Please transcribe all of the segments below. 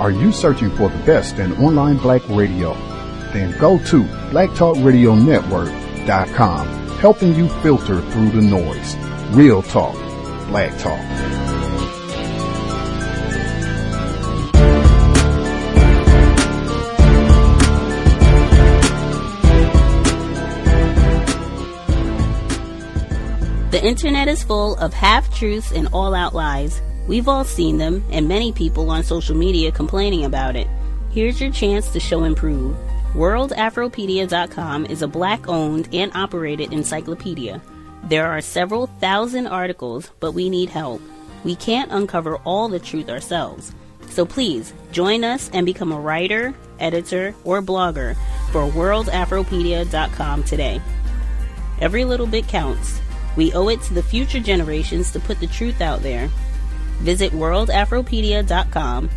Are you searching for the best in online black radio? Then go to blacktalkradionetwork.com, helping you filter through the noise. Real talk, black talk. The internet is full of half-truths and all-out lies. We've all seen them, and many people on social media complaining about it. Here's your chance to show and prove. WorldAfropedia.com is a black-owned and operated encyclopedia. There are several thousand articles, but we need help. We can't uncover all the truth ourselves. So please, join us and become a writer, editor, or blogger for WorldAfropedia.com today. Every little bit counts. We owe it to the future generations to put the truth out there. Visit WorldAfropedia.com,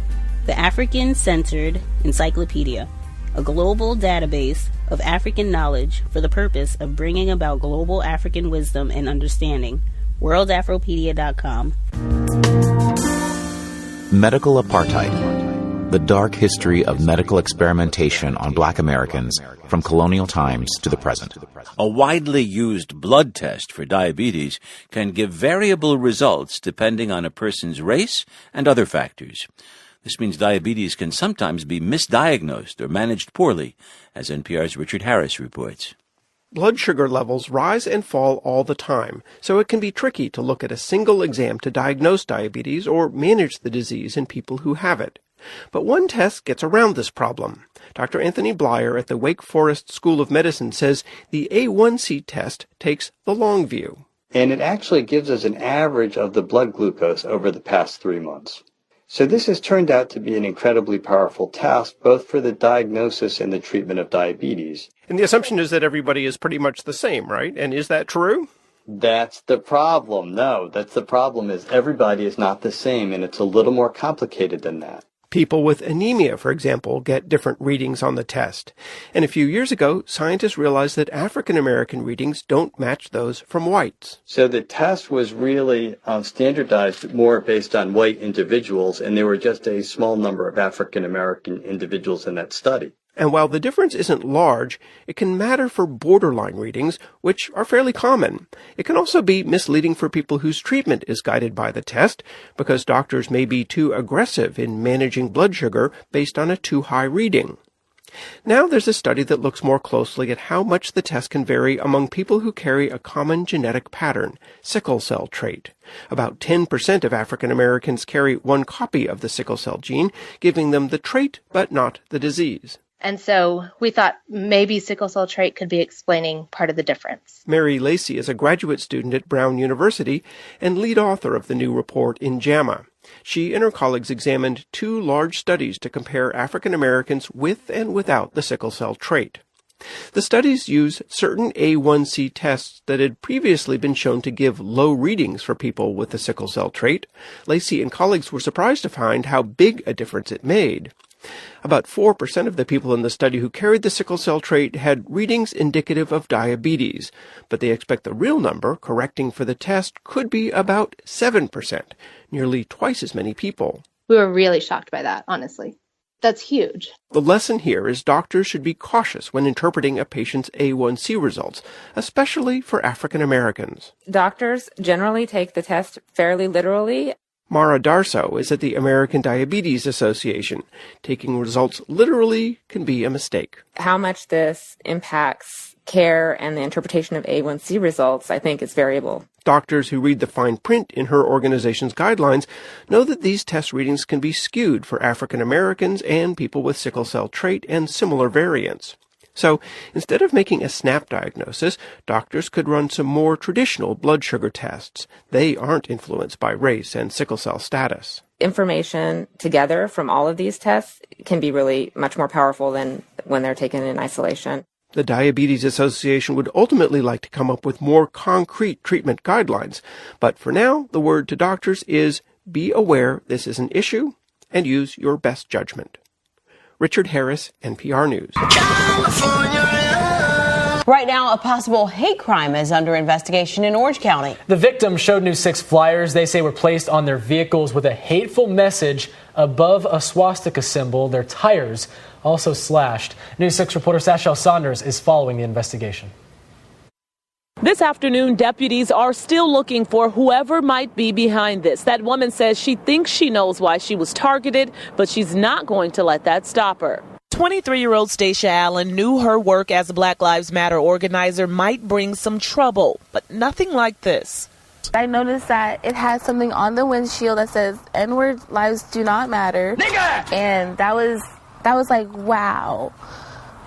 the African-centered encyclopedia, a global database of African knowledge for the purpose of bringing about global African wisdom and understanding. WorldAfropedia.com. Medical apartheid. The dark history of medical experimentation on black Americans from colonial times to the present. A widely used blood test for diabetes can give variable results depending on a person's race and other factors. This means diabetes can sometimes be misdiagnosed or managed poorly, as NPR's Richard Harris reports. Blood sugar levels rise and fall all the time, so it can be tricky to look at a single exam to diagnose diabetes or manage the disease in people who have it. But one test gets around this problem. Dr. Anthony Blyer at the Wake Forest School of Medicine says the A1C test takes the long view. And it actually gives us an average of the blood glucose over the past 3 months. So this has turned out to be an incredibly powerful test, both for the diagnosis and the treatment of diabetes. And the assumption is that everybody is pretty much the same, right? And is that true? That's the problem. No, that's the problem is everybody is not the same, and it's a little more complicated than that. People with anemia, for example, get different readings on the test. And a few years ago, scientists realized that African American readings don't match those from whites. So the test was really standardized more based on white individuals, and there were just a small number of African American individuals in that study. And while the difference isn't large, it can matter for borderline readings, which are fairly common. It can also be misleading for people whose treatment is guided by the test, because doctors may be too aggressive in managing blood sugar based on a too high reading. Now there's a study that looks more closely at how much the test can vary among people who carry a common genetic pattern, sickle cell trait. About 10% of African Americans carry one copy of the sickle cell gene, giving them the trait but not the disease. And so we thought maybe sickle cell trait could be explaining part of the difference. Mary Lacey is a graduate student at Brown University and lead author of the new report in JAMA. She and her colleagues examined 2 large studies to compare African Americans with and without the sickle cell trait. The studies use certain A1C tests that had previously been shown to give low readings for people with the sickle cell trait. Lacey and colleagues were surprised to find how big a difference it made. About 4% of the people in the study who carried the sickle cell trait had readings indicative of diabetes, but they expect the real number, correcting for the test, could be about 7%, nearly twice as many people. We were really shocked by that, honestly. That's huge. The lesson here is doctors should be cautious when interpreting a patient's A1C results, especially for African Americans. Doctors generally take the test fairly literally. Mara Darso is at the American Diabetes Association. Taking results literally can be a mistake. How much this impacts care and the interpretation of A1C results, I think, is variable. Doctors who read the fine print in her organization's guidelines know that these test readings can be skewed for African Americans and people with sickle cell trait and similar variants. So, instead of making a snap diagnosis, doctors could run some more traditional blood sugar tests. They aren't influenced by race and sickle cell status. Information together from all of these tests can be really much more powerful than when they're taken in isolation. The Diabetes Association would ultimately like to come up with more concrete treatment guidelines. But for now, the word to doctors is be aware this is an issue and use your best judgment. Richard Harris, NPR News. Right now, a possible hate crime is under investigation in Orange County. The victims showed News 6 flyers they say were placed on their vehicles with a hateful message above a swastika symbol. Their tires also slashed. News 6 reporter Sashel Saunders is following the investigation. This afternoon, deputies are still looking for whoever might be behind this. That woman says she thinks she knows why she was targeted, but she's not going to let that stop her. 23-year-old Stacia Allen knew her work as a Black Lives Matter organizer might bring some trouble, but nothing like this. I noticed that it has something on the windshield that says N-word lives do not matter. Nigga! And that was like, wow.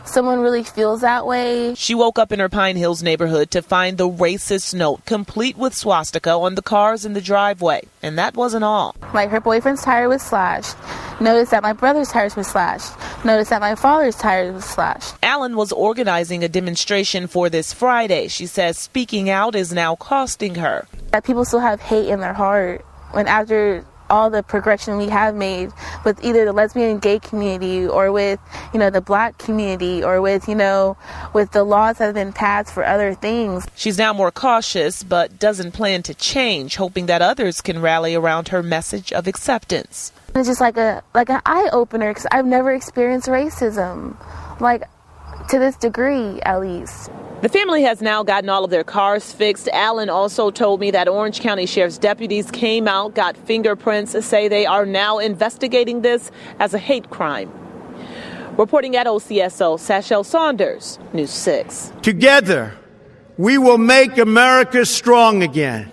Someone really feels that way. She woke up in her Pine Hills neighborhood to find the racist note, complete with swastika, on the cars in the driveway. And that wasn't all. Like, her boyfriend's tire was slashed. Noticed that my brother's tires were slashed. Noticed that my father's tires was slashed. Allen was organizing a demonstration for this Friday. She says speaking out is now costing her. That people still have hate in their heart when after all the progression we have made with either the lesbian and gay community or with, the Black community or with, with the laws that have been passed for other things. She's now more cautious, but doesn't plan to change, hoping that others can rally around her message of acceptance. It's just like an eye-opener because I've never experienced racism, to this degree, at least. The family has now gotten all of their cars fixed. Allen also told me that Orange County Sheriff's deputies came out, got fingerprints, say they are now investigating this as a hate crime. Reporting at OCSO, Sashel Saunders, News 6. Together, we will make America strong again.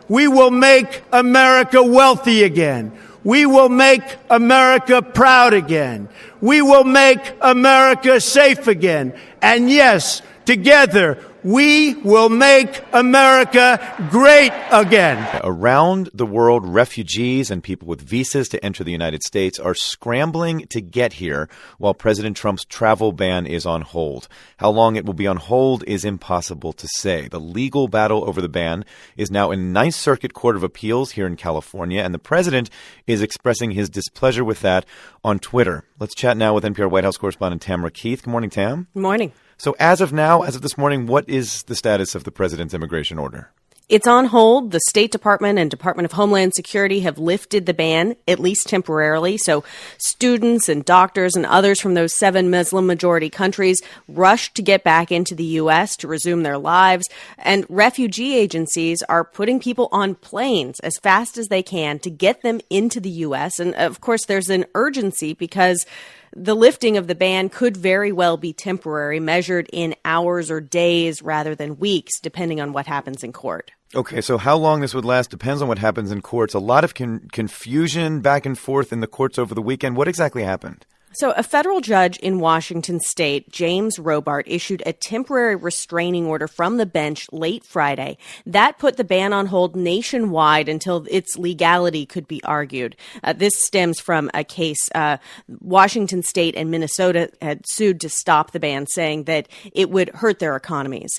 We will make America wealthy again. We will make America proud again. We will make America safe again. And yes, together, we will make America great again. Around the world, refugees and people with visas to enter the United States are scrambling to get here while President Trump's travel ban is on hold. How long it will be on hold is impossible to say. The legal battle over the ban is now in Ninth Circuit Court of Appeals here in California, and the president is expressing his displeasure with that on Twitter. Let's chat now with NPR White House correspondent Tamara Keith. Good morning, Tam. Good morning. So as of this morning, what is the status of the president's immigration order? It's on hold. The State Department and Department of Homeland Security have lifted the ban, at least temporarily. So students and doctors and others from those 7 Muslim-majority countries rushed to get back into the U.S. to resume their lives. And refugee agencies are putting people on planes as fast as they can to get them into the U.S. And, of course, there's an urgency because the lifting of the ban could very well be temporary, measured in hours or days rather than weeks, depending on what happens in court. Okay, so how long this would last depends on what happens in courts. A lot of confusion back and forth in the courts over the weekend. What exactly happened? So a federal judge in Washington state, James Robart, issued a temporary restraining order from the bench late Friday. That put the ban on hold nationwide until its legality could be argued. This stems from a case Washington state and Minnesota had sued to stop the ban, saying that it would hurt their economies.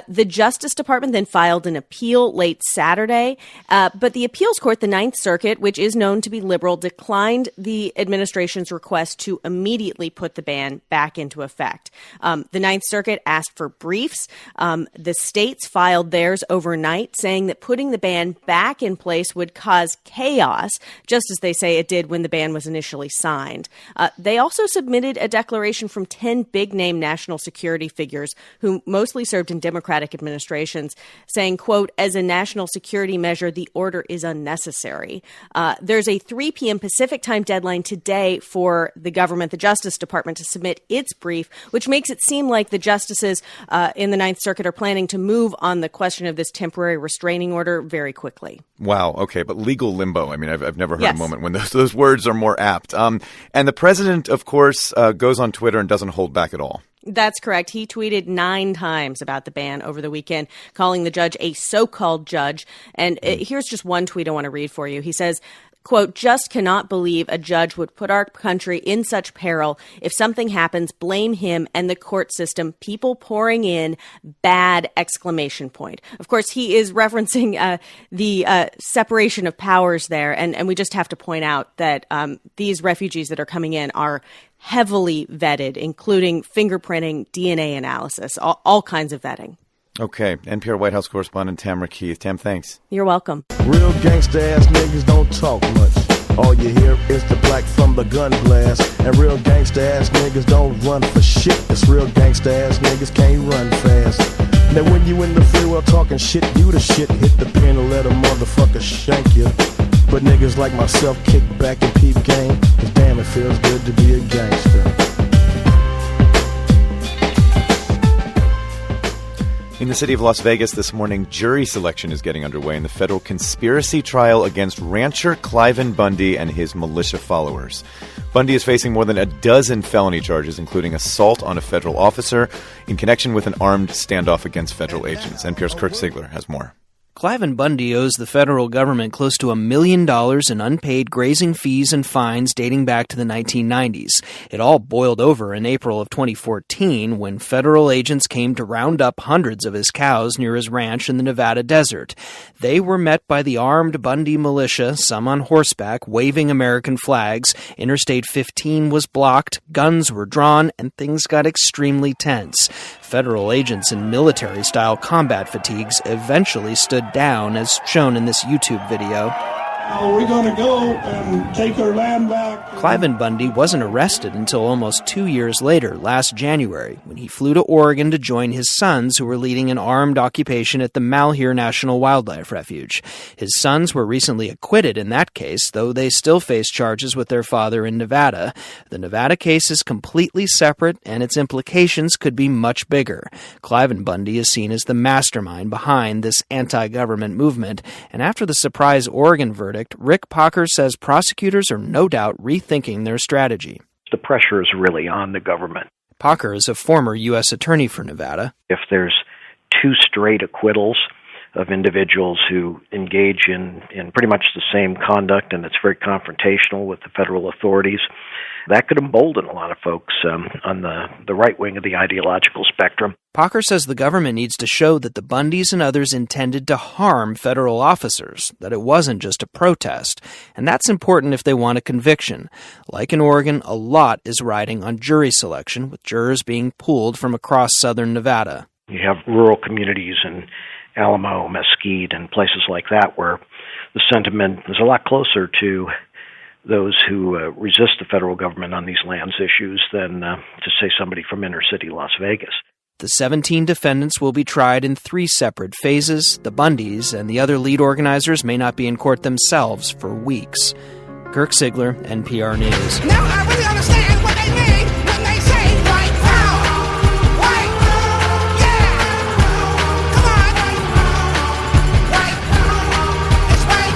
The Justice Department then filed an appeal late Saturday, but the appeals court, the Ninth Circuit, which is known to be liberal, declined the administration's request to immediately put the ban back into effect. The Ninth Circuit asked for briefs. The states filed theirs overnight, saying that putting the ban back in place would cause chaos, just as they say it did when the ban was initially signed. They also submitted a declaration from 10 big-name national security figures who mostly served in Democratic administrations, saying, quote, as a national security measure, the order is unnecessary. There's a 3 p.m. Pacific time deadline today for the government, the Justice Department, to submit its brief, which makes it seem like the justices in the Ninth Circuit are planning to move on the question of this temporary restraining order very quickly. Wow. Okay. But legal limbo. I mean, I've never heard a moment when those words are more apt. And the president, of course, goes on Twitter and doesn't hold back at all. That's correct. He tweeted 9 times about the ban over the weekend, calling the judge a so-called judge. And here's just one tweet I want to read for you. He says, quote, just cannot believe a judge would put our country in such peril. If something happens, blame him and the court system. People pouring in, bad, exclamation point. Of course, he is referencing the separation of powers there. And we just have to point out that these refugees that are coming in are heavily vetted, including fingerprinting, DNA analysis, all kinds of vetting. Okay. NPR White House correspondent Tamara Keith. Tam, thanks. You're welcome. Real gangsta-ass niggas don't talk much. All you hear is the black from the gun blast. And real gangsta-ass niggas don't run for shit. It's real gangsta-ass niggas can't run fast. Now when you in the free world talking shit, you the shit. Hit the pen and let a motherfucker shank you. But niggas like myself kick back and peep game. Cause damn, it feels good to be a gangster. In the city of Las Vegas this morning, jury selection is getting underway in the federal conspiracy trial against rancher Cliven Bundy and his militia followers. Bundy is facing more than a dozen felony charges, including assault on a federal officer in connection with an armed standoff against federal agents. NPR's Kirk Siegler has more. Cliven Bundy owes the federal government close to $1 million in unpaid grazing fees and fines dating back to the 1990s. It all boiled over in April of 2014 when federal agents came to round up hundreds of his cows near his ranch in the Nevada desert. They were met by the armed Bundy militia, some on horseback, waving American flags. Interstate 15 was blocked, guns were drawn, and things got extremely tense. Federal agents in military-style combat fatigues eventually stood down, as shown in this YouTube video. We're going to go and take our land back. Cliven Bundy wasn't arrested until almost 2 years later, last January, when he flew to Oregon to join his sons who were leading an armed occupation at the Malheur National Wildlife Refuge. His sons were recently acquitted in that case, though they still face charges with their father in Nevada. The Nevada case is completely separate, and its implications could be much bigger. Cliven Bundy is seen as the mastermind behind this anti-government movement, and after the surprise Oregon verdict, Rick Pocker says prosecutors are no doubt rethinking their strategy. The pressure is really on the government. Pocker is a former U.S. attorney for Nevada. If there's 2 straight acquittals of individuals who engage in pretty much the same conduct, and it's very confrontational with the federal authorities, that could embolden a lot of folks on the right wing of the ideological spectrum. Pocker says the government needs to show that the Bundys and others intended to harm federal officers, that it wasn't just a protest. And that's important if they want a conviction. Like in Oregon, a lot is riding on jury selection, with jurors being pulled from across southern Nevada. You have rural communities in Alamo, Mesquite, and places like that where the sentiment is a lot closer to those who resist the federal government on these lands issues than to, say, somebody from inner city Las Vegas. The 17 defendants will be tried in 3 separate phases. The Bundys and the other lead organizers may not be in court themselves for weeks. Kirk Siegler, NPR News. Now I really understand what they mean when they say white power. White power, yeah. Come on. White power. It's white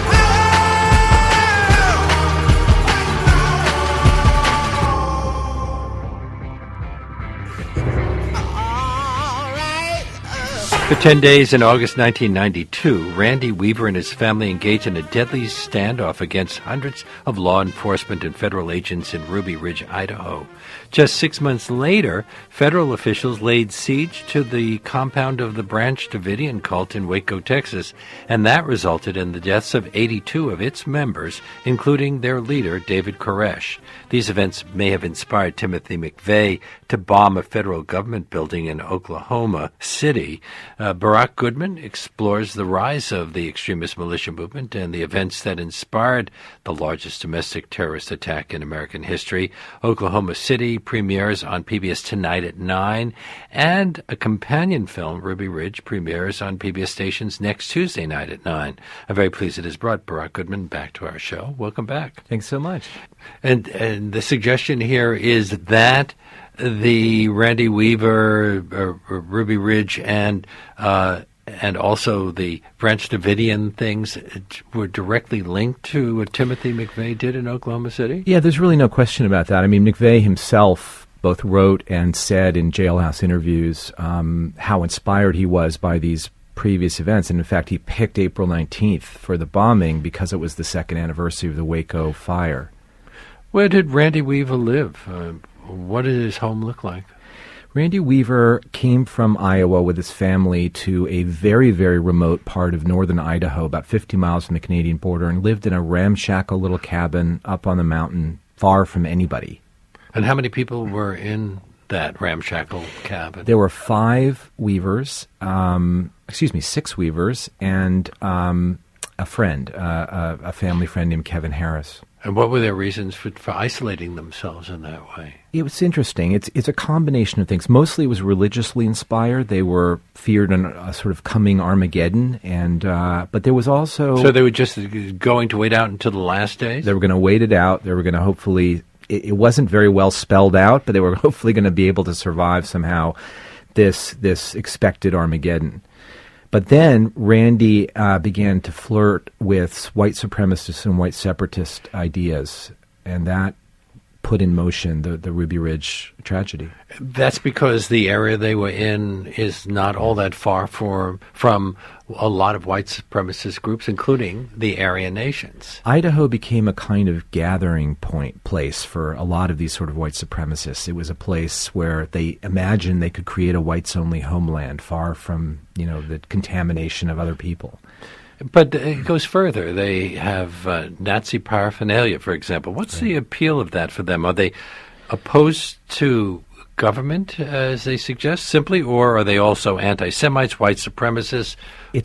For 10 days in August 1992, Randy Weaver and his family engaged in a deadly standoff against hundreds of law enforcement and federal agents in Ruby Ridge, Idaho. Just 6 months later, federal officials laid siege to the compound of the Branch Davidian cult in Waco, Texas, and that resulted in the deaths of 82 of its members, including their leader, David Koresh. These events may have inspired Timothy McVeigh to bomb a federal government building in Oklahoma City. Barack Goodman explores the rise of the extremist militia movement and the events that inspired the largest domestic terrorist attack in American history. Oklahoma City premieres on PBS tonight at 9, and a companion film, Ruby Ridge, premieres on PBS stations next Tuesday night at 9. I'm very pleased it has brought Barack Goodman back to our show. Welcome back. Thanks so much. And the suggestion here is that the Randy Weaver, Ruby Ridge, and also the Branch Davidian things were directly linked to what Timothy McVeigh did in Oklahoma City? Yeah, there's really no question about that. I mean, McVeigh himself both wrote and said in jailhouse interviews how inspired he was by these previous events. And in fact, he picked April 19th for the bombing because it was the second anniversary of the Waco fire. Where did Randy Weaver live? What did his home look like? Randy Weaver came from Iowa with his family to a very, very remote part of northern Idaho, about 50 miles from the Canadian border, and lived in a ramshackle little cabin up on the mountain, far from anybody. And how many people were in that ramshackle cabin? There were 6 Weavers, and a friend, a family friend named Kevin Harris. And what were their reasons for isolating themselves in that way? It was interesting. It's a combination of things. Mostly it was religiously inspired. They were feared a sort of coming Armageddon, and but there was also... So they were just going to wait out until the last days? They were going to wait it out. They were going to hopefully... It wasn't very well spelled out, but they were hopefully going to be able to survive somehow this expected Armageddon. But then Randy began to flirt with white supremacist and white separatist ideas, and that put in motion the Ruby Ridge tragedy. That's because the area they were in is not all that far from a lot of white supremacist groups, including the Aryan nations. Idaho became a kind of gathering place for a lot of these sort of white supremacists. It was a place where they imagined they could create a whites-only homeland, far from, the contamination of other people. But it goes further. They have Nazi paraphernalia, for example. What's the appeal of that for them? Are they opposed to government, as they suggest, simply, or are they also anti-Semites, white supremacists,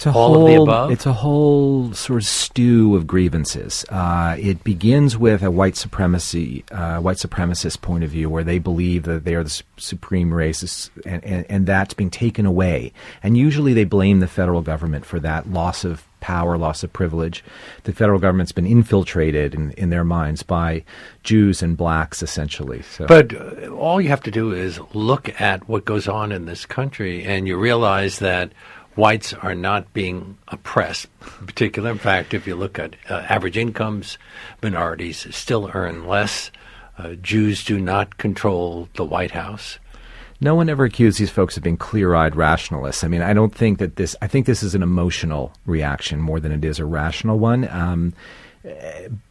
all of the above? It's a whole sort of stew of grievances. It begins with a white supremacist point of view, where they believe that they are the supreme race, and that's being taken away. And usually they blame the federal government for that loss of power, loss of privilege. The federal government's been infiltrated in their minds by Jews and blacks, essentially. So. But all you have to do is look at what goes on in this country, and you realize that whites are not being oppressed in particular. In fact, if you look at average incomes, minorities still earn less. Jews do not control the White House. No one ever accused these folks of being clear-eyed rationalists. I mean, I don't think that I think this is an emotional reaction more than it is a rational one.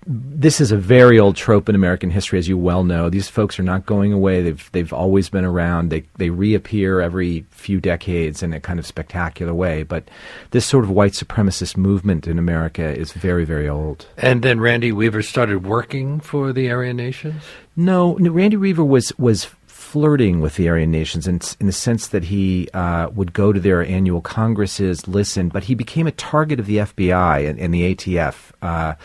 This is a very old trope in American history, as you well know. These folks are not going away. They've always been around. They reappear every few decades in a kind of spectacular way. But this sort of white supremacist movement in America is very, very old. And then Randy Weaver started working for the Aryan nations? No, Randy Weaver was flirting with the Aryan nations in the sense that he would go to their annual congresses, listen, but he became a target of the FBI and the ATF.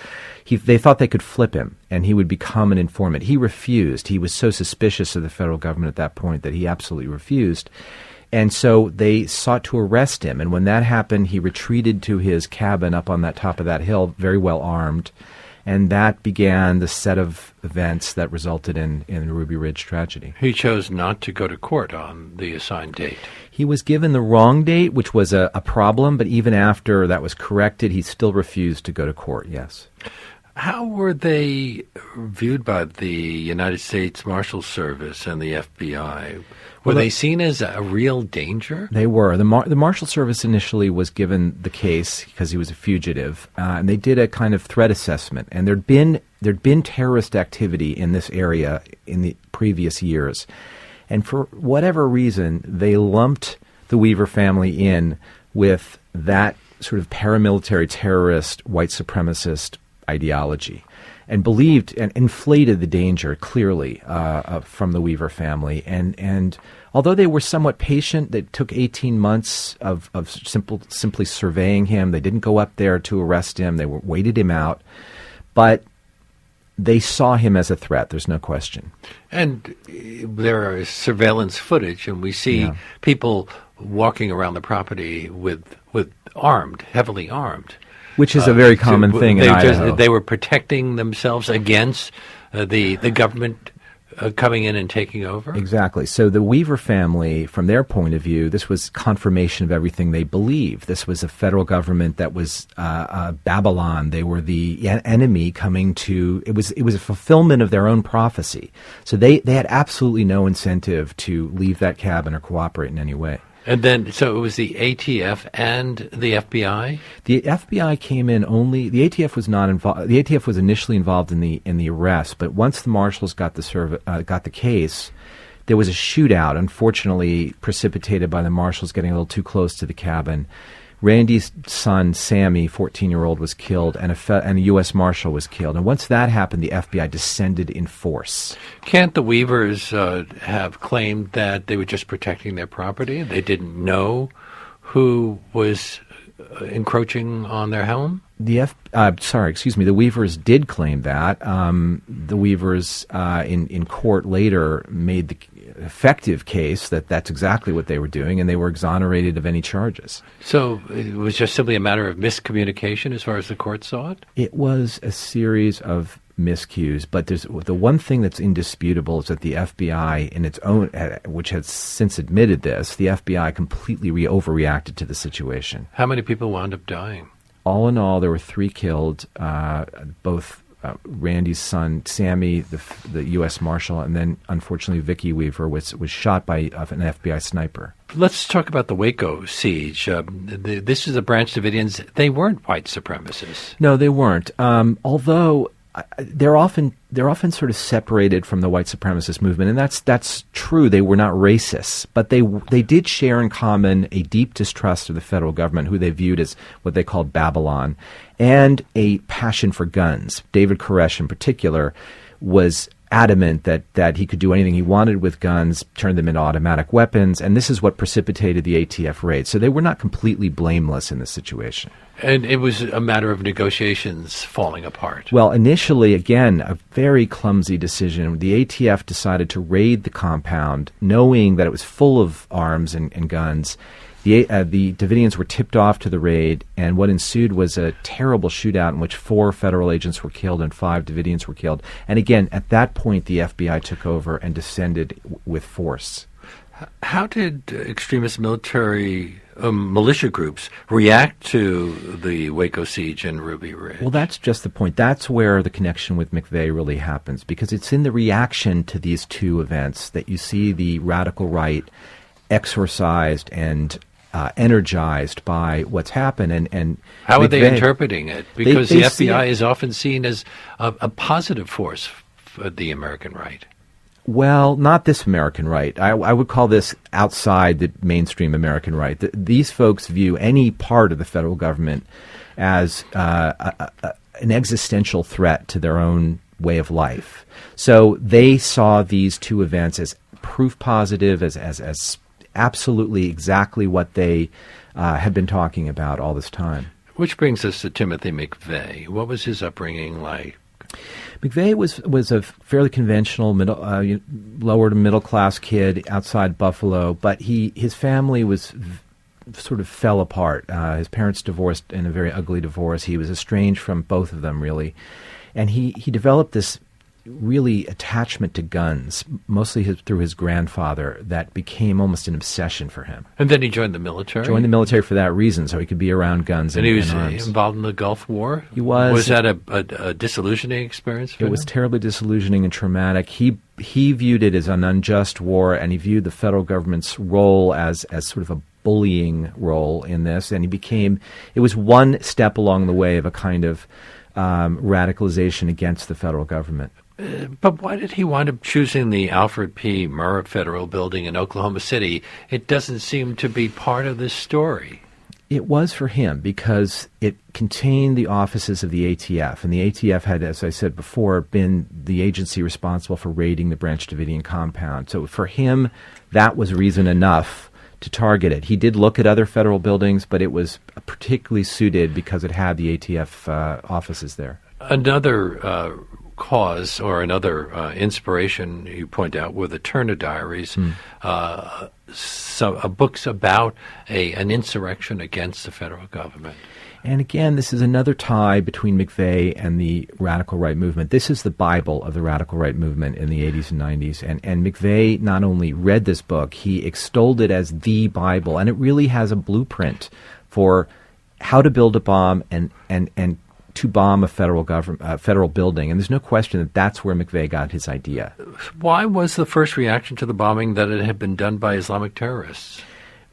They thought they could flip him, and he would become an informant. He refused. He was so suspicious of the federal government at that point that he absolutely refused. And so they sought to arrest him, and when that happened, he retreated to his cabin up on that top of that hill, very well armed. And that began the set of events that resulted in the Ruby Ridge tragedy. He chose not to go to court on the assigned date. He was given the wrong date, which was a problem, but even after that was corrected, he still refused to go to court, yes. How were they viewed by the United States Marshal Service and the FBI? Were they seen as a real danger? They were. The Marshal Service initially was given the case because he was a fugitive, and they did a kind of threat assessment. And there'd been terrorist activity in this area in the previous years, and for whatever reason, they lumped the Weaver family in with that sort of paramilitary terrorist, white supremacist ideology, and believed and inflated the danger clearly from the Weaver family. And although they were somewhat patient, it took 18 months of simply surveying him. They didn't go up there to arrest him. They waited him out. But they saw him as a threat. There's no question. And there is surveillance footage, and we see people walking around the property with armed, heavily armed. Which is a very common thing in Idaho. They were protecting themselves against the government coming in and taking over? Exactly. So the Weaver family, from their point of view, this was confirmation of everything they believed. This was a federal government that was Babylon. They were the enemy coming to... It was a fulfillment of their own prophecy. So they had absolutely no incentive to leave that cabin or cooperate in any way. And then, so it was the ATF and the FBI? The FBI came in only. The ATF was not involved. The ATF was initially involved in the arrest, but once the marshals got the case, there was a shootout. Unfortunately, precipitated by the marshals getting a little too close to the cabin, Randy's son, Sammy, 14-year-old, was killed, and a U.S. Marshal was killed. And once that happened, the FBI descended in force. Can't the Weavers have claimed that they were just protecting their property? They didn't know who was encroaching on their home? The Weavers did claim that. The Weavers in court later made the effective case that that's exactly what they were doing, and they were exonerated of any charges. So it was just simply a matter of miscommunication as far as the court saw it? It was a series of miscues, but there's the one thing that's indisputable is that the FBI, in its own, which has since admitted this, the FBI completely overreacted to the situation. How many people wound up dying? All in all, there were 3 killed, both Randy's son, Sammy, the U.S. Marshal, and then, unfortunately, Vicky Weaver was shot by an FBI sniper. Let's talk about the Waco siege. This is the Branch Davidians. They weren't white supremacists. No, they weren't. Although they're often sort of separated from the white supremacist movement, and that's true. They were not racists, but they did share in common a deep distrust of the federal government, who they viewed as what they called Babylon, and a passion for guns. David Koresh, in particular, was adamant that he could do anything he wanted with guns, turn them into automatic weapons, and this is what precipitated the ATF raid. So they were not completely blameless in this situation. And it was a matter of negotiations falling apart. Well, initially, again, a very clumsy decision. The ATF decided to raid the compound, knowing that it was full of arms and guns. The Davidians were tipped off to the raid, and what ensued was a terrible shootout in which 4 federal agents were killed and 5 Davidians were killed. And again, at that point, the FBI took over and descended with force. How did extremist militia groups react to the Waco siege and Ruby Ridge? Well, that's just the point. That's where the connection with McVeigh really happens, because it's in the reaction to these 2 events that you see the radical right exorcised and energized by what's happened. And how are McVeigh, they interpreting it? Because they the FBI is often seen as a positive force for the American right. Well, not this American right. I would call this outside the mainstream American right. These folks view any part of the federal government as an existential threat to their own way of life. So they saw these 2 events as proof positive, as absolutely exactly what they had been talking about all this time. Which brings us to Timothy McVeigh. What was his upbringing like? McVeigh was a fairly conventional lower to middle class kid outside Buffalo, but his family was sort of fell apart. His parents divorced in a very ugly divorce. He was estranged from both of them, really, and he developed this really attachment to guns, mostly through his grandfather, that became almost an obsession for him. And then he joined the military? Joined the military for that reason, so he could be around guns and arms. And he was involved in the Gulf War? He was. Was that a disillusioning experience for him? It was terribly disillusioning and traumatic. He viewed it as an unjust war, and he viewed the federal government's role as sort of a bullying role in this, and it was one step along the way of a kind of radicalization against the federal government. But why did he wind up choosing the Alfred P. Murrah Federal Building in Oklahoma City? It doesn't seem to be part of this story. It was for him because it contained the offices of the ATF, and the ATF had, as I said before, been the agency responsible for raiding the Branch Davidian compound. So for him, that was reason enough to target it. He did look at other federal buildings, but it was particularly suited because it had the ATF offices there. Another cause or another inspiration you point out were the Turner Diaries, books about an insurrection against the federal government. And again, this is another tie between McVeigh and the radical right movement. This is the Bible of the radical right movement in the 80s and 90s. And McVeigh not only read this book, he extolled it as the Bible. And it really has a blueprint for how to build a bomb and to bomb a federal building. And there's no question that that's where McVeigh got his idea. Why was the first reaction to the bombing that it had been done by Islamic terrorists?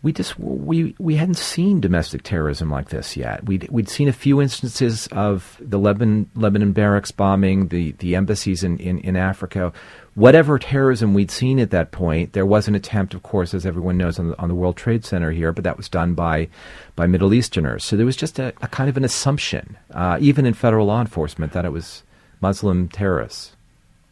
we hadn't seen domestic terrorism like this yet. We'd seen a few instances of the Lebanon barracks bombing, the embassies in Africa. Whatever terrorism we'd seen at that point, there was an attempt, of course, as everyone knows, on the World Trade Center here, but that was done by Middle Easterners. So there was just a kind of an assumption, even in federal law enforcement, that it was Muslim terrorists.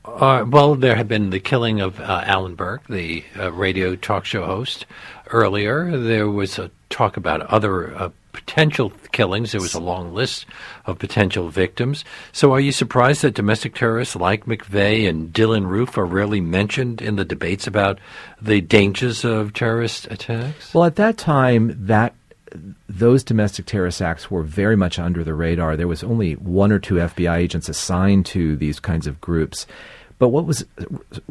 Well, there had been the killing of Alan Burke, the radio talk show host, earlier. There was a talk about other potential killings. There was a long list of potential victims. So are you surprised that domestic terrorists like McVeigh and Dylan Roof are rarely mentioned in the debates about the dangers of terrorist attacks? Well, at that time, those domestic terrorist acts were very much under the radar. There was only one or two FBI agents assigned to these kinds of groups. But what was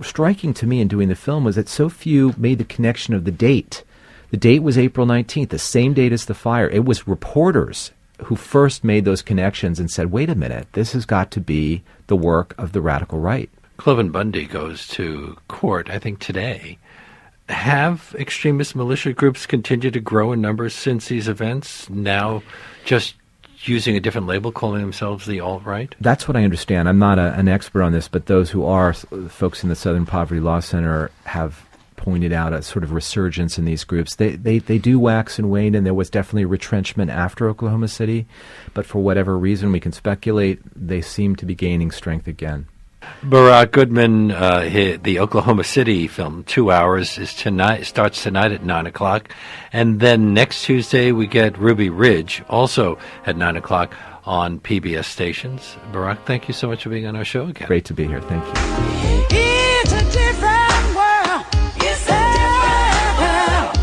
striking to me in doing the film was that so few made the connection of the date. The date was April 19th, the same date as the fire. It was reporters who first made those connections and said, wait a minute, this has got to be the work of the radical right. Cliven Bundy goes to court, I think, today. Have extremist militia groups continued to grow in numbers since these events, now just using a different label, calling themselves the alt-right? That's what I understand. I'm not an expert on this, but those who are, folks in the Southern Poverty Law Center, have pointed out a sort of resurgence in these groups. They do wax and wane, and there was definitely a retrenchment after Oklahoma City, but for whatever reason, we can speculate, they seem to be gaining strength again. Barack Goodman, the Oklahoma City film, 2 hours, starts tonight at 9 o'clock. And then next Tuesday, we get Ruby Ridge, also at 9 o'clock on PBS stations. Barack, thank you so much for being on our show again. Great to be here. Thank you. It's a different world. It's a different world.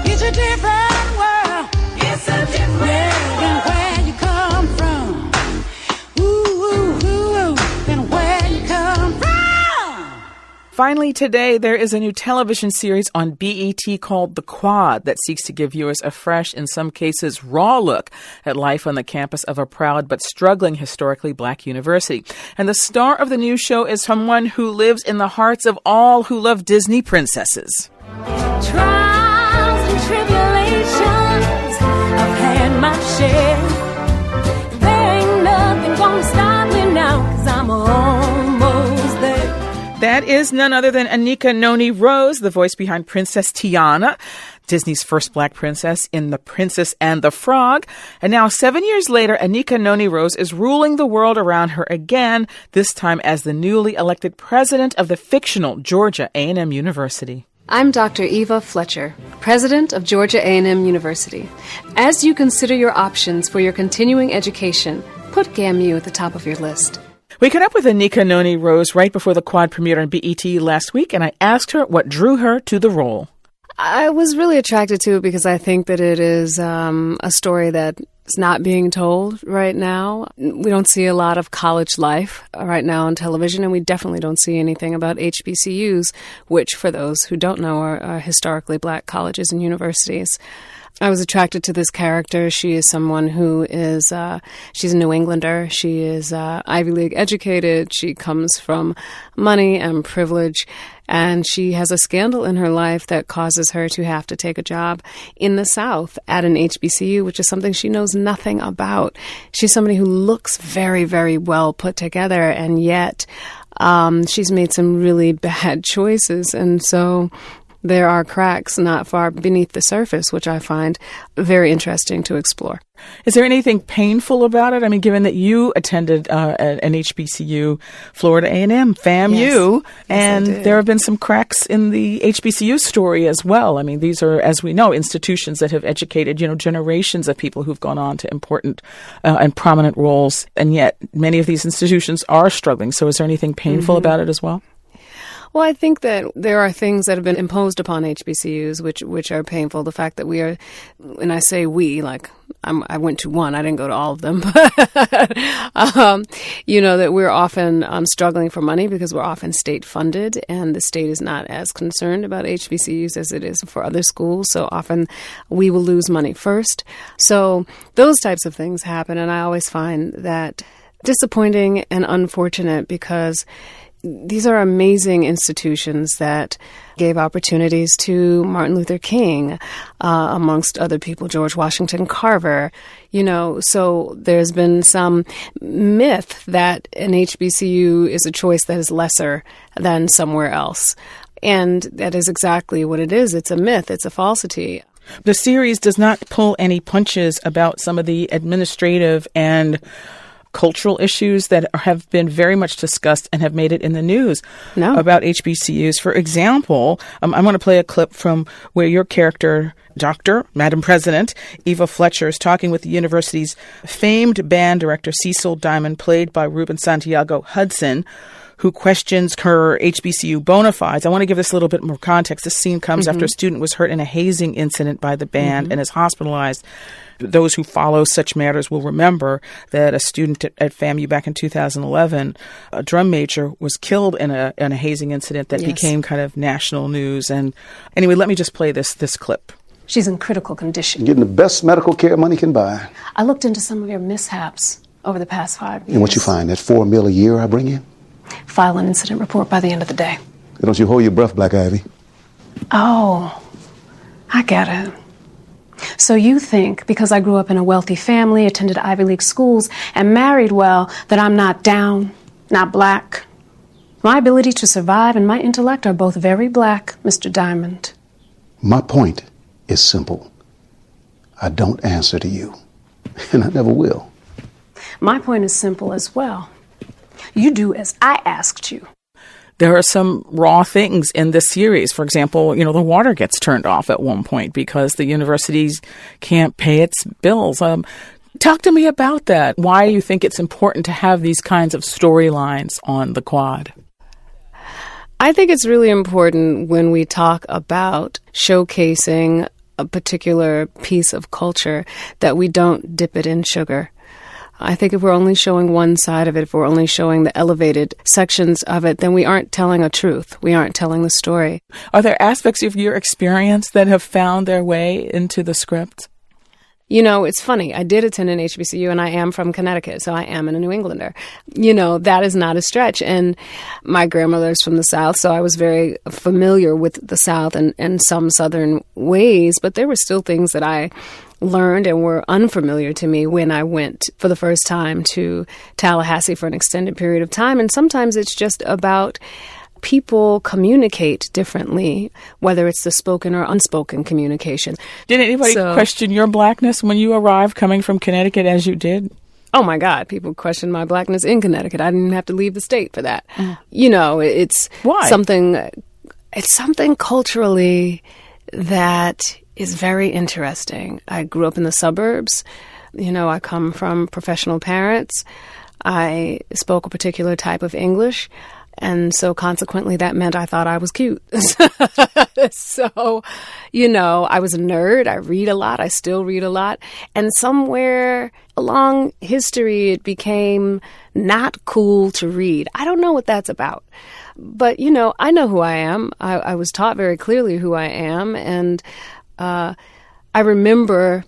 It's a different world. It's a different world than where you come from. Than where you come from. Finally, today, there is a new television series on BET called The Quad that seeks to give viewers a fresh, in some cases, raw look at life on the campus of a proud but struggling historically black university. And the star of the new show is someone who lives in the hearts of all who love Disney princesses. Trials and tribulations, I've had my share. There ain't nothing gonna stop me now, 'cause I'm almost there. That is none other than Anika Noni Rose, the voice behind Princess Tiana, Disney's first black princess in The Princess and the Frog. And now, 7 years later, Anika Noni Rose is ruling the world around her again, this time as the newly elected president of the fictional Georgia A&M University. I'm Dr. Eva Fletcher, president of Georgia A&M University. As you consider your options for your continuing education, put GAMU at the top of your list. We caught up with Anika Noni Rose right before the Quad premiered on BET last week, and I asked her what drew her to the role. I was really attracted to it because I think that it is a story that is not being told right now. We don't see a lot of college life right now on television, and we definitely don't see anything about HBCUs, which, for those who don't know, are historically black colleges and universities. I was attracted to this character. She is someone who is, she's a New Englander. She is Ivy League educated. She comes from money and privilege. And she has a scandal in her life that causes her to have to take a job in the South at an HBCU, which is something she knows nothing about. She's somebody who looks very, very well put together, and yet she's made some really bad choices. And so there are cracks not far beneath the surface, which I find very interesting to explore. Is there anything painful about it? I mean, given that you attended an HBCU, Florida A&M, FAMU, and there have been some cracks in the HBCU story as well. I mean, these are, as we know, institutions that have educated, generations of people who've gone on to important and prominent roles, and yet many of these institutions are struggling. So is there anything painful about it as well? Well, I think that there are things that have been imposed upon HBCUs which are painful. The fact that we are, and I say we, like I went to one, I didn't go to all of them, but, that we're often struggling for money because we're often state funded, and the state is not as concerned about HBCUs as it is for other schools. So often we will lose money first. So those types of things happen, and I always find that disappointing and unfortunate because these are amazing institutions that gave opportunities to Martin Luther King, amongst other people, George Washington Carver. So there's been some myth that an HBCU is a choice that is lesser than somewhere else. And that is exactly what it is. It's a myth. It's a falsity. The series does not pull any punches about some of the administrative and cultural issues that have been very much discussed and have made it in the news about HBCUs. For example, I want to play a clip from where your character, Madam President, Eva Fletcher, is talking with the university's famed band director, Cecil Diamond, played by Ruben Santiago Hudson, who questions her HBCU bona fides. I want to give this a little bit more context. This scene comes after a student was hurt in a hazing incident by the band and is hospitalized. Those who follow such matters will remember that a student at FAMU back in 2011, a drum major, was killed in a hazing incident that became kind of national news. And anyway, let me just play this clip. She's in critical condition. Getting the best medical care money can buy. I looked into some of your mishaps over the past 5 years. And what you find, that $4 million a year I bring in? File an incident report by the end of the day. Don't you hold your breath, Black Ivy? Oh, I get it. So you think because I grew up in a wealthy family, attended Ivy League schools, and married well, that I'm not down, not black? My ability to survive and my intellect are both very black, Mr. Diamond. My point is simple. I don't answer to you, and I never will. My point is simple as well. You do as I asked you. There are some raw things in this series. For example, the water gets turned off at one point because the universities can't pay its bills. Talk to me about that. Why do you think it's important to have these kinds of storylines on the Quad? I think it's really important when we talk about showcasing a particular piece of culture that we don't dip it in sugar. I think if we're only showing one side of it, if we're only showing the elevated sections of it, then we aren't telling a truth. We aren't telling the story. Are there aspects of your experience that have found their way into the script? It's funny. I did attend an HBCU, and I am from Connecticut, so I am a New Englander. That is not a stretch. And my grandmother's from the South, so I was very familiar with the South and some Southern ways, but there were still things that I learned and were unfamiliar to me when I went for the first time to Tallahassee for an extended period of time. And sometimes it's just about people communicate differently, whether it's the spoken or unspoken communication. Did anybody question your blackness when you arrived coming from Connecticut as you did? Oh my God, people question my blackness in Connecticut. I didn't have to leave the state for that. It's Why? It's something culturally that is very interesting. I grew up in the suburbs. I come from professional parents. I spoke a particular type of English. And so consequently, that meant I thought I was cute. So, I was a nerd. I read a lot. I still read a lot. And somewhere along history, it became not cool to read. I don't know what that's about. But, I know who I am. I was taught very clearly who I am. And I remember,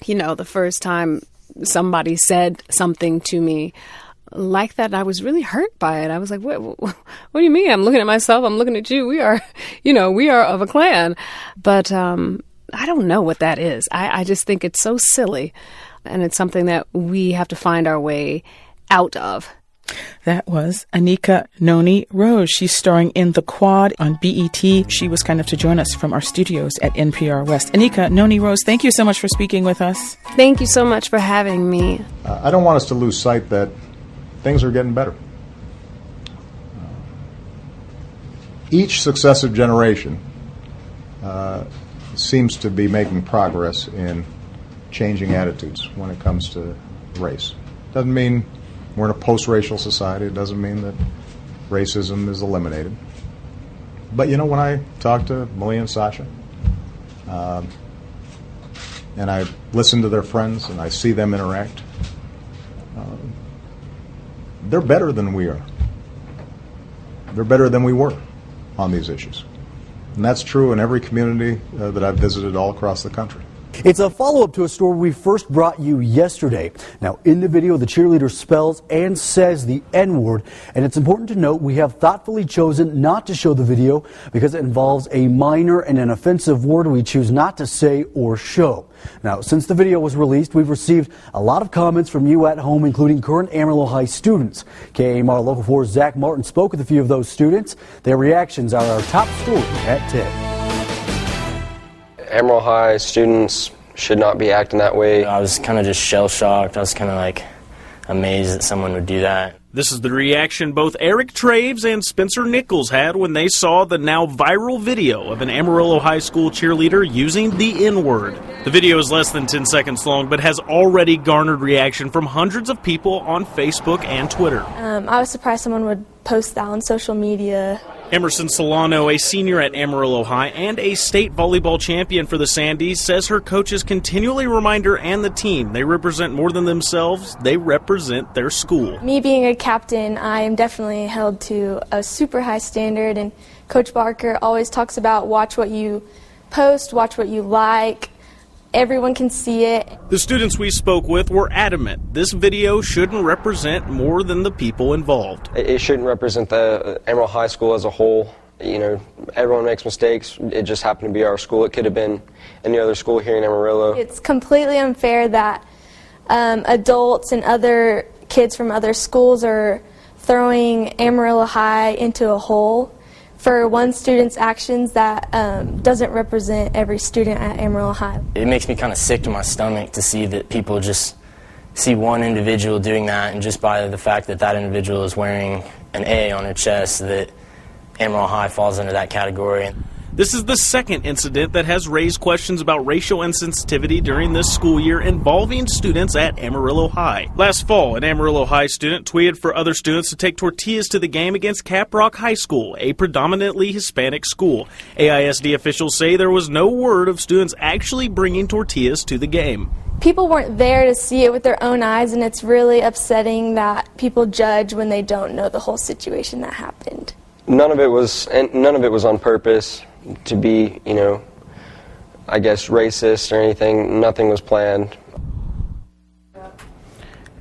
the first time somebody said something to me like that, I was really hurt by it. I was like, what do you mean? I'm looking at myself. I'm looking at you. We are, we are of a clan. But I don't know what that is. I just think it's so silly. And it's something that we have to find our way out of. That was Anika Noni Rose. She's starring in The Quad on BET. She was kind enough to join us from our studios at NPR West. Anika Noni Rose, thank you so much for speaking with us. Thank you so much for having me. I don't want us to lose sight that things are getting better. Each successive generation seems to be making progress in changing attitudes when it comes to race. Doesn't mean we're in a post-racial society. It doesn't mean that racism is eliminated. But when I talk to Malia and Sasha, and I listen to their friends and I see them interact, they're better than we are. They're better than we were on these issues. And that's true in every community that I've visited all across the country. It's a follow-up to a story we first brought you yesterday. Now, in the video, the cheerleader spells and says the N-word, and it's important to note we have thoughtfully chosen not to show the video because it involves a minor and an offensive word we choose not to say or show. Now, since the video was released, we've received a lot of comments from you at home, including current Amarillo High students. KAMR Local 4's Zach Martin spoke with a few of those students. Their reactions are our top story at 10. Amarillo High students should not be acting that way. I was kind of just shell-shocked. I was kind of like amazed that someone would do that. This is the reaction both Eric Traves and Spencer Nichols had when they saw the now viral video of an Amarillo High School cheerleader using the N-word. The video is less than 10 seconds long, but has already garnered reaction from hundreds of people on Facebook and Twitter. I was surprised someone would post that on social media. Emerson Solano, a senior at Amarillo High and a state volleyball champion for the Sandies, says her coaches continually remind her and the team they represent more than themselves, they represent their school. Me being a captain, I am definitely held to a super high standard, and Coach Barker always talks about watch what you post, watch what you like. Everyone can see it. The students we spoke with were adamant this video shouldn't represent more than the people involved. It shouldn't represent the Amarillo High School as a whole. You know, everyone makes mistakes. It just happened to be our school. It could have been any other school here in Amarillo. It's completely unfair that adults and other kids from other schools are throwing Amarillo High into a hole for one student's actions that doesn't represent every student at Amarillo High. It makes me kind of sick to my stomach to see that people just see one individual doing that, and just by the fact that that individual is wearing an A on their chest, that Amarillo High falls into that category. This is the second incident that has raised questions about racial insensitivity during this school year involving students at Amarillo High. Last fall, an Amarillo High student tweeted for other students to take tortillas to the game against Caprock High School, a predominantly Hispanic school. AISD officials say there was no word of students actually bringing tortillas to the game. People weren't there to see it with their own eyes, and it's really upsetting that people judge when they don't know the whole situation that happened. None of it was on purpose to be, you know, I guess racist or anything. Nothing was planned.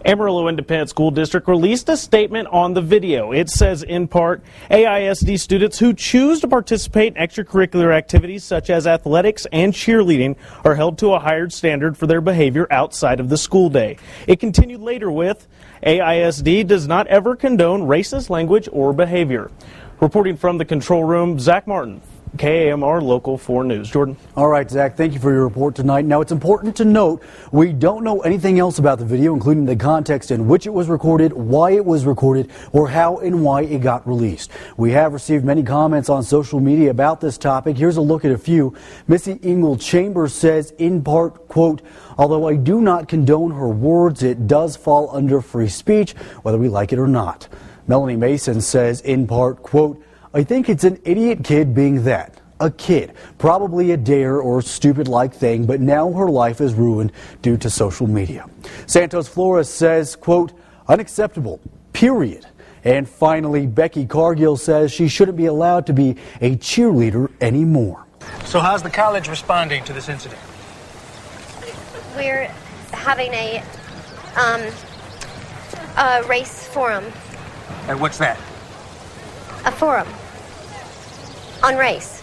Amarillo Independent School District released a statement on the video. It says, in part, AISD students who choose to participate in extracurricular activities such as athletics and cheerleading are held to a higher standard for their behavior outside of the school day. It continued later with, AISD does not ever condone racist language or behavior. Reporting from the control room, Zach Martin, KAMR Local 4 News. Jordan. All right, Zach, thank you for your report tonight. Now, it's important to note we don't know anything else about the video, including the context in which it was recorded, why it was recorded, or how and why it got released. We have received many comments on social media about this topic. Here's a look at a few. Missy Ingle Chambers says, in part, quote, although I do not condone her words, it does fall under free speech, whether we like it or not. Melanie Mason says, in part, quote, I think it's an idiot kid being that. A kid. Probably a dare or stupid-like thing, but now her life is ruined due to social media. Santos Flores says, quote, unacceptable, period. And finally, Becky Cargill says she shouldn't be allowed to be a cheerleader anymore. So how's the college responding to this incident? We're having a race forum. And what's that? A forum on race,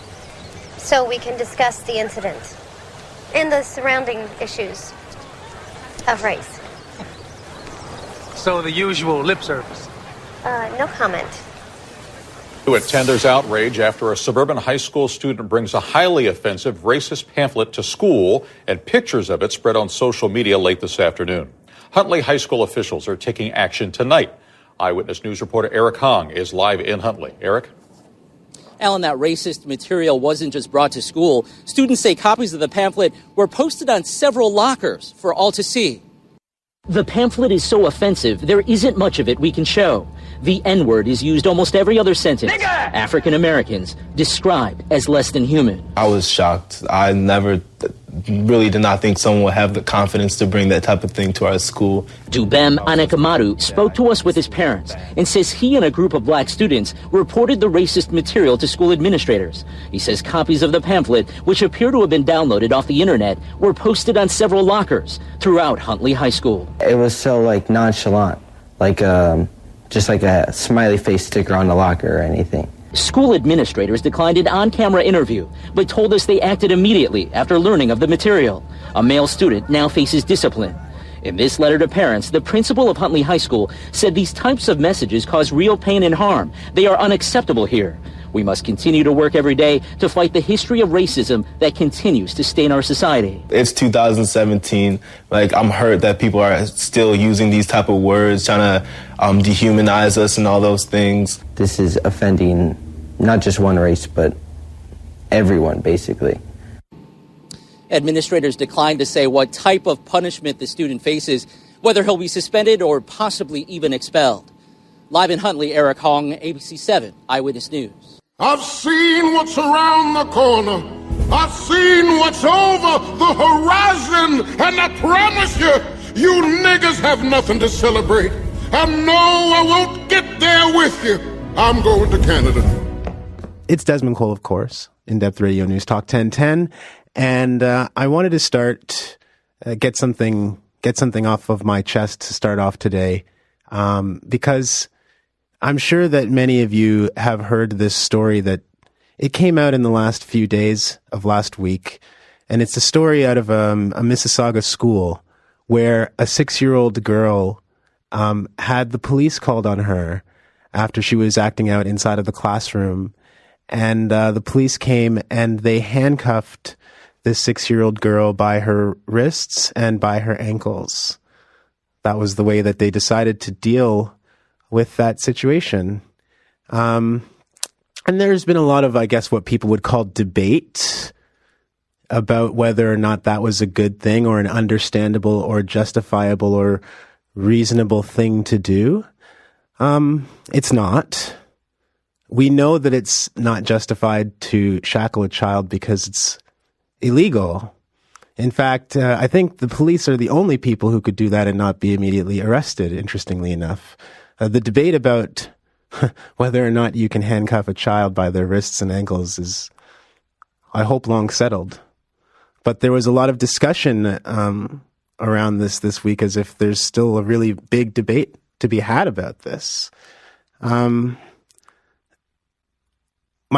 so we can discuss the incident and the surrounding issues of race. So the usual lip service? No comment. Attenders outrage after a suburban high school student brings a highly offensive racist pamphlet to school, and pictures of it spread on social media late this afternoon. Huntley High School officials are taking action tonight. Eyewitness News reporter Eric Hong is live in Huntley. Eric? Alan, that racist material wasn't just brought to school. Students say copies of the pamphlet were posted on several lockers for all to see. The pamphlet is so offensive, there isn't much of it we can show. The N-word is used almost every other sentence. African Americans described as less than human. I was shocked. I really did not think someone would have the confidence to bring that type of thing to our school. Dubem Anekamaru spoke to us with his parents and says he and a group of black students reported the racist material to school administrators. He says copies of the pamphlet, which appear to have been downloaded off the internet, were posted on several lockers throughout Huntley High School. It was so nonchalant, just like a smiley face sticker on the locker or anything. School administrators declined an on-camera interview, but told us they acted immediately after learning of the material. A male student now faces discipline. In this letter to parents, the principal of Huntley High School said these types of messages cause real pain and harm. They are unacceptable here. We must continue to work every day to fight the history of racism that continues to stain our society. It's 2017. I'm hurt that people are still using these type of words, trying to dehumanize us and all those things. This is offending not just one race, but everyone, basically. Administrators declined to say what type of punishment the student faces, whether he'll be suspended or possibly even expelled. Live in Huntley, Eric Hong, ABC 7 Eyewitness News. I've seen what's around the corner. I've seen what's over the horizon. And I promise you, you niggas have nothing to celebrate. I know I won't get there with you. I'm going to Canada. It's Desmond Cole, of course, In-Depth Radio News Talk 1010. And I wanted to start, get something off of my chest to start off today, because I'm sure that many of you have heard this story that it came out in the last few days of last week. And it's a story out of a Mississauga school where a 6-year-old girl had the police called on her after she was acting out inside of the classroom. And the police came and they handcuffed this 6-year-old girl by her wrists and by her ankles. That was the way that they decided to deal with that situation. And there's been a lot of, I guess, what people would call debate about whether or not that was a good thing or an understandable or justifiable or reasonable thing to do. It's not. We know that it's not justified to shackle a child because it's illegal. In fact, I think the police are the only people who could do that and not be immediately arrested, interestingly enough. The debate about whether or not you can handcuff a child by their wrists and ankles is, I hope, long settled. But there was a lot of discussion around this week as if there's still a really big debate to be had about this. My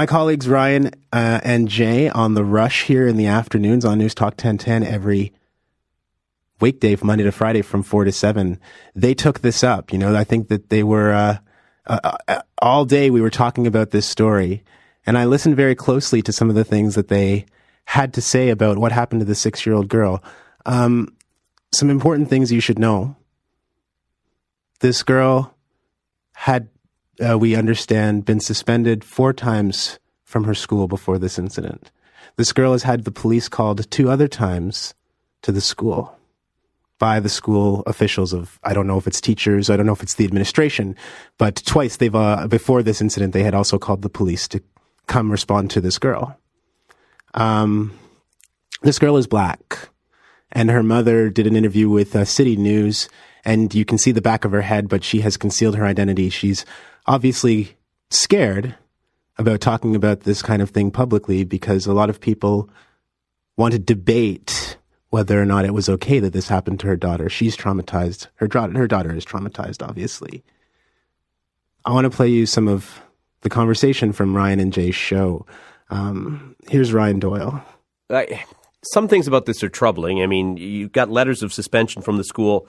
colleagues Ryan and Jay on The Rush here in the afternoons on News Talk 1010 every weekday from Monday to Friday from 4 to 7, they took this up. I think that they were, all day we were talking about this story, and I listened very closely to some of the things that they had to say about what happened to the 6-year-old girl. Some important things you should know. This girl had, we understand, been suspended 4 times from her school before this incident. This girl has had the police called 2 other times to the school by the school officials of, I don't know if it's teachers, I don't know if it's the administration, but twice they've, before this incident, they had also called the police to come respond to this girl. This girl is black, and her mother did an interview with City News, and you can see the back of her head, but she has concealed her identity. She's obviously scared about talking about this kind of thing publicly because a lot of people want to debate whether or not it was okay that this happened to her daughter. She's traumatized. Her daughter is traumatized, obviously. I want to play you some of the conversation from Ryan and Jay's show. Here's Ryan Doyle. Some things about this are troubling. I mean, you've got letters of suspension from the school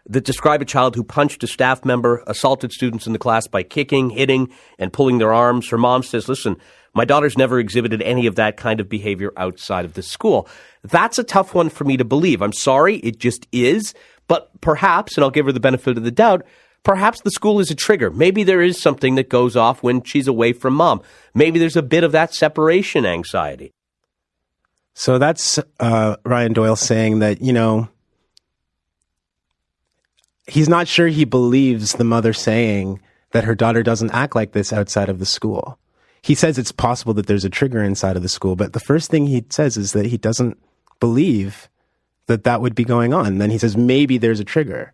that describe a child who punched a staff member, assaulted students in the class by kicking, hitting, and pulling their arms. Her mom says, listen, my daughter's never exhibited any of that kind of behavior outside of the school. That's a tough one for me to believe. I'm sorry, it just is. But perhaps, and I'll give her the benefit of the doubt, perhaps the school is a trigger. Maybe there is something that goes off when she's away from mom. Maybe there's a bit of that separation anxiety. So that's Ryan Doyle saying that, he's not sure he believes the mother saying that her daughter doesn't act like this outside of the school. He says it's possible that there's a trigger inside of the school, but the first thing he says is that he doesn't believe that that would be going on. Then he says maybe there's a trigger.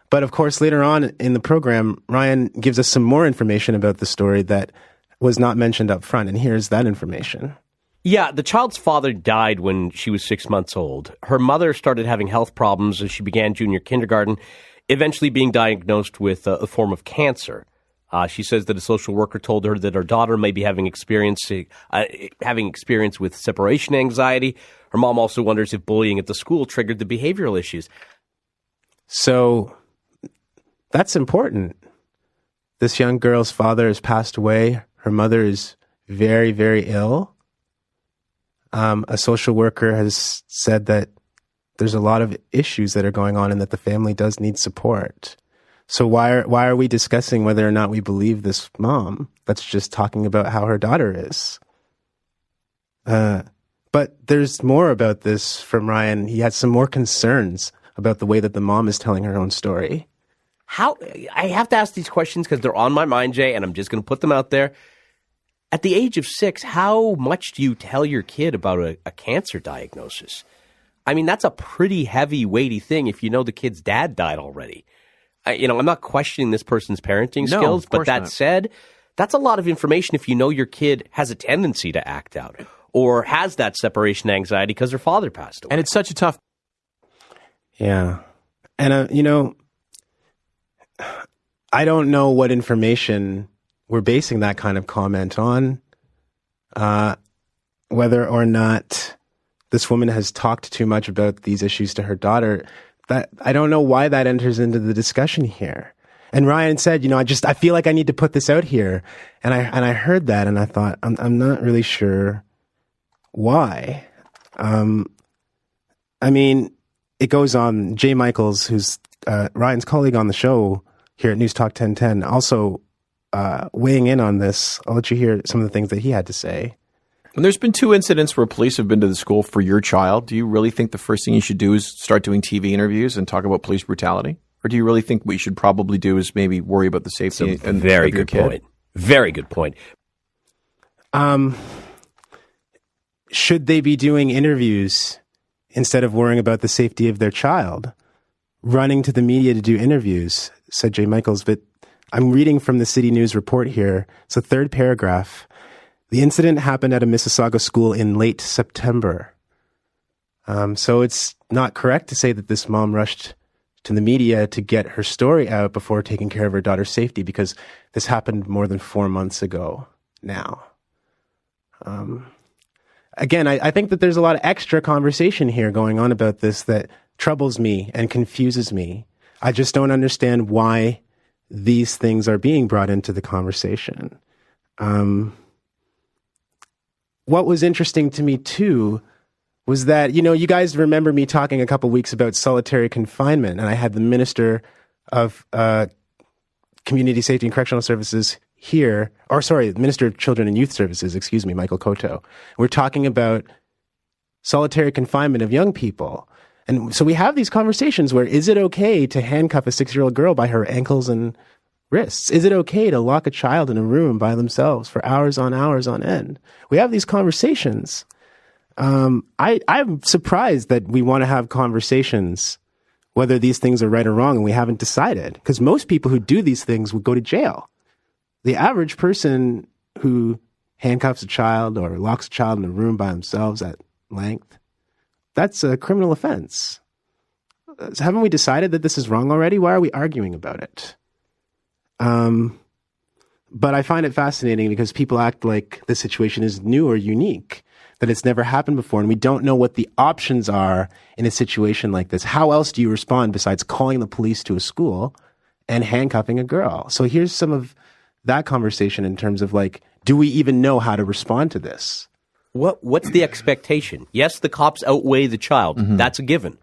But of course, later on in the program, Ryan gives us some more information about the story that was not mentioned up front, and here's that information. Yeah, the child's father died when she was 6 months old. Her mother started having health problems as she began junior kindergarten, eventually being diagnosed with a form of cancer. She says that a social worker told her that her daughter may be having experience with separation anxiety. Her mom also wonders if bullying at the school triggered the behavioral issues. So that's important. This young girl's father has passed away. Her mother is very, very ill. A social worker has said that there's a lot of issues that are going on and that the family does need support. So why are we discussing whether or not we believe this mom that's just talking about how her daughter is? But there's more about this from Ryan. He had some more concerns about the way that the mom is telling her own story. I have to ask these questions because they're on my mind, Jay, and I'm just going to put them out there. At the age of 6, how much do you tell your kid about a cancer diagnosis? I mean, that's a pretty heavy, weighty thing if you know the kid's dad died already. I'm not questioning this person's parenting skills, but that said, that's a lot of information if you know your kid has a tendency to act out or has that separation anxiety because their father passed away. And it's such a tough... Yeah. And, I don't know what information we're basing that kind of comment on, whether or not this woman has talked too much about these issues to her daughter. That I don't know why that enters into the discussion here. And Ryan said, I feel like I need to put this out here. And I heard that and I thought, I'm not really sure why. It goes on. Jay Michaels, who's Ryan's colleague on the show here at News Talk 1010, also weighing in on this. I'll let you hear some of the things that he had to say. And there's been 2 incidents where police have been to the school for your child. Do you really think the first thing you should do is start doing TV interviews and talk about police brutality? Or do you really think what you should probably do is maybe worry about the safety of your kid? Very good point. Should they be doing interviews instead of worrying about the safety of their child? Running to the media to do interviews, said Jay Michaels. But I'm reading from the City News report here. It's the 3rd paragraph. The incident happened at a Mississauga school in late September. So it's not correct to say that this mom rushed to the media to get her story out before taking care of her daughter's safety, because this happened more than 4 months ago now. Again, I think that there's a lot of extra conversation here going on about this that troubles me and confuses me. I just don't understand why these things are being brought into the conversation. What was interesting to me, too, was that, you guys remember me talking a couple weeks about solitary confinement, and I had the Minister of Community Safety and Correctional Services here, Minister of Children and Youth Services, Michael Koto. We're talking about solitary confinement of young people. And so we have these conversations where, is it okay to handcuff a 6-year-old girl by her ankles and wrists? Is it okay to lock a child in a room by themselves for hours on end? We have these conversations. I'm surprised that we want to have conversations whether these things are right or wrong, and we haven't decided. Because most people who do these things would go to jail. The average person who handcuffs a child or locks a child in a room by themselves at length, that's a criminal offense. Haven't we decided that this is wrong already? Why are we arguing about it? But I find it fascinating because people act like this situation is new or unique, that it's never happened before, and we don't know what the options are in a situation like this. How else do you respond besides calling the police to a school and handcuffing a girl? So here's some of that conversation in terms of do we even know how to respond to this? What's the expectation? Yes, the cops outweigh the child. Mm-hmm. That's a given.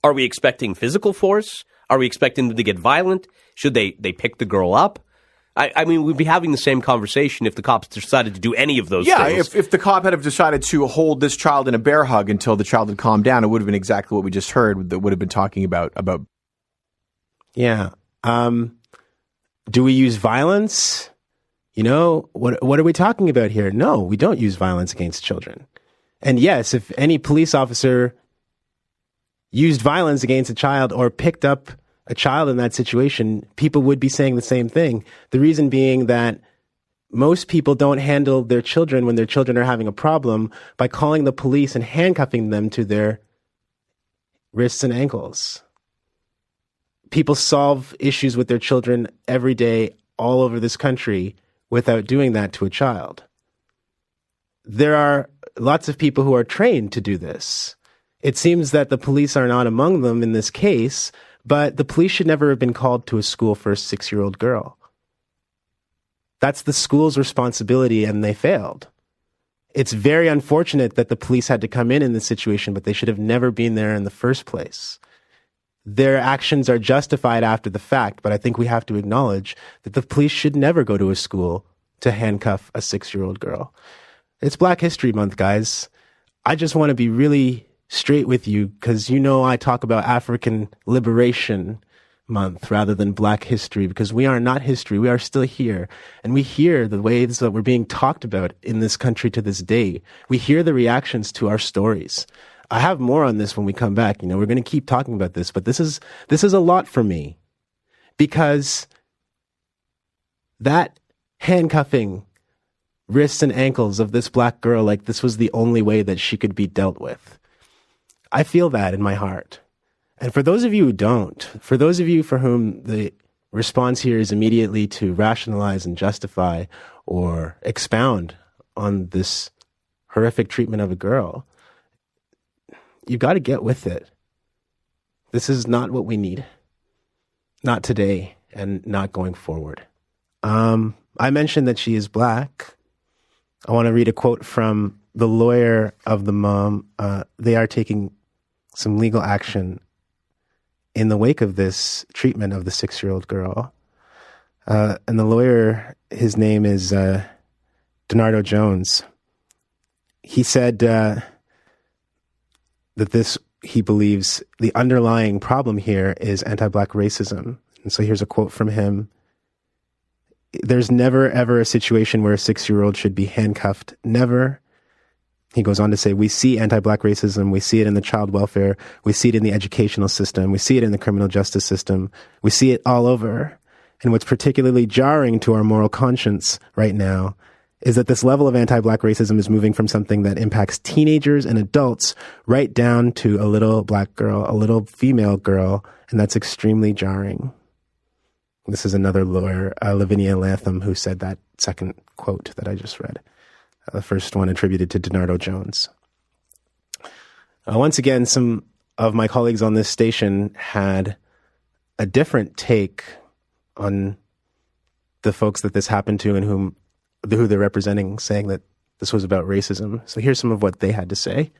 Are we expecting physical force? Are we expecting them to get violent? Should they pick the girl up? I mean, we'd be having the same conversation if the cops decided to do any of those things. Yeah, if the cop had have decided to hold this child in a bear hug until the child had calmed down, it would have been exactly what we just heard, that would have been talking about. Yeah. Do we use violence? You know, what are we talking about here? No, we don't use violence against children. And yes, if any police officer used violence against a child or picked up a child in that situation, people would be saying the same thing. The reason being that most people don't handle their children when their children are having a problem by calling the police and handcuffing them to their wrists and ankles. People solve issues with their children every day all over this country without doing that to a child. There are lots of people who are trained to do this. It seems that the police are not among them in this case, but the police should never have been called to a school for a 6-year-old girl. That's the school's responsibility, and they failed. It's very unfortunate that the police had to come in this situation, but they should have never been there in the first place. Their actions are justified after the fact, but I think we have to acknowledge that the police should never go to a school to handcuff a 6-year-old girl. It's Black History Month, guys. I just want to be really straight with you because you know I talk about African Liberation Month rather than Black history, because we are not history. We are still here. And we hear the ways that we're being talked about in this country to this day. We hear the reactions to our stories. I have more on this when we come back. You know, we're going to keep talking about this, but this is a lot for me, because that handcuffing wrists and ankles of this Black girl, like this was the only way that she could be dealt with. I feel that in my heart. And for those of you who don't, for those of you for whom the response here is immediately to rationalize and justify or expound on this horrific treatment of a girl, you've got to get with it. This is not what we need. Not today and not going forward. I mentioned that she is Black. I want to read a quote from the lawyer of the mom. They are taking some legal action in the wake of this treatment of the 6-year-old girl. And the lawyer, his name is Donardo Jones. He said that he believes the underlying problem here is anti-Black racism. And so here's a quote from him. "There's never, ever a situation where a 6-year-old should be handcuffed. Never." He goes on to say, "We see anti-Black racism. We see it in the child welfare. We see it in the educational system. We see it in the criminal justice system. We see it all over. And what's particularly jarring to our moral conscience right now is that this level of anti-Black racism is moving from something that impacts teenagers and adults right down to a little Black girl, a little female girl, and that's extremely jarring." This is another lawyer, Lavinia Latham, who said that second quote that I just read. The first one attributed to Donardo Jones. Once again, some of my colleagues on this station had a different take on the folks that this happened to and who they're representing, saying that this was about racism. So here's some of what they had to say.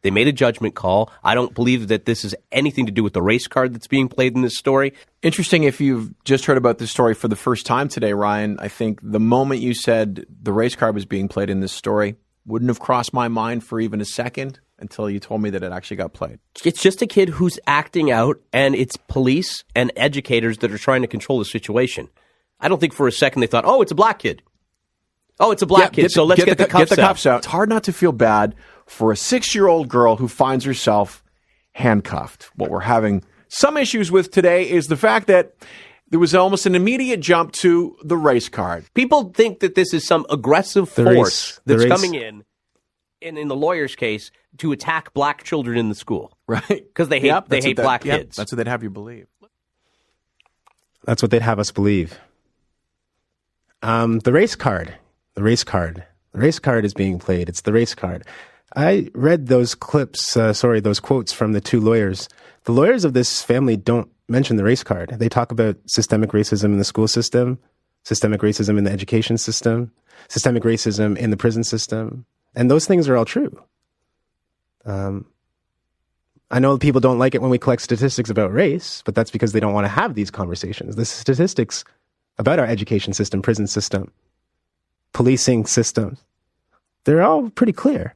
They made a judgment call. I don't believe that this has anything to do with the race card that's being played in this story. Interesting, if you've just heard about this story for the first time today, Ryan, I think the moment you said the race card was being played in this story wouldn't have crossed my mind for even a second until you told me that it actually got played. It's just a kid who's acting out, and it's police and educators that are trying to control the situation. I don't think for a second they thought, oh, it's a Black kid. Oh, it's a Black kid, so let's get the cuffs out. It's hard not to feel bad for a 6-year-old girl who finds herself handcuffed. What we're having some issues with today is the fact that there was almost an immediate jump to the race card. People think that this is some aggressive force that's coming in the lawyer's case, to attack Black children in the school. Right. Because they hate Black kids. That's what they'd have you believe. That's what they'd have us believe. The race card. The race card. The race card is being played. It's the race card. I read those those quotes from the two lawyers. The lawyers of this family don't mention the race card. They talk about systemic racism in the school system, systemic racism in the education system, systemic racism in the prison system. And those things are all true. I know people don't like it when we collect statistics about race, but that's because they don't want to have these conversations. The statistics about our education system, prison system, policing systems, they're all pretty clear.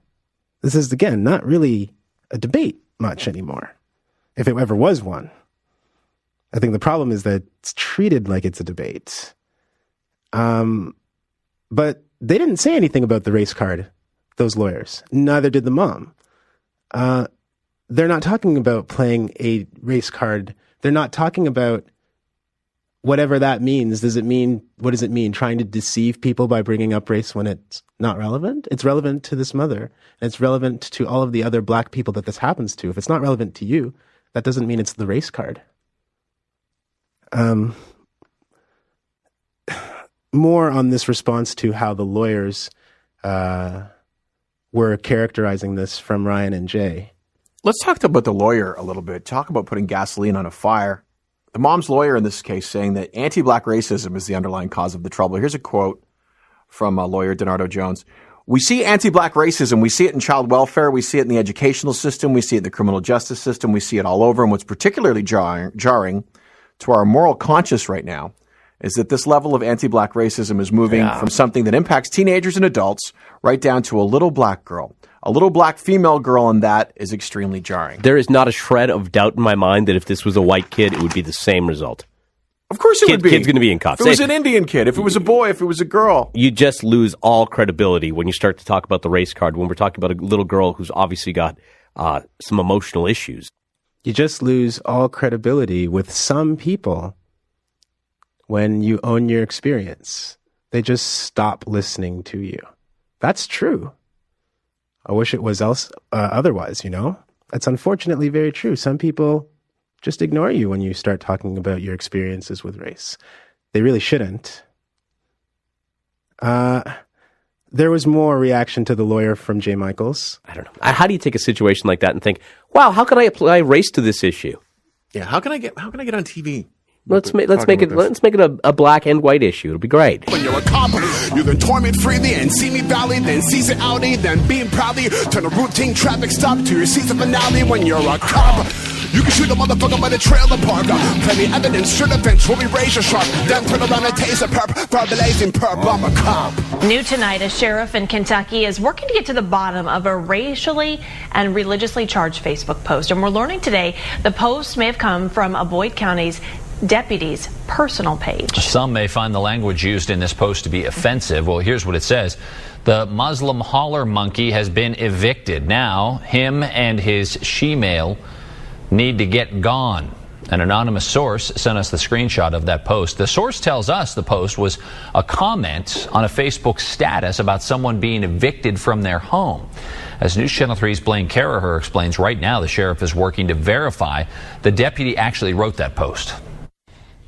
This is, again, not really a debate much anymore, if it ever was one. I think the problem is that it's treated like it's a debate. But they didn't say anything about the race card, those lawyers. Neither did the mom. They're not talking about playing a race card. They're not talking about whatever that means. What does it mean? Trying to deceive people by bringing up race when it's not relevant? It's relevant to this mother. And it's relevant to all of the other black people that this happens to. If it's not relevant to you, that doesn't mean it's the race card. More on this response to how the lawyers were characterizing this from Ryan and Jay. Let's talk about the lawyer a little bit. Talk about putting gasoline on a fire. The mom's lawyer in this case saying that anti-black racism is the underlying cause of the trouble. Here's a quote from lawyer Donardo Jones. We see anti-black racism. We see it in child welfare. We see it in the educational system. We see it in the criminal justice system. We see it all over. And what's particularly jarring to our moral conscience right now is that this level of anti-black racism is moving from something that impacts teenagers and adults right down to a little black girl. A little black female girl, and that is extremely jarring. There is not a shred of doubt in my mind that if this was a white kid, it would be the same result. Of course it would be. Kid's going to be in cuffs. If it was an Indian kid, if it was a boy, if it was a girl. You just lose all credibility when you start to talk about the race card, when we're talking about a little girl who's obviously got some emotional issues. You just lose all credibility with some people when you own your experience. They just stop listening to you. That's true. I wish it was otherwise, you know? That's unfortunately very true. Some people just ignore you when you start talking about your experiences with race. They really shouldn't. There was more reaction to the lawyer from Jay Michaels. I don't know. How do you take a situation like that and think, wow, how can I apply race to this issue? Yeah, how can I get on TV? Let's make it a black and white issue. It'll be great. When you're a cop, you can torment freely and see me valley, then seize it Audi, then being proudly turn a routine traffic stop to your season finale. When you're a cop, you can shoot a motherfucker by the trailer park. Plenty evidence, sure defense, will be razor sharp. Then turn around and taser perp, for blazing perp, I'm a cop. New tonight, a sheriff in Kentucky is working to get to the bottom of a racially and religiously charged Facebook post. And we're learning today the post may have come from a Boyd County's deputy's personal page. Some may find the language used in this post to be offensive. Well, here's what it says. The Muslim holler monkey has been evicted. Now, him and his she-male need to get gone. An anonymous source sent us the screenshot of that post. The source tells us the post was a comment on a Facebook status about someone being evicted from their home. As News Channel 3's Blaine Carraher explains, right now the sheriff is working to verify the deputy actually wrote that post.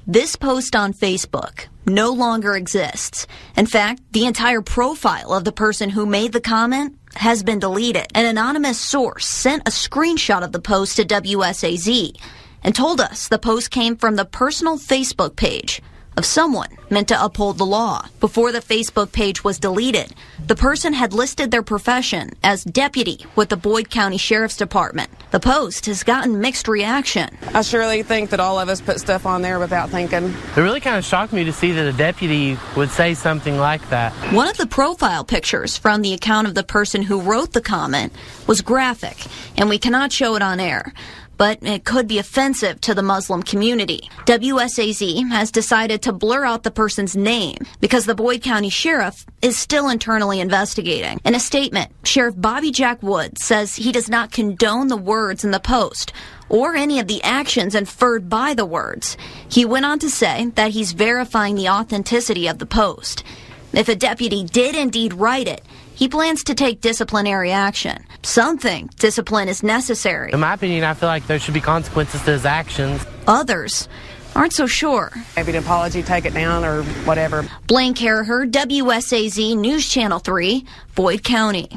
This post on Facebook no longer exists. In fact, the entire profile of the person who made the comment has been deleted. An anonymous source sent a screenshot of the post to WSAZ and told us the post came from the personal Facebook page of someone meant to uphold the law. Before the Facebook page was deleted, the person had listed their profession as deputy with the Boyd County Sheriff's Department. The post has gotten mixed reaction. I surely think that all of us put stuff on there without thinking. It really kind of shocked me to see that a deputy would say something like that. One of the profile pictures from the account of the person who wrote the comment was graphic, and we cannot show it on air. But it could be offensive to the Muslim community. WSAZ has decided to blur out the person's name because the Boyd County Sheriff is still internally investigating. In a statement, Sheriff Bobby Jack Wood says he does not condone the words in the post or any of the actions inferred by the words. He went on to say that he's verifying the authenticity of the post. If a deputy did indeed write it, he plans to take disciplinary action. Some think discipline is necessary. In my opinion, I feel like there should be consequences to his actions. Others aren't so sure. Maybe an apology, take it down, or whatever. Blaine Carraher, WSAZ News Channel 3, Boyd County.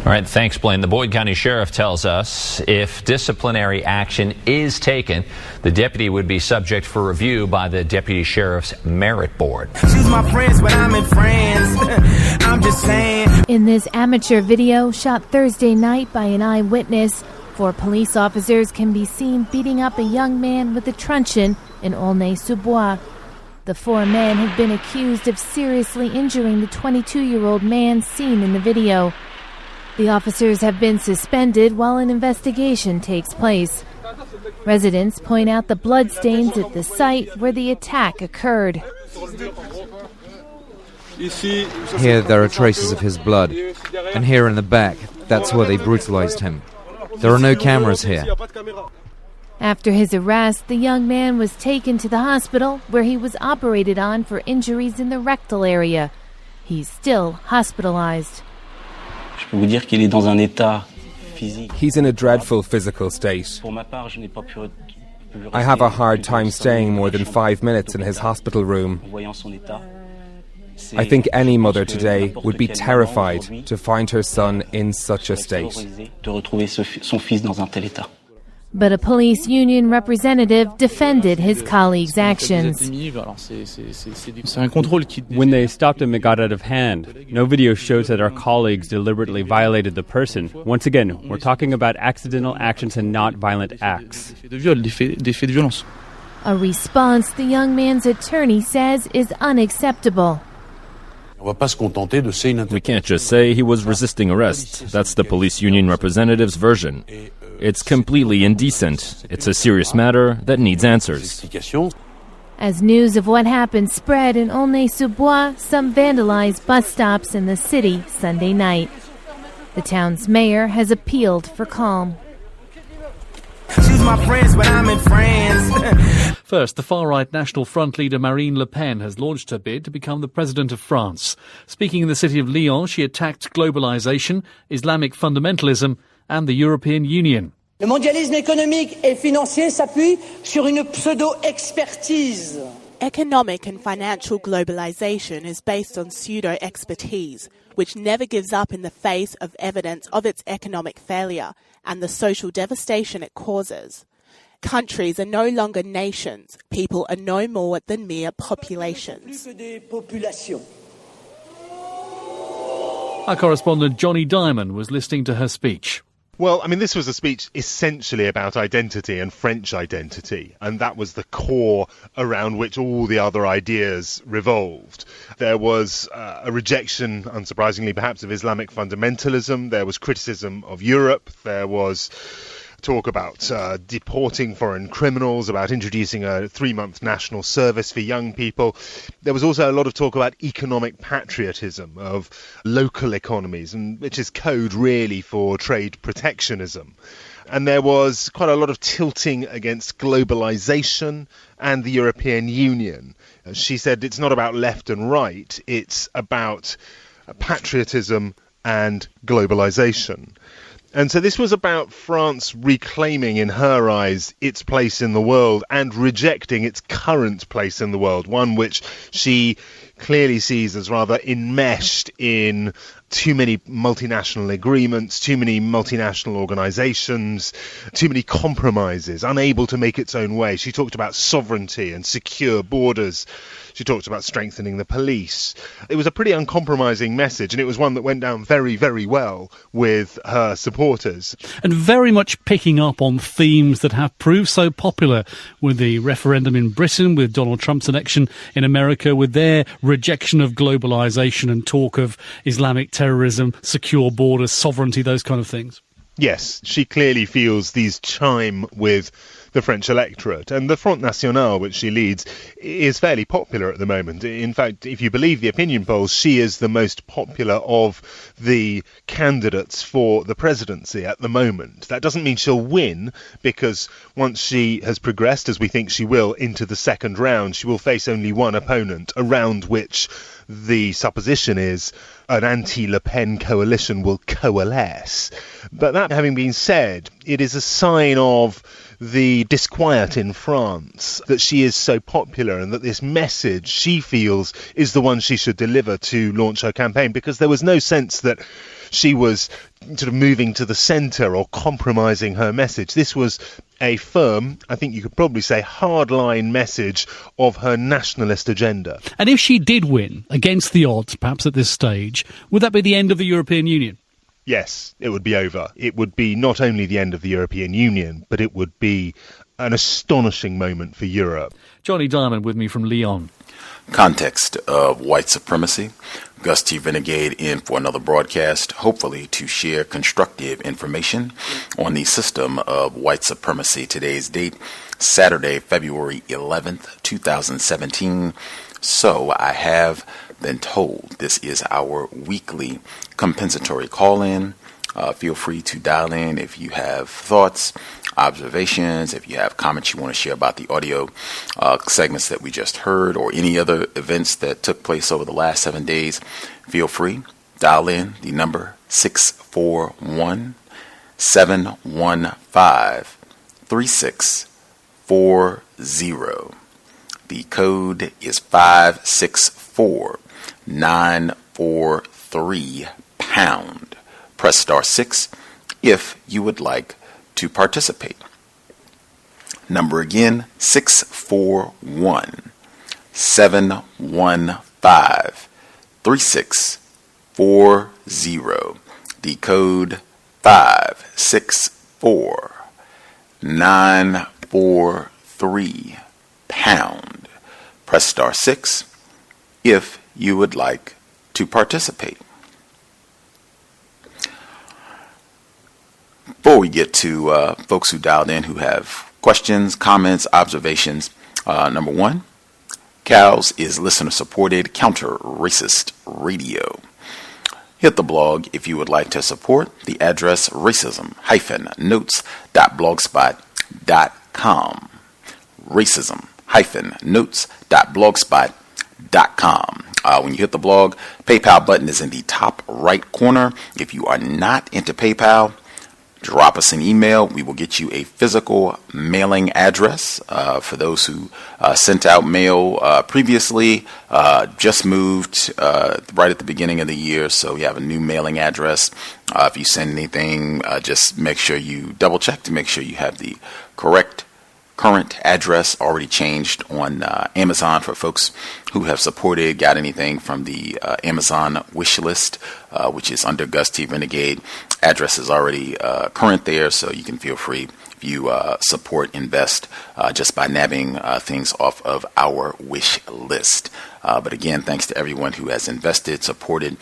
All right, thanks, Blaine. The Boyd County Sheriff tells us if disciplinary action is taken, the deputy would be subject for review by the Deputy Sheriff's Merit Board. Choose my friends when I'm in France. I'm just saying. In this amateur video shot Thursday night by an eyewitness, 4 police officers can be seen beating up a young man with a truncheon in Aulnay-sous-Bois. The 4 men have been accused of seriously injuring the 22-year-old man seen in the video. The officers have been suspended while an investigation takes place. Residents point out the bloodstains at the site where the attack occurred. Here there are traces of his blood, and here in the back, that's where they brutalized him. There are no cameras here. After his arrest, the young man was taken to the hospital where he was operated on for injuries in the rectal area. He's still hospitalized. He's in a dreadful physical state. I have a hard time staying more than 5 minutes in his hospital room. I think any mother today would be terrified to find her son in such a state. But a police union representative defended his colleague's actions. When they stopped him, it got out of hand. No video shows that our colleagues deliberately violated the person. Once again, we're talking about accidental actions and not violent acts. A response the young man's attorney says is unacceptable. We can't just say he was resisting arrest. That's the police union representative's version. It's completely indecent. It's a serious matter that needs answers. As news of what happened spread in Aulnay-sous-Bois, some vandalized bus stops in the city Sunday night. The town's mayor has appealed for calm. She's my friends, but I'm in France. First, the far-right National Front leader Marine Le Pen has launched her bid to become the president of France. Speaking in the city of Lyon, she attacked globalization, Islamic fundamentalism and the European Union. Le mondialisme économique et financier s'appuie sur une pseudo-expertise. Economic and financial globalization is based on pseudo-expertise, which never gives up in the face of evidence of its economic failure and the social devastation it causes. Countries are no longer nations. People are no more than mere populations. Our correspondent Johnny Diamond was listening to her speech. Well, I mean, this was a speech essentially about identity and French identity, and that was the core around which all the other ideas revolved. There was a rejection, unsurprisingly perhaps, of Islamic fundamentalism. There was criticism of Europe. There was talk about deporting foreign criminals, about introducing a 3-month national service for young people. There was also a lot of talk about economic patriotism, of local economies, and which is code really for trade protectionism. And there was quite a lot of tilting against globalization and the European Union. She said it's not about left and right, it's about patriotism and globalization. And so this was about France reclaiming, in her eyes, its place in the world and rejecting its current place in the world, one which she clearly sees as rather enmeshed in too many multinational agreements, too many multinational organizations, too many compromises, unable to make its own way. She talked about sovereignty and secure borders. She talked about strengthening the police. It was a pretty uncompromising message, and it was one that went down very, very well with her supporters. And very much picking up on themes that have proved so popular with the referendum in Britain, with Donald Trump's election in America, with their rejection of globalization and talk of Islamic terrorism, secure borders, sovereignty, those kind of things. Yes, she clearly feels these chime with the French electorate. And the Front National, which she leads, is fairly popular at the moment. In fact, if you believe the opinion polls, she is the most popular of the candidates for the presidency at the moment. That doesn't mean she'll win, because once she has progressed, as we think she will, into the second round, she will face only one opponent, around which the supposition is an anti-Le Pen coalition will coalesce. But that having been said, it is a sign of the disquiet in France that she is so popular, and that this message she feels is the one she should deliver to launch her campaign, because there was no sense that she was sort of moving to the centre or compromising her message. This was a firm, I think you could probably say, hardline message of her nationalist agenda. And if she did win, against the odds, perhaps at this stage, would that be the end of the European Union? Yes, it would be over. It would be not only the end of the European Union, but it would be an astonishing moment for Europe. Johnny Diamond with me from Lyon. Context of White Supremacy. Gus T Renegade in for another broadcast, hopefully to share constructive information on the system of white supremacy. Today's date, Saturday, February 11th, 2017. So I have been told this is our weekly compensatory call-in. Feel free to dial in if you have thoughts, observations, if you have comments you want to share about the audio segments that we just heard or any other events that took place over the last 7 days. Feel free. Dial in the number 641-715-3640. The code is 564-943#. Press *6 if you would like to participate. Number again, 641-715-3640. The code 564-943#. Press *6 if you would like to participate. Before we get to folks who dialed in who have questions, comments, observations, number one, COWS is listener-supported counter-racist radio. Hit the blog if you would like to support. The address racism-notes.blogspot.com. racism-notes.blogspot.com. When you hit the blog, PayPal button is in the top right corner. If you are not into PayPal, drop us an email. We will get you a physical mailing address. For those who sent out mail previously, just moved right at the beginning of the year, so we have a new mailing address. If you send anything, just make sure you double check to make sure you have the correct current address already changed on Amazon for folks who have supported, got anything from the Amazon wish list, which is under Gus T Renegade. Address is already current there, so you can feel free if you support, invest just by nabbing things off of our wish list. But again, thanks to everyone who has invested, supported.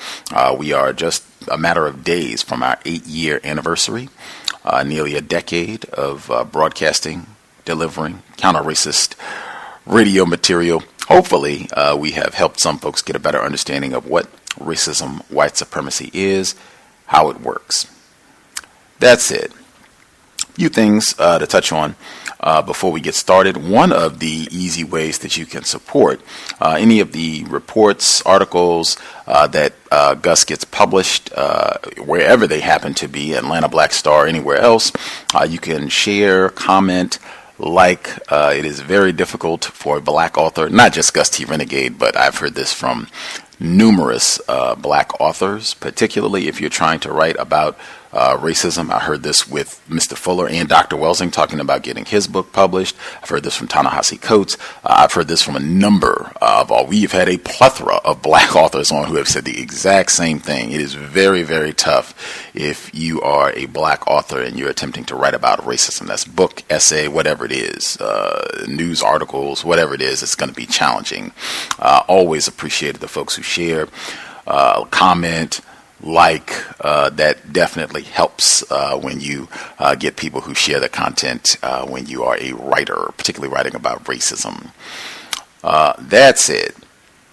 We are just a matter of days from our 8-year anniversary, nearly a decade of broadcasting, delivering counter-racist radio material. Hopefully, we have helped some folks get a better understanding of what racism, white supremacy is, how it works. That's it. A few things to touch on before we get started. One of the easy ways that you can support any of the reports, articles that Gus gets published, wherever they happen to be, Atlanta Black Star, anywhere else, you can share, comment, it is very difficult for a black author, not just Gus T Renegade, but I've heard this from numerous black authors, particularly if you're trying to write about racism. I heard this with Mr. Fuller and Dr. Welsing talking about getting his book published. I've heard this from Ta-Nehisi Coates. I've heard this from a number of we've had a plethora of black authors on who have said the exact same thing. It is very, very tough if you are a black author and you're attempting to write about racism. That's book, essay, whatever it is, news articles, whatever it is, it's going to be challenging. Always appreciated the folks who share, comment, that definitely helps when you get people who share the content when you are a writer, particularly writing about racism. That's it.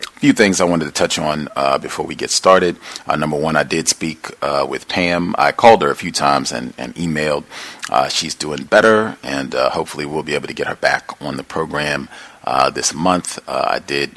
A few things I wanted to touch on before we get started. Number one, I did speak with Pam. I called her a few times and emailed. She's doing better, and hopefully we'll be able to get her back on the program this month. I did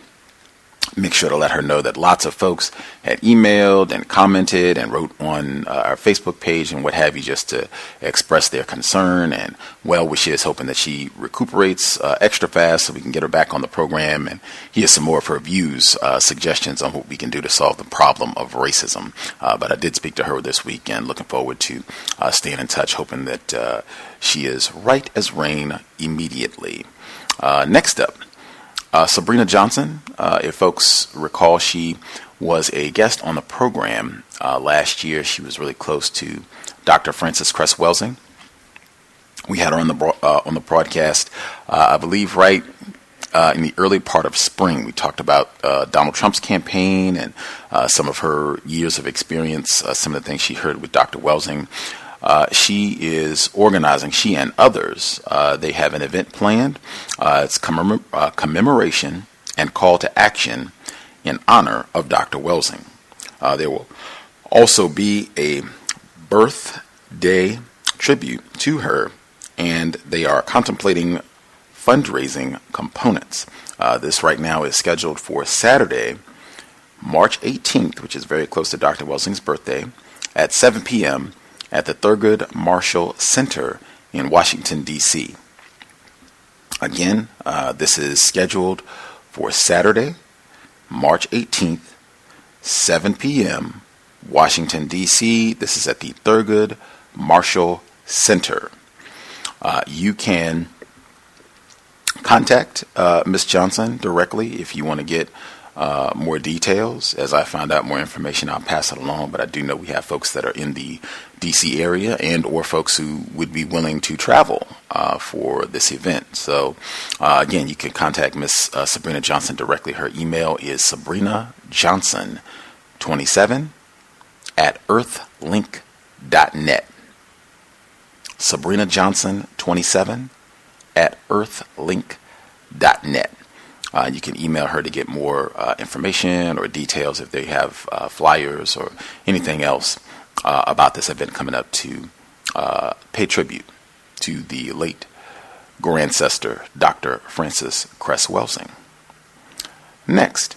make sure to let her know that lots of folks had emailed and commented and wrote on our Facebook page and what have you, just to express their concern and well wishes, hoping that she recuperates extra fast so we can get her back on the program and hear some more of her views, suggestions on what we can do to solve the problem of racism. But I did speak to her this week and looking forward to staying in touch, hoping that she is right as rain immediately. Next up, Sabrina Johnson, if folks recall, she was a guest on the program last year. She was really close to Dr. Frances Cress Welsing. We had her on the broadcast, I believe, right in the early part of spring. We talked about Donald Trump's campaign and some of her years of experience, some of the things she heard with Dr. Welsing. She is organizing, she and others, they have an event planned. It's commemoration and call to action in honor of Dr. Welsing. There will also be a birthday tribute to her, and they are contemplating fundraising components. This right now is scheduled for Saturday, March 18th, which is very close to Dr. Welsing's birthday, at 7 p.m. at the Thurgood Marshall Center in Washington, D.C. Again, this is scheduled for Saturday, March 18th, 7 p.m., Washington, D.C. This is at the Thurgood Marshall Center. You can contact Ms. Johnson directly if you want to get more details. As I find out more information, I'll pass it along, but I do know we have folks that are in the DC area and or folks who would be willing to travel for this event. So again, you can contact Ms. Sabrina Johnson directly. Her email is sabrinajohnson27 at earthlink.net. Sabrina Johnson 27 at earthlink.net. You can email her to get more information or details if they have flyers or anything else about this event coming up to pay tribute to the late Grandcestor, Dr. Francis Cress Welsing. Next,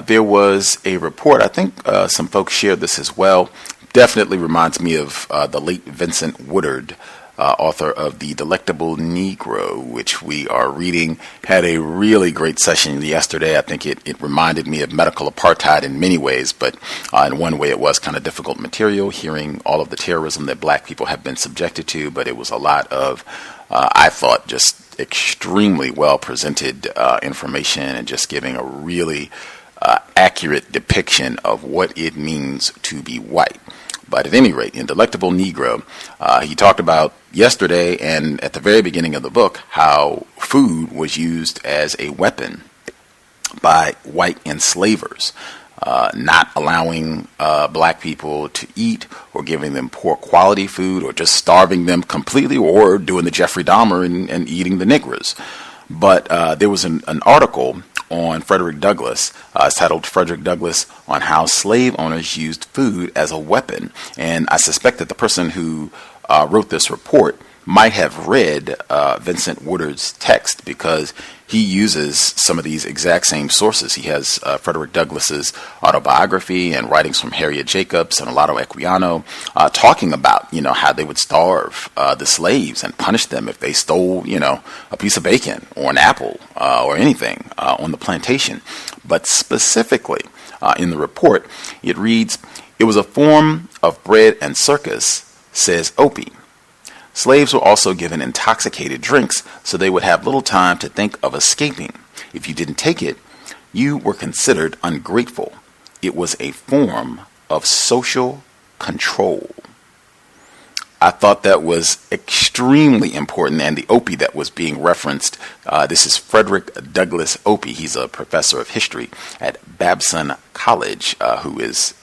there was a report, I think some folks shared this as well, definitely reminds me of the late Vincent Woodard, author of The Delectable Negro, which we are reading. Had a really great session yesterday. I think it reminded me of medical apartheid in many ways, but in one way it was kind of difficult material, hearing all of the terrorism that black people have been subjected to, but it was a lot of, I thought, just extremely well presented information and just giving a really accurate depiction of what it means to be white. But at any rate, in Delectable Negro, he talked about yesterday and at the very beginning of the book how food was used as a weapon by white enslavers, not allowing black people to eat or giving them poor quality food or just starving them completely or doing the Jeffrey Dahmer and eating the niggers. But there was an article on Frederick Douglass, titled Frederick Douglass on How Slave Owners Used Food as a Weapon. And I suspect that the person who wrote this report might have read Vincent Woodard's text because he uses some of these exact same sources. He has Frederick Douglass's autobiography and writings from Harriet Jacobs and Olaudah Equiano talking about, how they would starve the slaves and punish them if they stole, a piece of bacon or an apple or anything on the plantation. But specifically in the report, it reads, "It was a form of bread and circus," says Opie. Slaves were also given intoxicated drinks so they would have little time to think of escaping. If you didn't take it, you were considered ungrateful. It was a form of social control. I thought that was extremely important, and the Opie that was being referenced, this is Frederick Douglass Opie. He's a professor of history at Babson College, who is,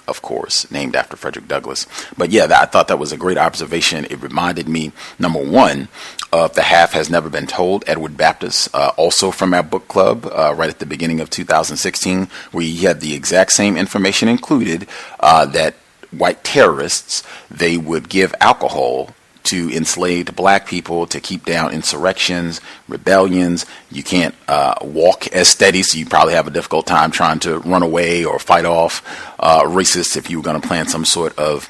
of course, named after Frederick Douglass. But yeah, I thought that was a great observation. It reminded me, number one, of The Half Has Never Been Told, Edward Baptist, also from our book club, right at the beginning of 2016, where he had the exact same information included, that white terrorists, they would give alcohol to enslaved black people to keep down insurrections, rebellions. You can't walk as steady, so you probably have a difficult time trying to run away or fight off racists if you were going to plan some sort of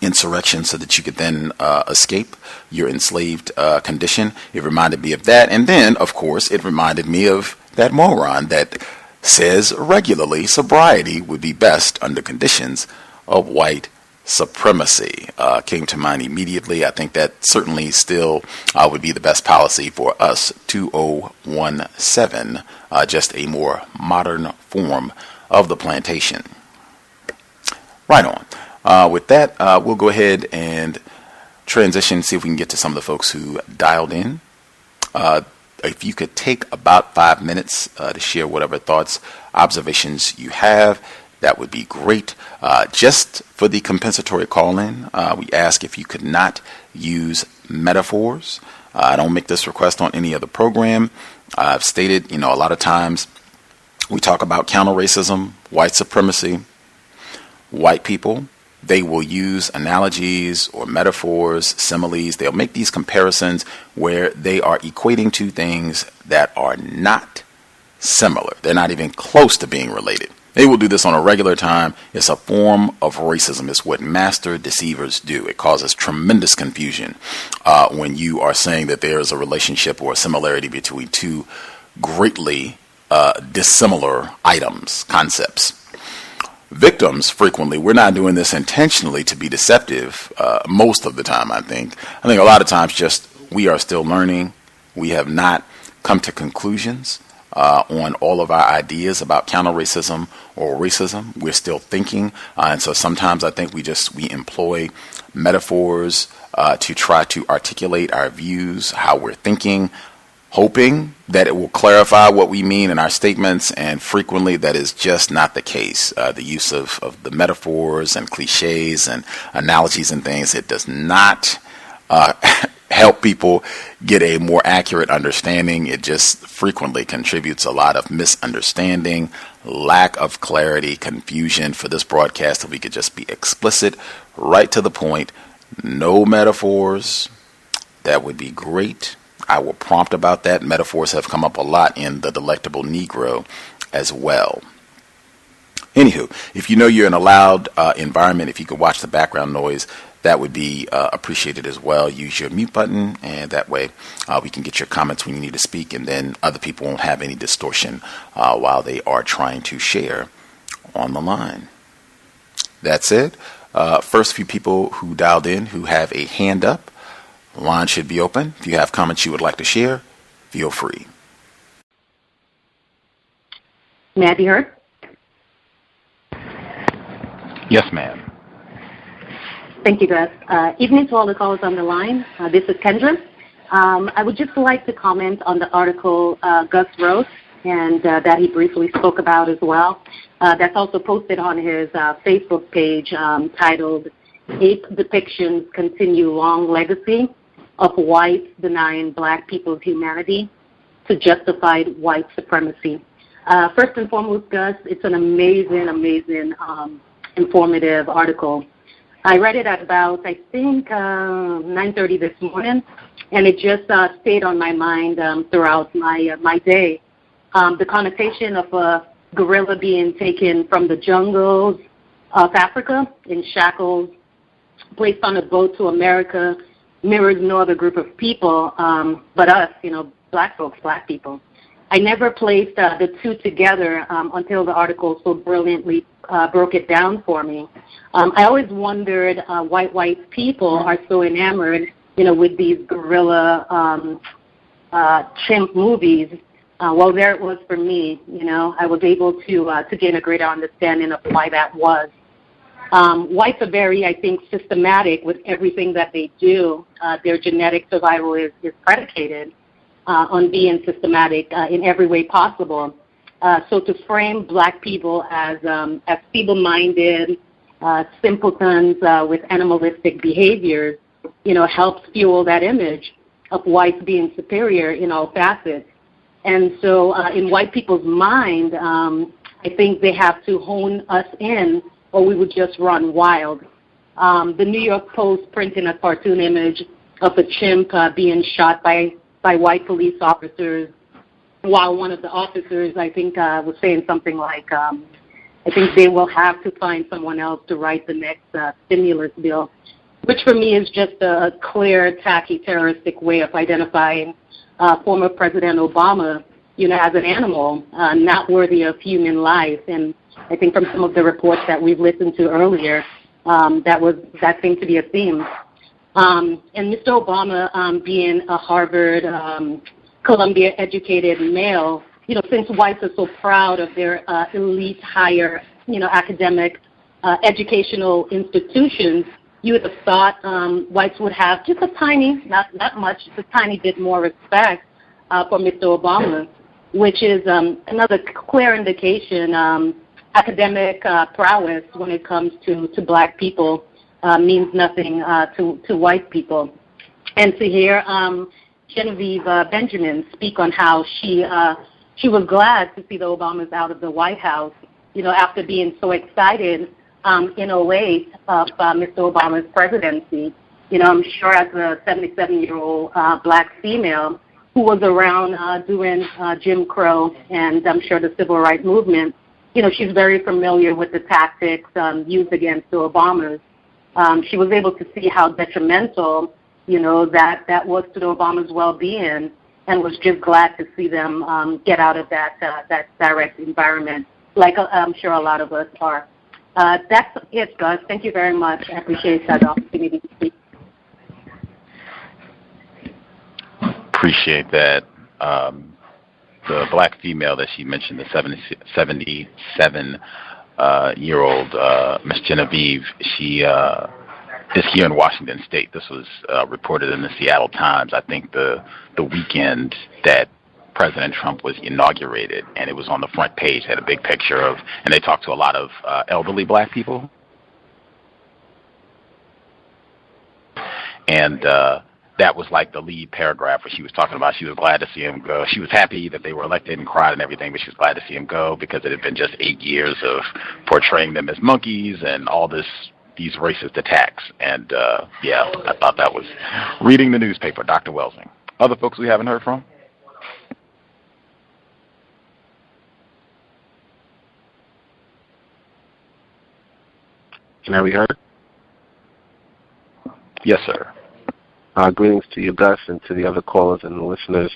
insurrection so that you could then escape your enslaved condition. It reminded me of that. And then, of course, it reminded me of that moron that says regularly sobriety would be best under conditions of white supremacy. Came to mind immediately. I think that certainly still would be the best policy for us, 2017, just a more modern form of the plantation. Right on. With that, we'll go ahead and transition, see if we can get to some of the folks who dialed in. if you could take about 5 minutes to share whatever thoughts, observations you have, that would be great. Just for the compensatory call-in, we ask if you could not use metaphors. I don't make this request on any other program. I've stated, a lot of times we talk about counter-racism, white supremacy, white people. They will use analogies or metaphors, similes. They'll make these comparisons where they are equating two things that are not similar. They're not even close to being related. They will do this on a regular time. It's a form of racism. It's what master deceivers do. It causes tremendous confusion when you are saying that there is a relationship or a similarity between two greatly dissimilar items, concepts. Victims, frequently, we're not doing this intentionally to be deceptive most of the time, I think. I think a lot of times just we are still learning. We have not come to conclusions on all of our ideas about counter-racism or racism. We're still thinking. And so sometimes I think we employ metaphors to try to articulate our views, how we're thinking, hoping that it will clarify what we mean in our statements, and frequently that is just not the case. The use of the metaphors and cliches and analogies and things, it does not help people get a more accurate understanding. It just frequently contributes a lot of misunderstanding, lack of clarity, confusion. For this broadcast, if we could just be explicit, right to the point, no metaphors, that would be great. I will prompt about that. Metaphors have come up a lot in The Delectable Negro as well. Anywho, if you know you're in a loud environment, if you could watch the background noise, that would be appreciated as well. Use your mute button, and that way we can get your comments when you need to speak, and then other people won't have any distortion while they are trying to share on the line. That's it. First few people who dialed in who have a hand up, line should be open. If you have comments you would like to share, feel free. May I be heard? Yes, ma'am. Thank you, Gus. Evening to all the callers on the line. This is Kendra. I would just like to comment on the article Gus wrote and that he briefly spoke about as well. That's also posted on his Facebook page titled "Ape Depictions Continue Long Legacy of Whites Denying Black People's Humanity to Justified White Supremacy." First and foremost, Gus, it's an amazing, informative article. I read it at about, 9:30 this morning, and it just stayed on my mind throughout my day. The connotation of a gorilla being taken from the jungles of Africa in shackles, placed on a boat to America, mirrors no other group of people but us, black folks, black people. I never placed the two together until the article so brilliantly broke it down for me. I always wondered why white people are so enamored, with these gorilla chimp movies. Well, there it was for me. I was able to gain a greater understanding of why that was. Whites are very, I think, systematic with everything that they do. Their genetic survival is predicated on being systematic in every way possible. So to frame black people as feeble-minded, simpletons with animalistic behaviors, helps fuel that image of whites being superior in all facets. And so in white people's mind, I think they have to hone us in, or we would just run wild. The New York Post printing a cartoon image of a chimp being shot by white police officers, while one of the officers, I think, was saying something like, I think they will have to find someone else to write the next stimulus bill, which for me is just a clear, tacky, terroristic way of identifying former President Obama, as an animal, not worthy of human life. And I think from some of the reports that we've listened to earlier, that seemed to be a theme. And Mr. Obama, being a Harvard, Columbia-educated male, since whites are so proud of their elite, higher, academic, educational institutions, you would have thought whites would have just a tiny, not much, just a tiny bit more respect for Mr. Obama, which is another clear indication academic prowess when it comes to black people means nothing to white people. And to hear Genevieve Benjamin speak on how she was glad to see the Obamas out of the White House, after being so excited in 08 of Mr. Obama's presidency. I'm sure as a 77-year-old black female who was around during Jim Crow and I'm sure the civil rights movement, she's very familiar with the tactics used against the Obamas. She was able to see how detrimental, that was to the Obamas' well-being, and was just glad to see them get out of that direct environment, like I'm sure a lot of us are. That's it, Gus. Thank you very much. I appreciate that opportunity to speak. Appreciate that. The black female that she mentioned, the 77-year-old Miss Genevieve, she is here in Washington State. This was reported in the Seattle Times, I think the weekend that President Trump was inaugurated, and it was on the front page, had a big picture of, and they talked to a lot of elderly black people. And that was like the lead paragraph where she was talking about she was glad to see him go. She was happy that they were elected and cried and everything, but she was glad to see him go because it had been just 8 years of portraying them as monkeys and all these racist attacks. And, I thought that was reading the newspaper, Dr. Welsing. Other folks we haven't heard from? Can I be heard? Yes, sir. Greetings to you, Gus, and to the other callers and the listeners.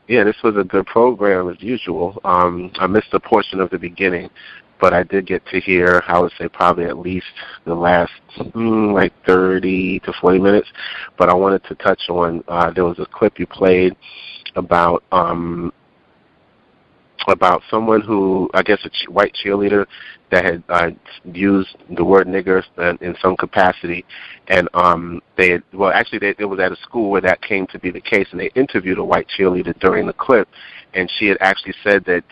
This was a good program as usual. I missed a portion of the beginning, but I did get to hear, I would say probably at least the last 30 to 40 minutes. But I wanted to touch on, there was a clip you played about someone who, I guess a white cheerleader that had used the word nigger in some capacity, and it was at a school where that came to be the case, and they interviewed a white cheerleader during the clip, and she had actually said that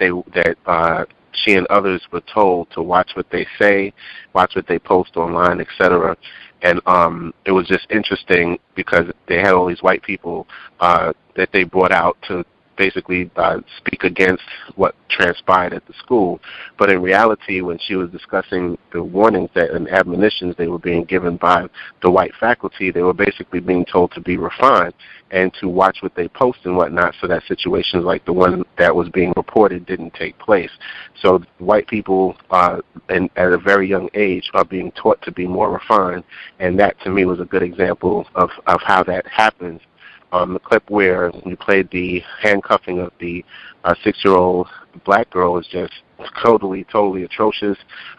she and others were told to watch what they say, watch what they post online, etc. And it was just interesting because they had all these white people that they brought out to basically speak against what transpired at the school. But in reality, when she was discussing the warnings and admonitions they were being given by the white faculty, they were basically being told to be refined and to watch what they post and whatnot so that situations like the one that was being reported didn't take place. So white people at a very young age are being taught to be more refined, and that to me was a good example of how that happens. The clip where we played the handcuffing of the 6-year-old black girl is just totally atrocious.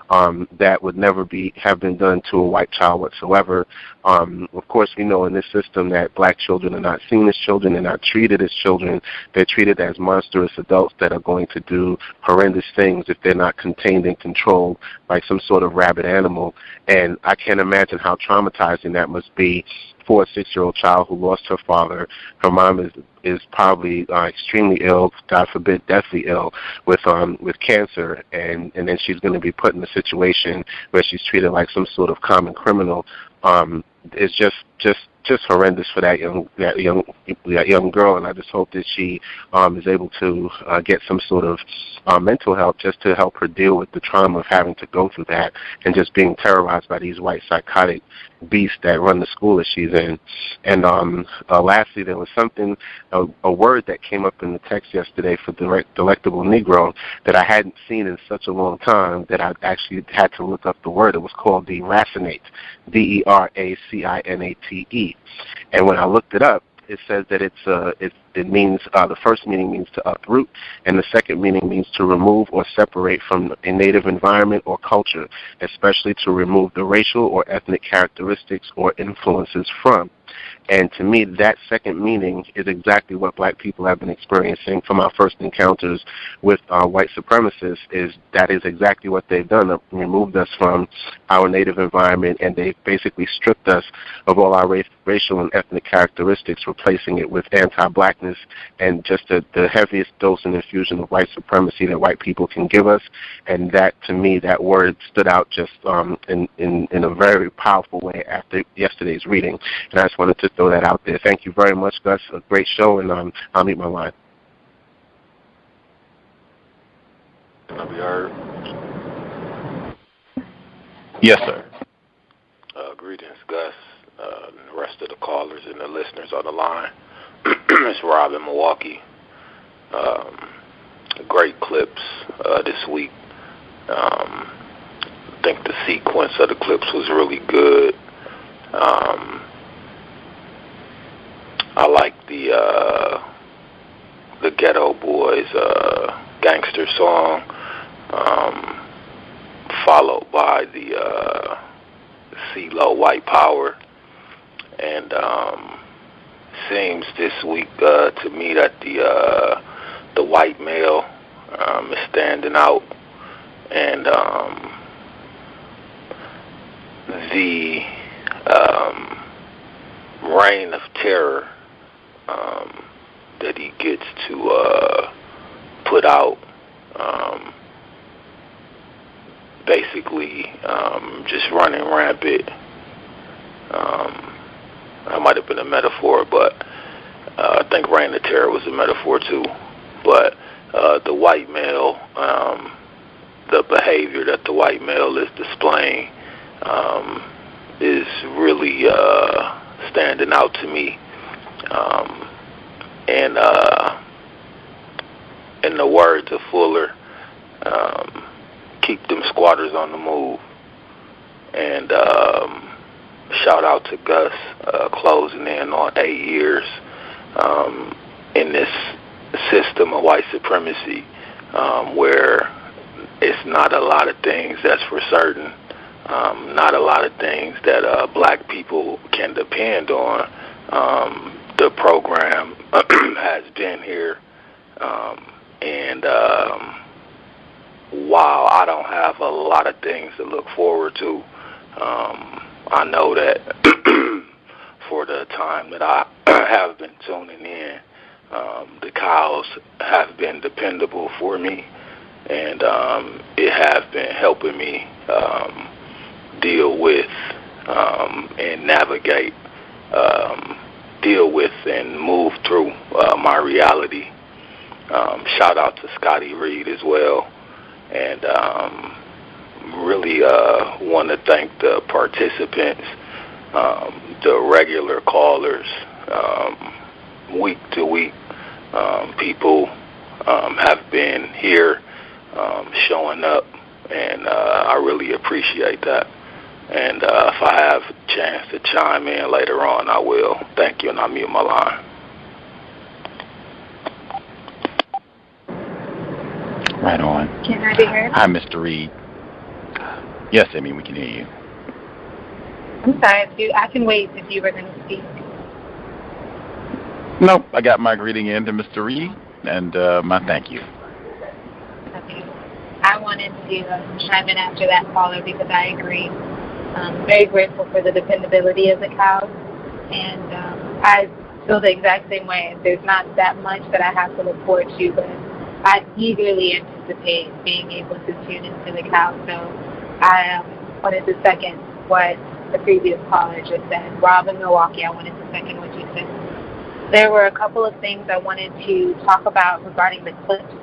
That would never have been done to a white child whatsoever. Of course, we know in this system that black children are not seen as children, they're not treated as children, they're treated as monstrous adults that are going to do horrendous things if they're not contained and controlled like some sort of rabid animal. And I can't imagine how traumatizing that must be for a 6-year-old child who lost her father. Her mom is probably extremely ill, God forbid, deathly ill with cancer, and then she's going to be put in a situation where she's treated like some sort of common criminal. It's just horrendous for that young girl, and I just hope that she is able to get some sort of mental help just to help her deal with the trauma of having to go through that and just being terrorized by these white psychotic beasts that run the school that she's in. And lastly, there was a word that came up in the text yesterday for delectable Negro that I hadn't seen in such a long time that I actually had to look up the word. It was called deracinate, D-E-R-A-C-I-N-A-T-E. And when I looked it up, it says that it means, the first meaning means to uproot, and the second meaning means to remove or separate from a native environment or culture, especially to remove the racial or ethnic characteristics or influences from. And to me, that second meaning is exactly what black people have been experiencing from our first encounters with white supremacists. That is exactly what they've done. They've removed us from our native environment, and they've basically stripped us of all our racial and ethnic characteristics, replacing it with anti-blackness and just the heaviest dose and infusion of white supremacy that white people can give us. And that, to me, that word stood out just in a very powerful way after yesterday's reading. And I just wanted to throw that out there. Thank you very much, Gus. A great show, and I'll mute my line. Can I be heard? Yes, sir. Greetings, Gus, and the rest of the callers and the listeners on the line. It's Rob in Milwaukee. Great clips this week. I think the sequence of the clips was really good. I like the Ghetto Boys gangster song, followed by the CeeLo White Power, and seems this week to me that the white male is standing out, and the reign of terror that he gets to put out, basically just running rampant. That might have been a metaphor, but I think reign of terror was a metaphor too. But the white male, the behavior that the white male is displaying is really standing out to me. And in the words of Fuller, keep them squatters on the move. And shout out to Gus, closing in on 8 years in this system of white supremacy, where it's not a lot of things that's for certain, not a lot of things that black people can depend on. The program has been here, and while I don't have a lot of things to look forward to, I know that for the time that I have been tuning in, the cows have been dependable for me, and it has been helping me deal with and navigate, deal with and move through my reality. Shout out to Scotty Reed as well, and really want to thank the participants, the regular callers, week to week. People have been here showing up, and I really appreciate that. And if I have a chance to chime in later on, I will. Thank you, and I'll mute my line. Right on. Can I be heard? Hi, Mr. Reed. Yes, Amy, we can hear you. I'm sorry, I can wait if you were going to speak. Nope, I got my greeting in to Mr. Reed, and my thank you. Okay. I wanted to chime in after that caller because I agree. Very grateful for the dependability of the cows, and I feel the exact same way. There's not that much that I have to look forward to, but I eagerly anticipate being able to tune into the cows. So I wanted to second what the previous caller just said. Rob in Milwaukee, I wanted to second what you said. There were a couple of things I wanted to talk about regarding the clips,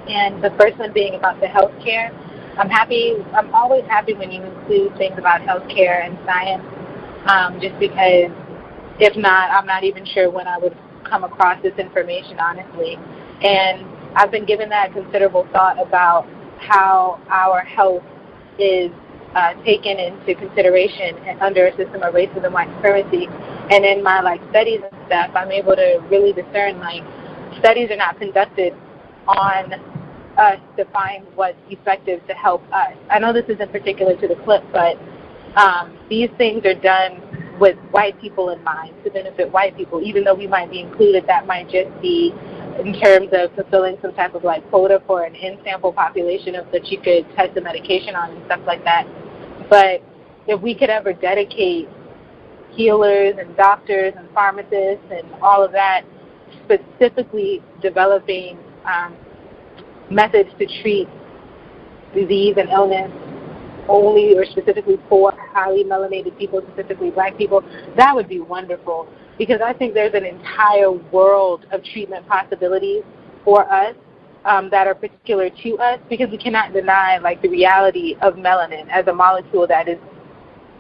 and the first one being about the healthcare. I'm always happy when you include things about healthcare and science, just because if not, I'm not even sure when I would come across this information, honestly. And I've been given that considerable thought about how our health is taken into consideration under a system of racism and white supremacy. And in my studies and stuff, I'm able to really discern studies are not conducted on us to find what's effective to help us. I know this isn't particular to the clip, but these things are done with white people in mind, to benefit white people, even though we might be included. That might just be in terms of fulfilling some type of like quota for an in-sample population of that you could test the medication on and stuff like that. But if we could ever dedicate healers and doctors and pharmacists and all of that, specifically developing methods to treat disease and illness only or specifically for highly melanated people, specifically black people, that would be wonderful, because I think there's an entire world of treatment possibilities for us that are particular to us, because we cannot deny like the reality of melanin as a molecule that is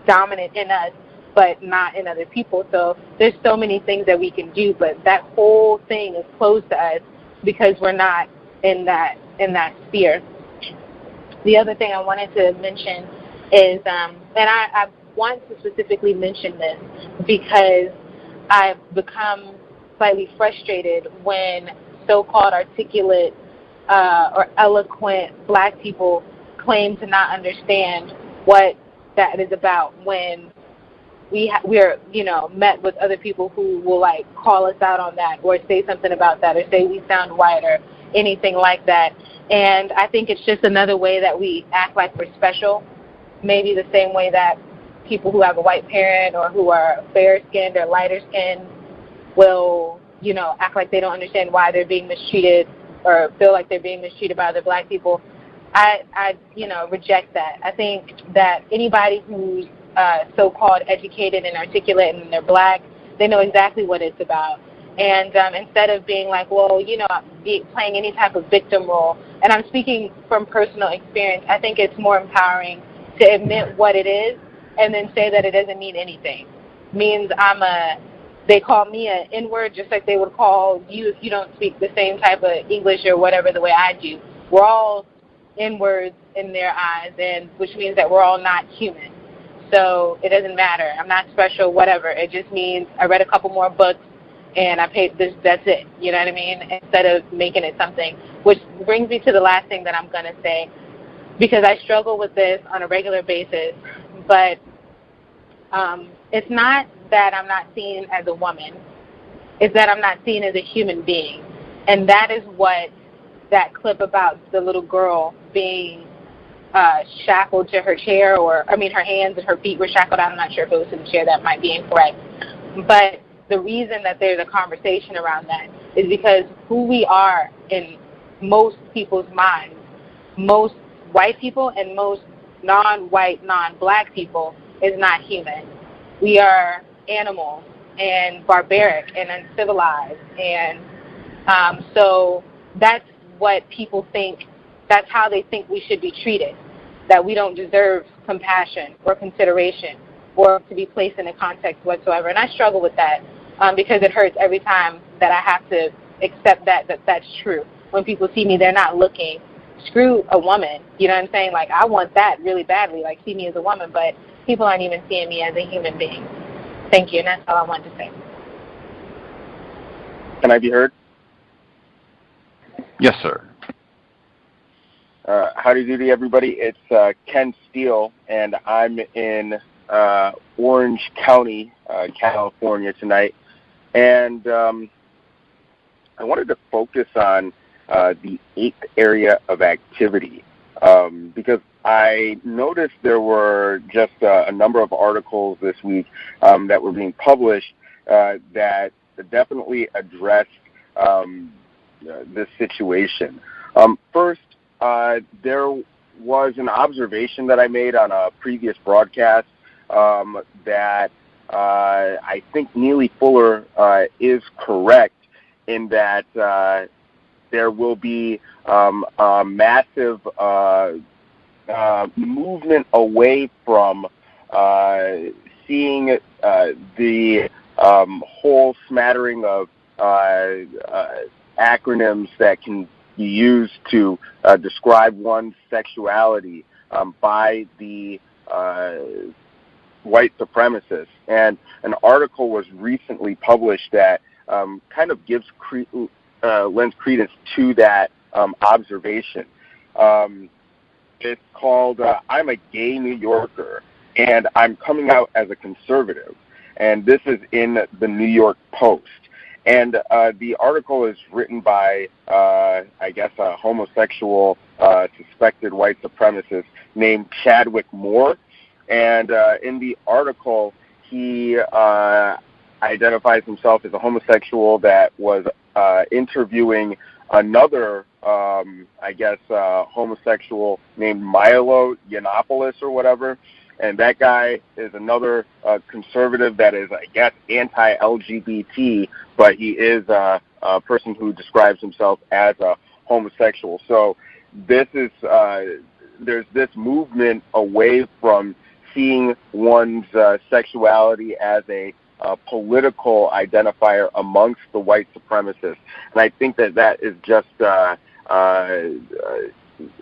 dominant in us but not in other people. So there's so many things that we can do, but that whole thing is closed to us because we're not in that sphere. The other thing I wanted to mention is, and I want to specifically mention this because I've become slightly frustrated when so-called articulate or eloquent black people claim to not understand what that is about when we are, met with other people who will like call us out on that or say something about that or say we sound white or anything like that. And I think it's just another way that we act like we're special, maybe the same way that people who have a white parent or who are fair-skinned or lighter-skinned will, act like they don't understand why they're being mistreated or feel like they're being mistreated by other black people. I reject that. I think that anybody who's so-called educated and articulate and they're black, they know exactly what it's about. And instead of being like, playing any type of victim role, and I'm speaking from personal experience, I think it's more empowering to admit what it is and then say that it doesn't mean anything. Means they call me an N-word just like they would call you if you don't speak the same type of English or whatever the way I do. We're all N-words in their eyes, and which means that we're all not human. So it doesn't matter. I'm not special, whatever. It just means I read a couple more books and I paid this, that's it. You know what I mean? Instead of making it something. Which brings me to the last thing that I'm going to say, because I struggle with this on a regular basis. But it's not that I'm not seen as a woman. It's that I'm not seen as a human being. And that is what that clip about the little girl being shackled to her chair, her hands and her feet were shackled. I'm not sure if it was to the chair. That might be incorrect. But the reason that there's a conversation around that is because who we are in most people's minds, most white people and most non-white, non-black people, is not human. We are animals and barbaric and uncivilized. And so that's what people think. That's how they think we should be treated, that we don't deserve compassion or consideration or to be placed in a context whatsoever. And I struggle with that because it hurts every time that I have to accept that's true. When people see me, they're not looking, screw a woman, you know what I'm saying? Like, I want that really badly, like, see me as a woman, but people aren't even seeing me as a human being. Thank you, and that's all I wanted to say. Can I be heard? Yes, sir. Howdy doody, everybody. It's Ken Steele, and I'm in Orange County, California tonight. And I wanted to focus on the 8th area of activity because I noticed there were just a number of articles this week that were being published that definitely addressed this situation. First, there was an observation that I made on a previous broadcast that I think Neely Fuller is correct in that there will be a massive movement away from seeing the whole smattering of acronyms that can be used to describe one's sexuality by the white supremacists. And an article was recently published that kind of gives lends credence to that observation. It's called I'm a Gay New Yorker, and I'm coming out as a conservative. and this is in the New York Post. And the article is written by, I guess, a homosexual suspected white supremacist named Chadwick Moore. And in the article, he identifies himself as a homosexual that was interviewing another, I guess, homosexual named Milo Yiannopoulos or whatever. And that guy is another conservative that is, I guess, anti-LGBT, but he is a person who describes himself as a homosexual. So this is there's this movement away from seeing one's sexuality as a political identifier amongst the white supremacists. And I think that is just,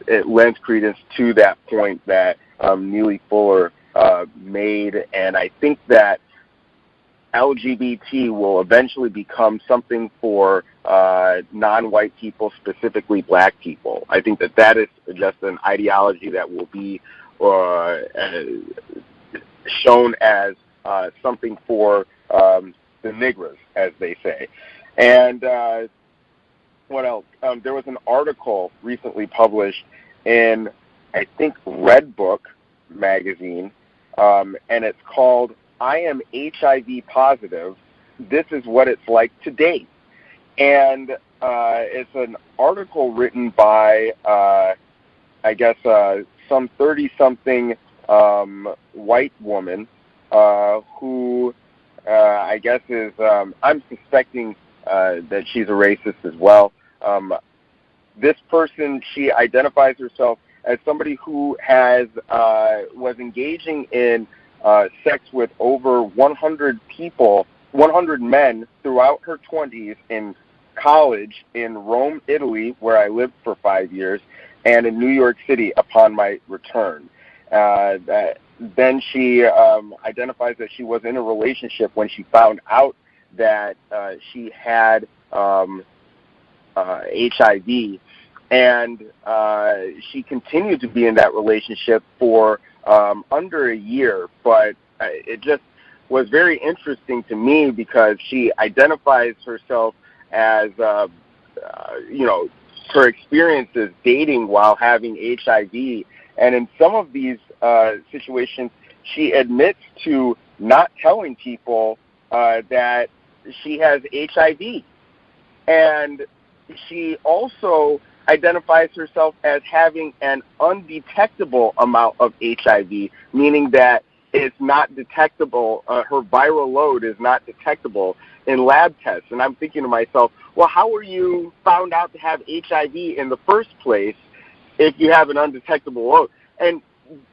it lends credence to that point that Neely Fuller made. And I think that LGBT will eventually become something for non-white people, specifically black people. I think that is just an ideology that will be shown as something for the Negras, as they say. And what else? There was an article recently published in, I think, Redbook magazine, and it's called "I Am HIV Positive. This is What It's Like to Date." And it's an article written by, I guess, some 30-something white woman who I guess is, I'm suspecting that she's a racist as well. This person, she identifies herself as somebody who has was engaging in sex with over 100 people, 100 men throughout her 20s in college in Rome, Italy, where I lived for 5 years, and in New York City upon my return. Then she identifies that she was in a relationship when she found out that she had HIV, and she continued to be in that relationship for under a year. But it just was very interesting to me because she identifies herself as, her experiences dating while having HIV. And in some of these situations, she admits to not telling people that she has HIV. And she also identifies herself as having an undetectable amount of HIV, meaning that it's not detectable, her viral load is not detectable in lab tests. And I'm thinking to myself, well, how were you found out to have HIV in the first place if you have an undetectable load? And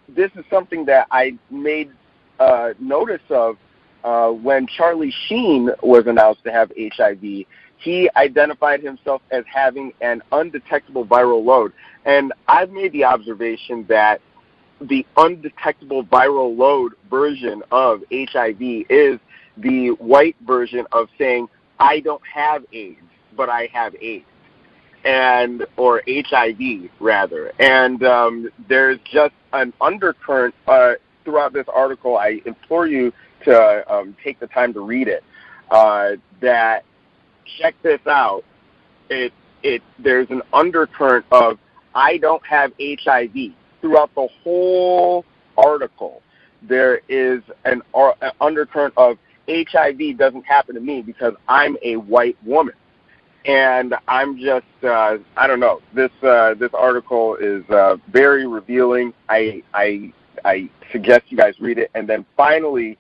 this is something that I made notice of when Charlie Sheen was announced to have HIV. He identified himself as having an undetectable viral load. And I've made the observation that the undetectable viral load version of HIV is the white version of saying, I don't have AIDS, but I have AIDS. Or HIV, rather. And there's just an undercurrent throughout this article. I implore you to take the time to read it. That, check this out, there's an undercurrent of, I don't have HIV. Throughout the whole article, there is an undercurrent of, HIV doesn't happen to me because I'm a white woman. And I'm just, I don't know. This article is very revealing. I suggest you guys read it. And then finally,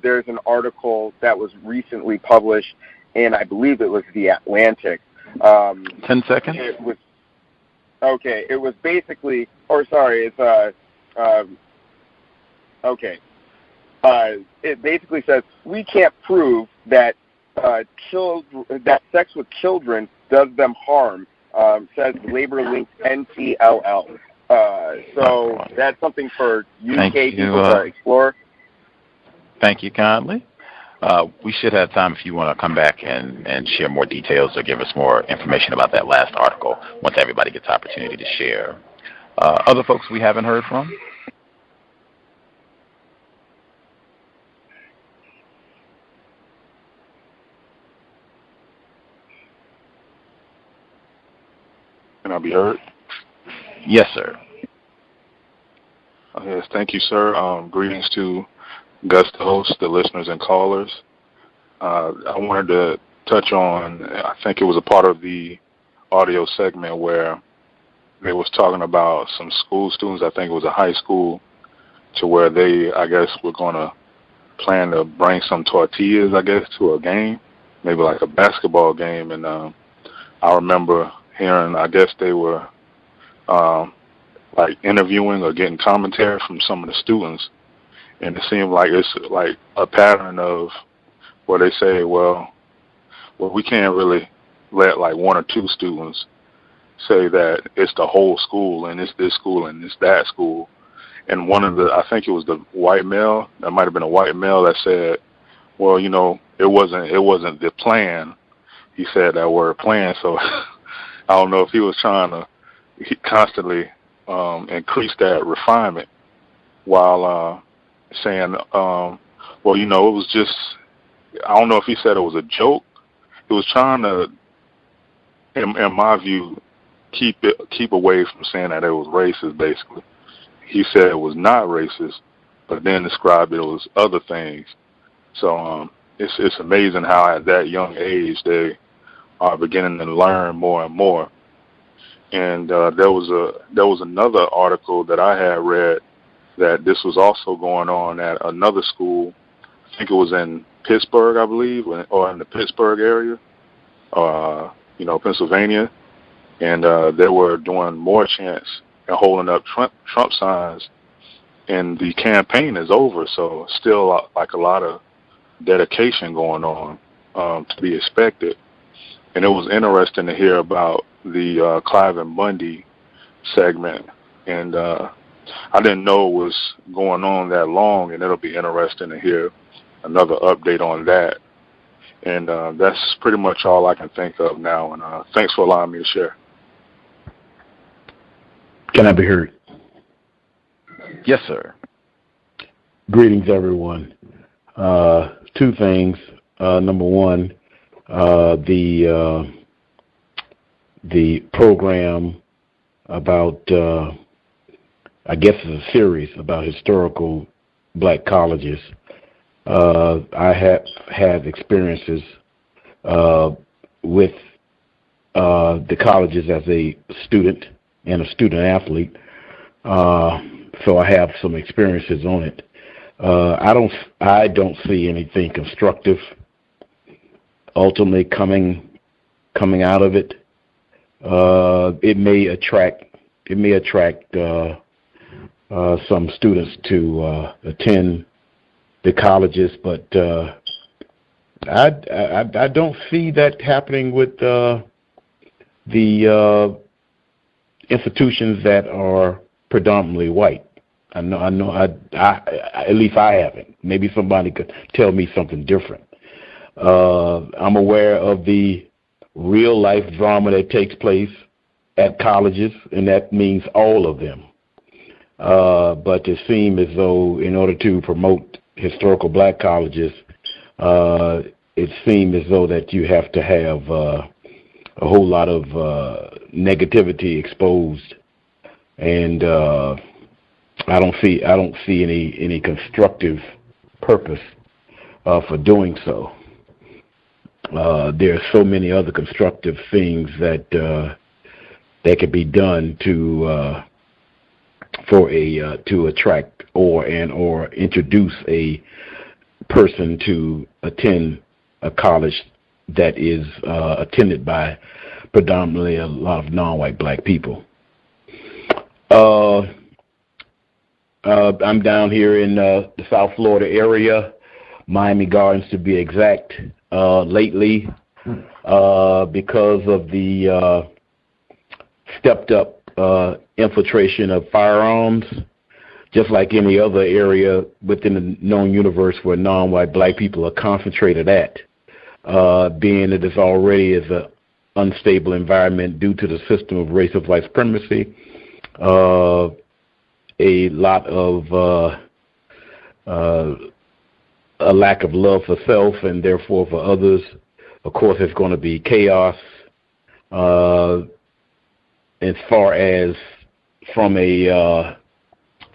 there's an article that was recently published in, I believe it was The Atlantic. 10 seconds? It was basically, it basically says, we can't prove that that sex with children does them harm, says labor-linked NTLL. So that's something for UK people to explore. Thank you kindly. We should have time if you want to come back and share more details or give us more information about that last article once everybody gets the opportunity to share. Other folks we haven't heard from? be heard? Yes, sir. Yes, thank you, sir. Greetings to Gus, the host, the listeners and callers. I wanted to touch on, I think it was a part of the audio segment where they was talking about some school students, I think it was a high school, to where they, I guess, were going to plan to bring some tortillas, I guess, to a game, maybe like a basketball game. And I remember hearing, I guess they were like interviewing or getting commentary from some of the students. And it seemed like it's like a pattern of where they say, well, we can't really let like one or two students say that it's the whole school and it's this school and it's that school. And one of the, I think it was the white male, that might have been a white male that said, well, you know, it wasn't the plan. He said that word plan. So I don't know if he was trying to constantly increase that refinement while saying, well, you know, it was just, I don't know if he said it was a joke. He was trying to, in my view, keep away from saying that it was racist, basically. He said it was not racist, but then described it as other things. So it's amazing how at that young age they are beginning to learn more and more. And there was another article that I had read that this was also going on at another school. I think it was in Pittsburgh, I believe, or in the Pittsburgh area, you know, Pennsylvania. And they were doing more chants and holding up Trump signs. And the campaign is over, so still like a lot of dedication going on to be expected. And it was interesting to hear about the Cliven Bundy segment. And I didn't know it was going on that long, and it'll be interesting to hear another update on that. And that's pretty much all I can think of now. And thanks for allowing me to share. Can I be heard? Yes, sir. Greetings, everyone. Two things. Number one, the program about, I guess it's a series about historical black colleges. I have had experiences with the colleges as a student and a student athlete, so I have some experiences on it. I don't see anything constructive ultimately coming out of it. It may attract some students to attend the colleges, but I don't see that happening with the institutions that are predominantly white. I know. At least I haven't. Maybe somebody could tell me something different. I'm aware of the real life drama that takes place at colleges, and that means all of them. But it seems as though in order to promote historical black colleges, it seems as though that you have to have a whole lot of negativity exposed, and I don't see any constructive purpose for doing so. There are so many other constructive things that could be done to attract or introduce a person to attend a college that is attended by predominantly a lot of non-white black people. I'm down here in the South Florida area, Miami Gardens to be exact, lately because of the stepped up infiltration of firearms, just like any other area within the known universe where non-white black people are concentrated at, being that it's already is an unstable environment due to the system of racial white supremacy. A lot of a lack of love for self and therefore for others. Of course, it's going to be chaos as far as from a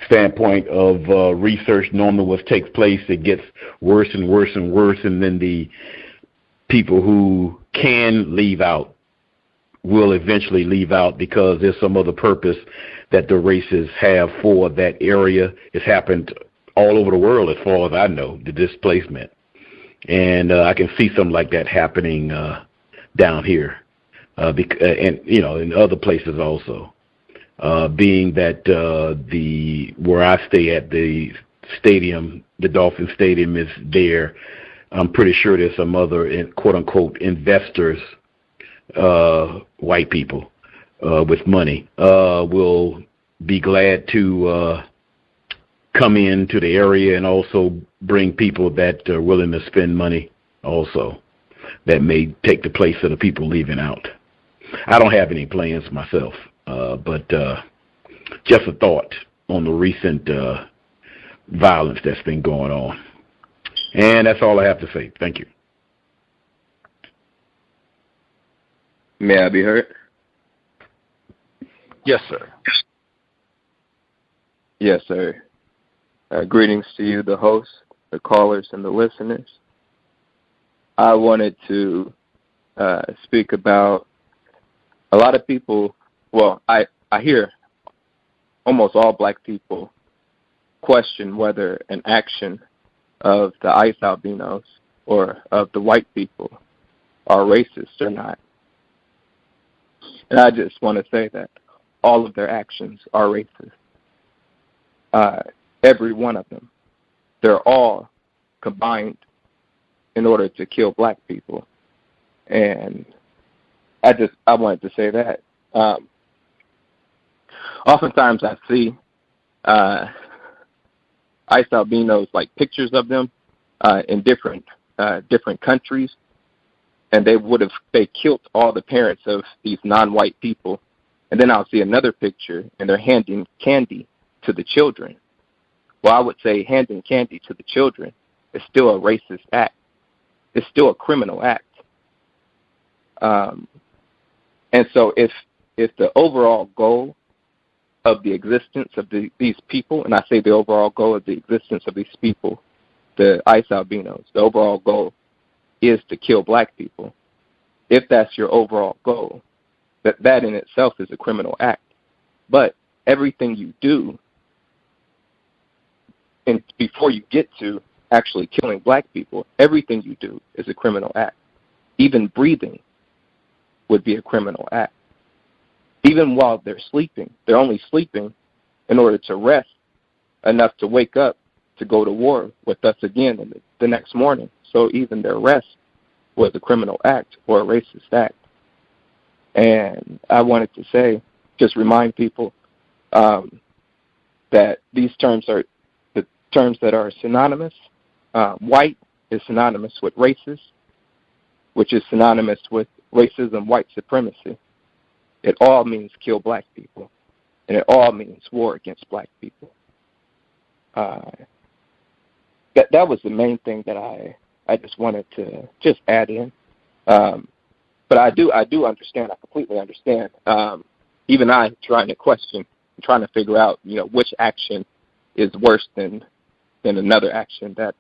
standpoint of research, normally what takes place, it gets worse and worse and worse, and then the people who can leave out will eventually leave out because there's some other purpose that the races have for that area. It's happened all over the world as far as I know, the displacement. And I can see something like that happening down here, and in other places also. Being that where I stay at, the stadium, the Dolphin Stadium is there. I'm pretty sure there's some other quote unquote investors, white people with money, will be glad to come into the area and also bring people that are willing to spend money also that may take the place of the people leaving out. I don't have any plans myself, but just a thought on the recent violence that's been going on. And that's all I have to say. Thank you. May I be heard? Yes, sir. Yes, sir. Greetings to you, the host, the callers, and the listeners. I wanted to speak about a lot of people. Well, I hear almost all black people question whether an action of the ICE albinos or of the white people are racist or not. And I just want to say that all of their actions are racist. Every one of them. They're all combined in order to kill black people. And I wanted to say that. Oftentimes I see ICE albinos, like pictures of them in different countries, and they killed all the parents of these non-white people, and then I'll see another picture and they're handing candy to the children. Well, I would say handing candy to the children is still a racist act. It's still a criminal act. And so if the overall goal of the existence of these people, and I say the overall goal of the existence of these people, the ICE albinos, the overall goal is to kill black people. If that's your overall goal, that in itself is a criminal act. But everything you do, and before you get to actually killing black people, everything you do is a criminal act. Even breathing would be a criminal act. Even while they're sleeping, they're only sleeping in order to rest enough to wake up to go to war with us again the next morning. So even their rest was a criminal act or a racist act. And I wanted to say, just remind people that these terms are the terms that are synonymous. White is synonymous with racist, which is synonymous with racism, white supremacy. It all means kill black people, and it all means war against black people. That was the main thing that I just wanted to just add in. But I do understand. I completely understand. Even I trying to question, trying to figure out, which action is worse than another action that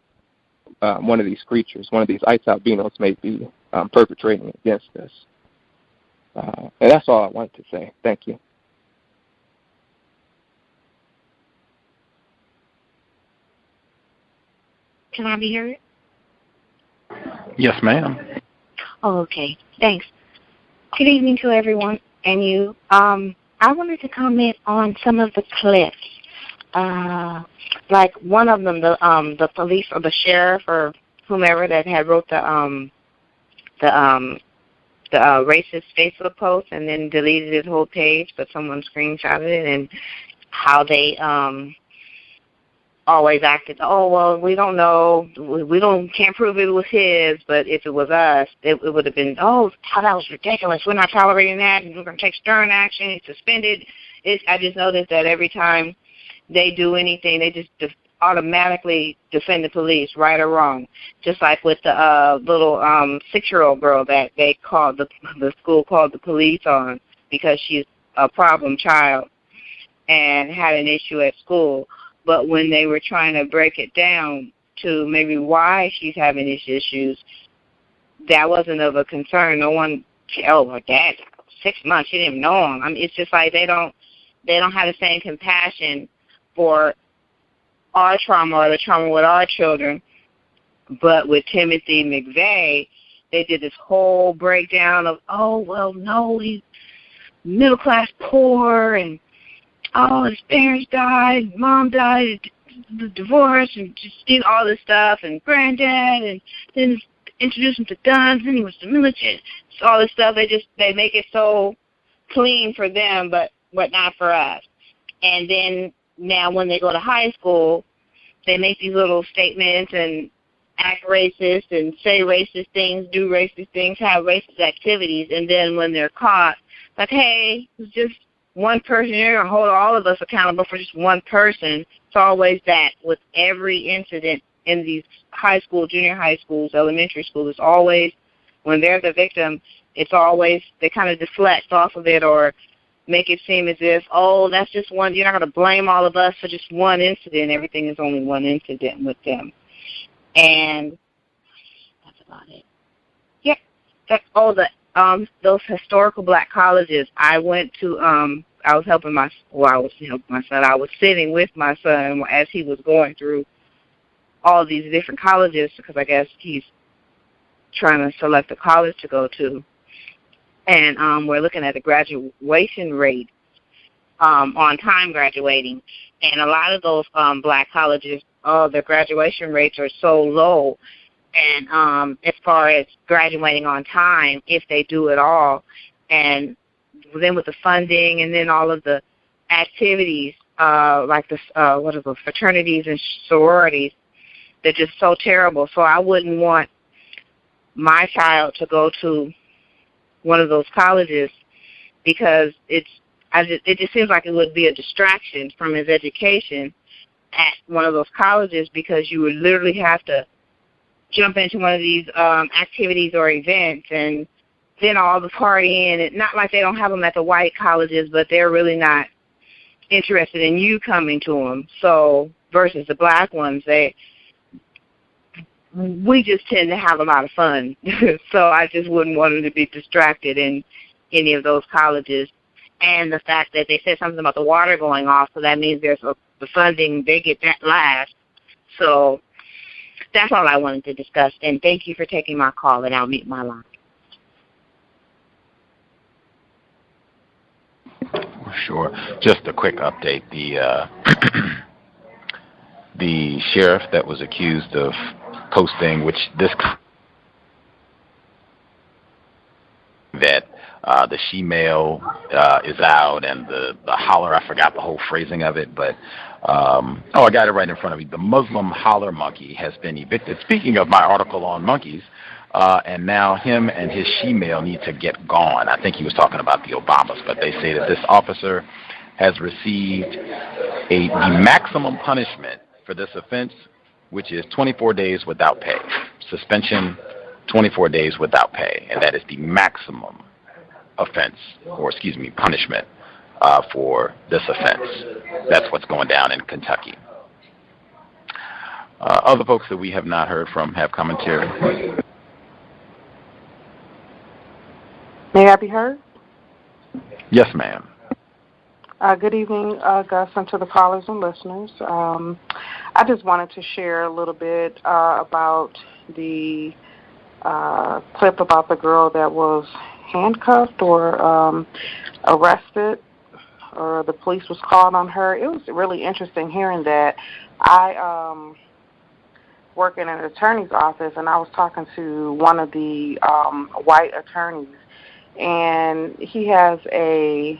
one of these creatures, one of these ICE albinos may be perpetrating against us. And that's all I wanted to say. Thank you. Can I be heard? Yes, ma'am. Oh, okay. Thanks. Good evening to everyone and you. I wanted to comment on some of the clips. Like one of them, the police or the sheriff or whomever that had wrote the racist Facebook post and then deleted his whole page, but someone screenshotted it, and how they always acted, oh, well, we don't know, can't prove it was his, but if it was us, it would have been, oh, that was ridiculous, we're not tolerating that, and we're going to take stern action, he's suspended. I just noticed that every time they do anything, they just automatically defend the police, right or wrong. Just like with the little 6-year-old girl that they called, the school called the police on because she's a problem child and had an issue at school. But when they were trying to break it down to maybe why she's having these issues, that wasn't of a concern. No one, her dad, 6 months, she didn't even know him. I mean, it's just like they don't have the same compassion for our trauma or the trauma with our children. But with Timothy McVeigh, they did this whole breakdown of, oh, well, no, he's middle class poor, and his parents died, mom died, the divorce, and just all this stuff, and granddad, and then introduced him to guns, and he was the militant. So all this stuff, they make it so clean for them, but not for us. And then now when they go to high school, they make these little statements and act racist and say racist things, do racist things, have racist activities, and then when they're caught, like, hey, it's just one person, you're going to hold all of us accountable for just one person. It's always that with every incident in these high school, junior high schools, elementary schools. It's always, when they're the victim, it's always, they kind of deflect off of it or make it seem as if, oh, that's just one, you're not going to blame all of us for just one incident. Everything is only one incident with them. And that's about it. Yeah, that's all those historical black colleges. I went to, I was helping my son. I was sitting with my son as he was going through all these different colleges because I guess he's trying to select a college to go to. And we're looking at the graduation rate on time graduating. And a lot of those black colleges, their graduation rates are so low. And as far as graduating on time, if they do it all, and then with the funding and then all of the activities, like the fraternities and sororities, they're just so terrible. So I wouldn't want my child to go to one of those colleges because it just seems like it would be a distraction from his education at one of those colleges because you would literally have to jump into one of these activities or events and then all the partying. And not like they don't have them at the white colleges, but they're really not interested in you coming to them. So versus the black ones, we just tend to have a lot of fun. So I just wouldn't want them to be distracted in any of those colleges. And the fact that they said something about the water going off, so that means there's the funding, they get that last. So that's all I wanted to discuss. And thank you for taking my call, and I'll mute my line. Sure. Just a quick update. The sheriff that was accused of posting, which that the she-male is out, and the holler, I forgot the whole phrasing of it, but I got it right in front of me. The Muslim holler monkey has been evicted. Speaking of my article on monkeys, and now him and his she-male need to get gone. I think he was talking about the Obamas, but they say that this officer has received the maximum punishment for this offense, which is 24 days without pay. Suspension, 24 days without pay, and that is the maximum offense, or punishment for this offense. That's what's going down in Kentucky. Other folks that we have not heard from have commentary. May I be heard? Yes, ma'am. Good evening, Gus, and to the callers and listeners. I just wanted to share a little bit about the clip about the girl that was handcuffed or arrested, or the police was called on her. It was really interesting hearing that. I work in an attorney's office, and I was talking to one of the white attorneys, and he has I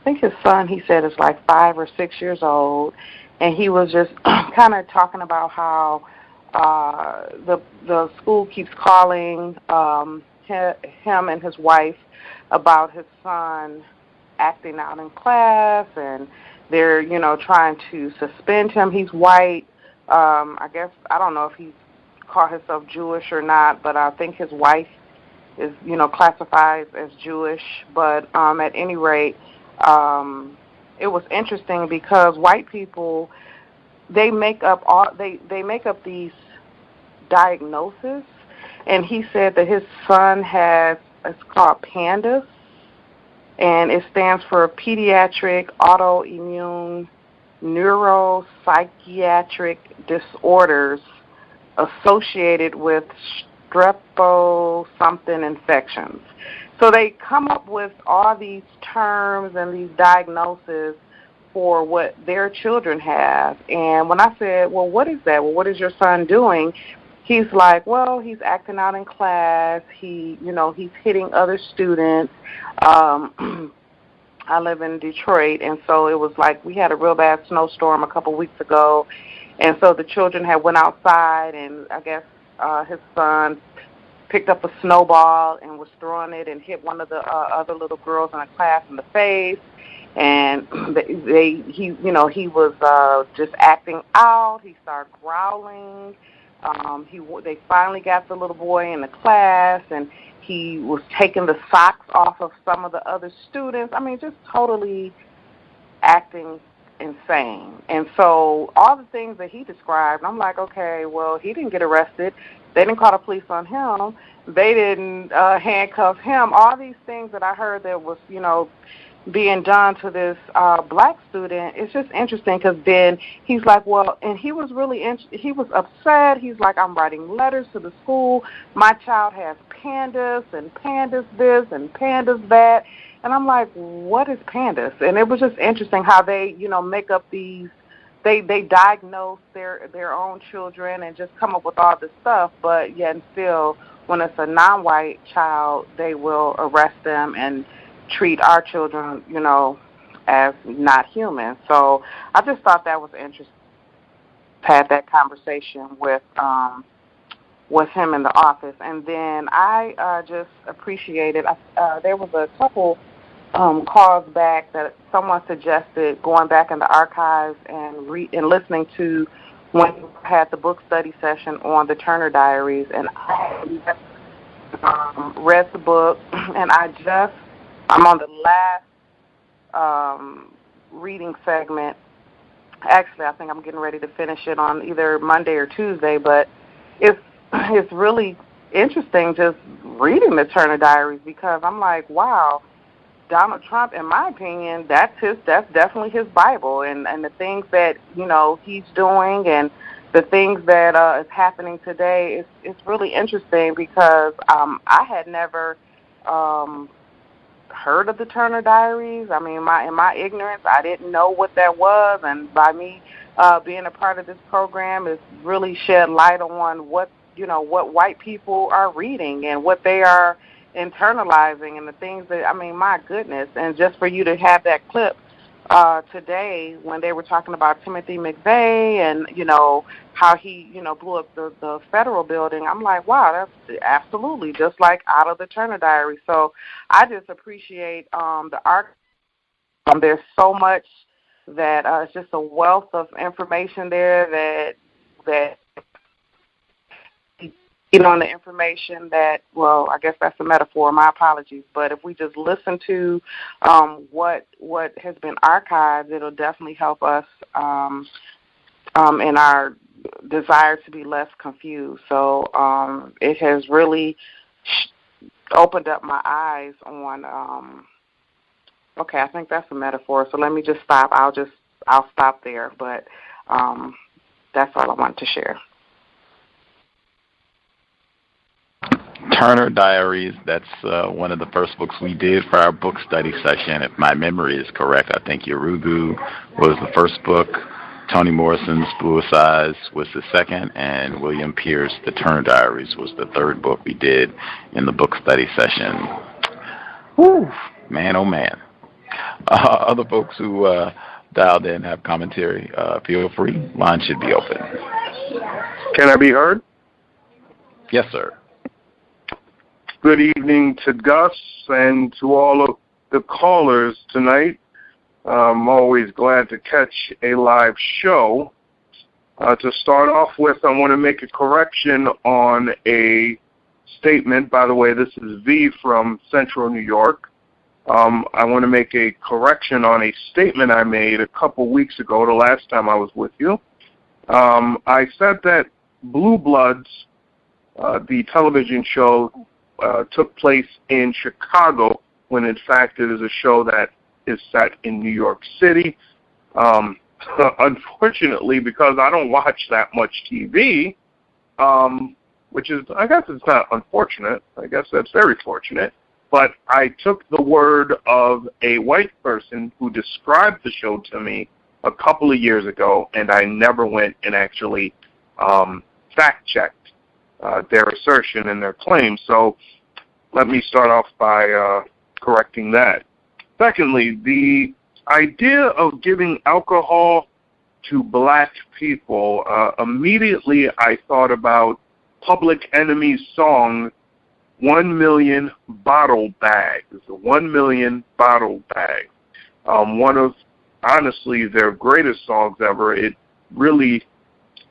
think his son, he said, is like 5 or 6 years old, and he was just kind of talking about how the school keeps calling him and his wife about his son acting out in class, and they're, trying to suspend him. He's white. I guess, I don't know if he called himself Jewish or not, but I think his wife is classified as Jewish. But at any rate, it was interesting because white people, they make up these diagnoses, and he said that his son has, it's called PANDAS, and it stands for Pediatric Autoimmune Neuropsychiatric Disorders associated with strepo something infections. So they come up with all these terms and these diagnoses for what their children have. And when I said, well, what is that? Well, what is your son doing? He's like, well, he's acting out in class. He's hitting other students. I live in Detroit, and so it was like we had a real bad snowstorm a couple weeks ago, and so the children had went outside, and I guess his son picked up a snowball and was throwing it and hit one of the other little girls in the class in the face, and he was just acting out. He started growling. They finally got the little boy in the class, and he was taking the socks off of some of the other students. I mean, just totally acting insane. And so all the things that he described, I'm like, okay, well, he didn't get arrested. They didn't call the police on him. They didn't handcuff him. All these things that I heard that was, being done to this black student, it's just interesting because then he's like, well, and he was he was upset. He's like, I'm writing letters to the school. My child has PANDAS and PANDAS this and PANDAS that. And I'm like, what is PANDAS? And it was just interesting how they, make up these, they diagnose their own children and just come up with all this stuff, but yet and still, when it's a non-white child, they will arrest them and treat our children, as not human. So I just thought that was interesting. Had that conversation with him in the office, and then I just appreciated. There was a couple calls back that someone suggested going back in the archives and listening to when we had the book study session on the Turner Diaries, and I read the book, and I'm on the last reading segment. Actually, I think I'm getting ready to finish it on either Monday or Tuesday, but it's really interesting just reading the Turner Diaries because I'm like, wow, Donald Trump, in my opinion, that's definitely his Bible, and the things that, he's doing and the things that is happening today, it's really interesting because I had never heard of the Turner Diaries. I mean, in my ignorance, I didn't know what that was, and by me being a part of this program, it's really shed light on what white people are reading and what they are internalizing and the things that, my goodness. And just for you to have that clip today when they were talking about Timothy McVeigh and, how he, blew up the federal building, I'm like, wow, that's absolutely just like out of the Turner Diary. So I just appreciate the art. There's so much that it's just a wealth of information there that on the information that, well, I guess that's a metaphor, my apologies, but if we just listen to what has been archived, it'll definitely help us in our desire to be less confused. So it has really opened up my eyes on, okay, I think that's a metaphor, so let me just stop. I'll stop there, but that's all I wanted to share. Turner Diaries, that's one of the first books we did for our book study session. If my memory is correct, I think Yorugu was the first book, Toni Morrison's Blue Eyes was the second, and William Pierce, The Turner Diaries, was the third book we did in the book study session. Whew, man, oh man. Other folks who dialed in have commentary, feel free. Line should be open. Can I be heard? Yes, sir. Good evening to Gus and to all of the callers tonight. I'm always glad to catch a live show. To start off with, I want to make a correction on a statement. By the way, this is V from Central New York. I want to make a correction on a statement I made a couple weeks ago, the last time I was with you. I said that Blue Bloods, the television show, took place in Chicago, when in fact it is a show that is set in New York City. Unfortunately, because I don't watch that much TV, which is, I guess it's not unfortunate, I guess that's very fortunate, but I took the word of a white person who described the show to me a couple of years ago, and I never went and actually fact-checked their assertion and their claim. So let me start off by correcting that. Secondly, the idea of giving alcohol to black people, immediately I thought about Public Enemy's song, 1 Million Bottle Bags, the 1 Million Bottle Bag. One of, honestly, their greatest songs ever. It really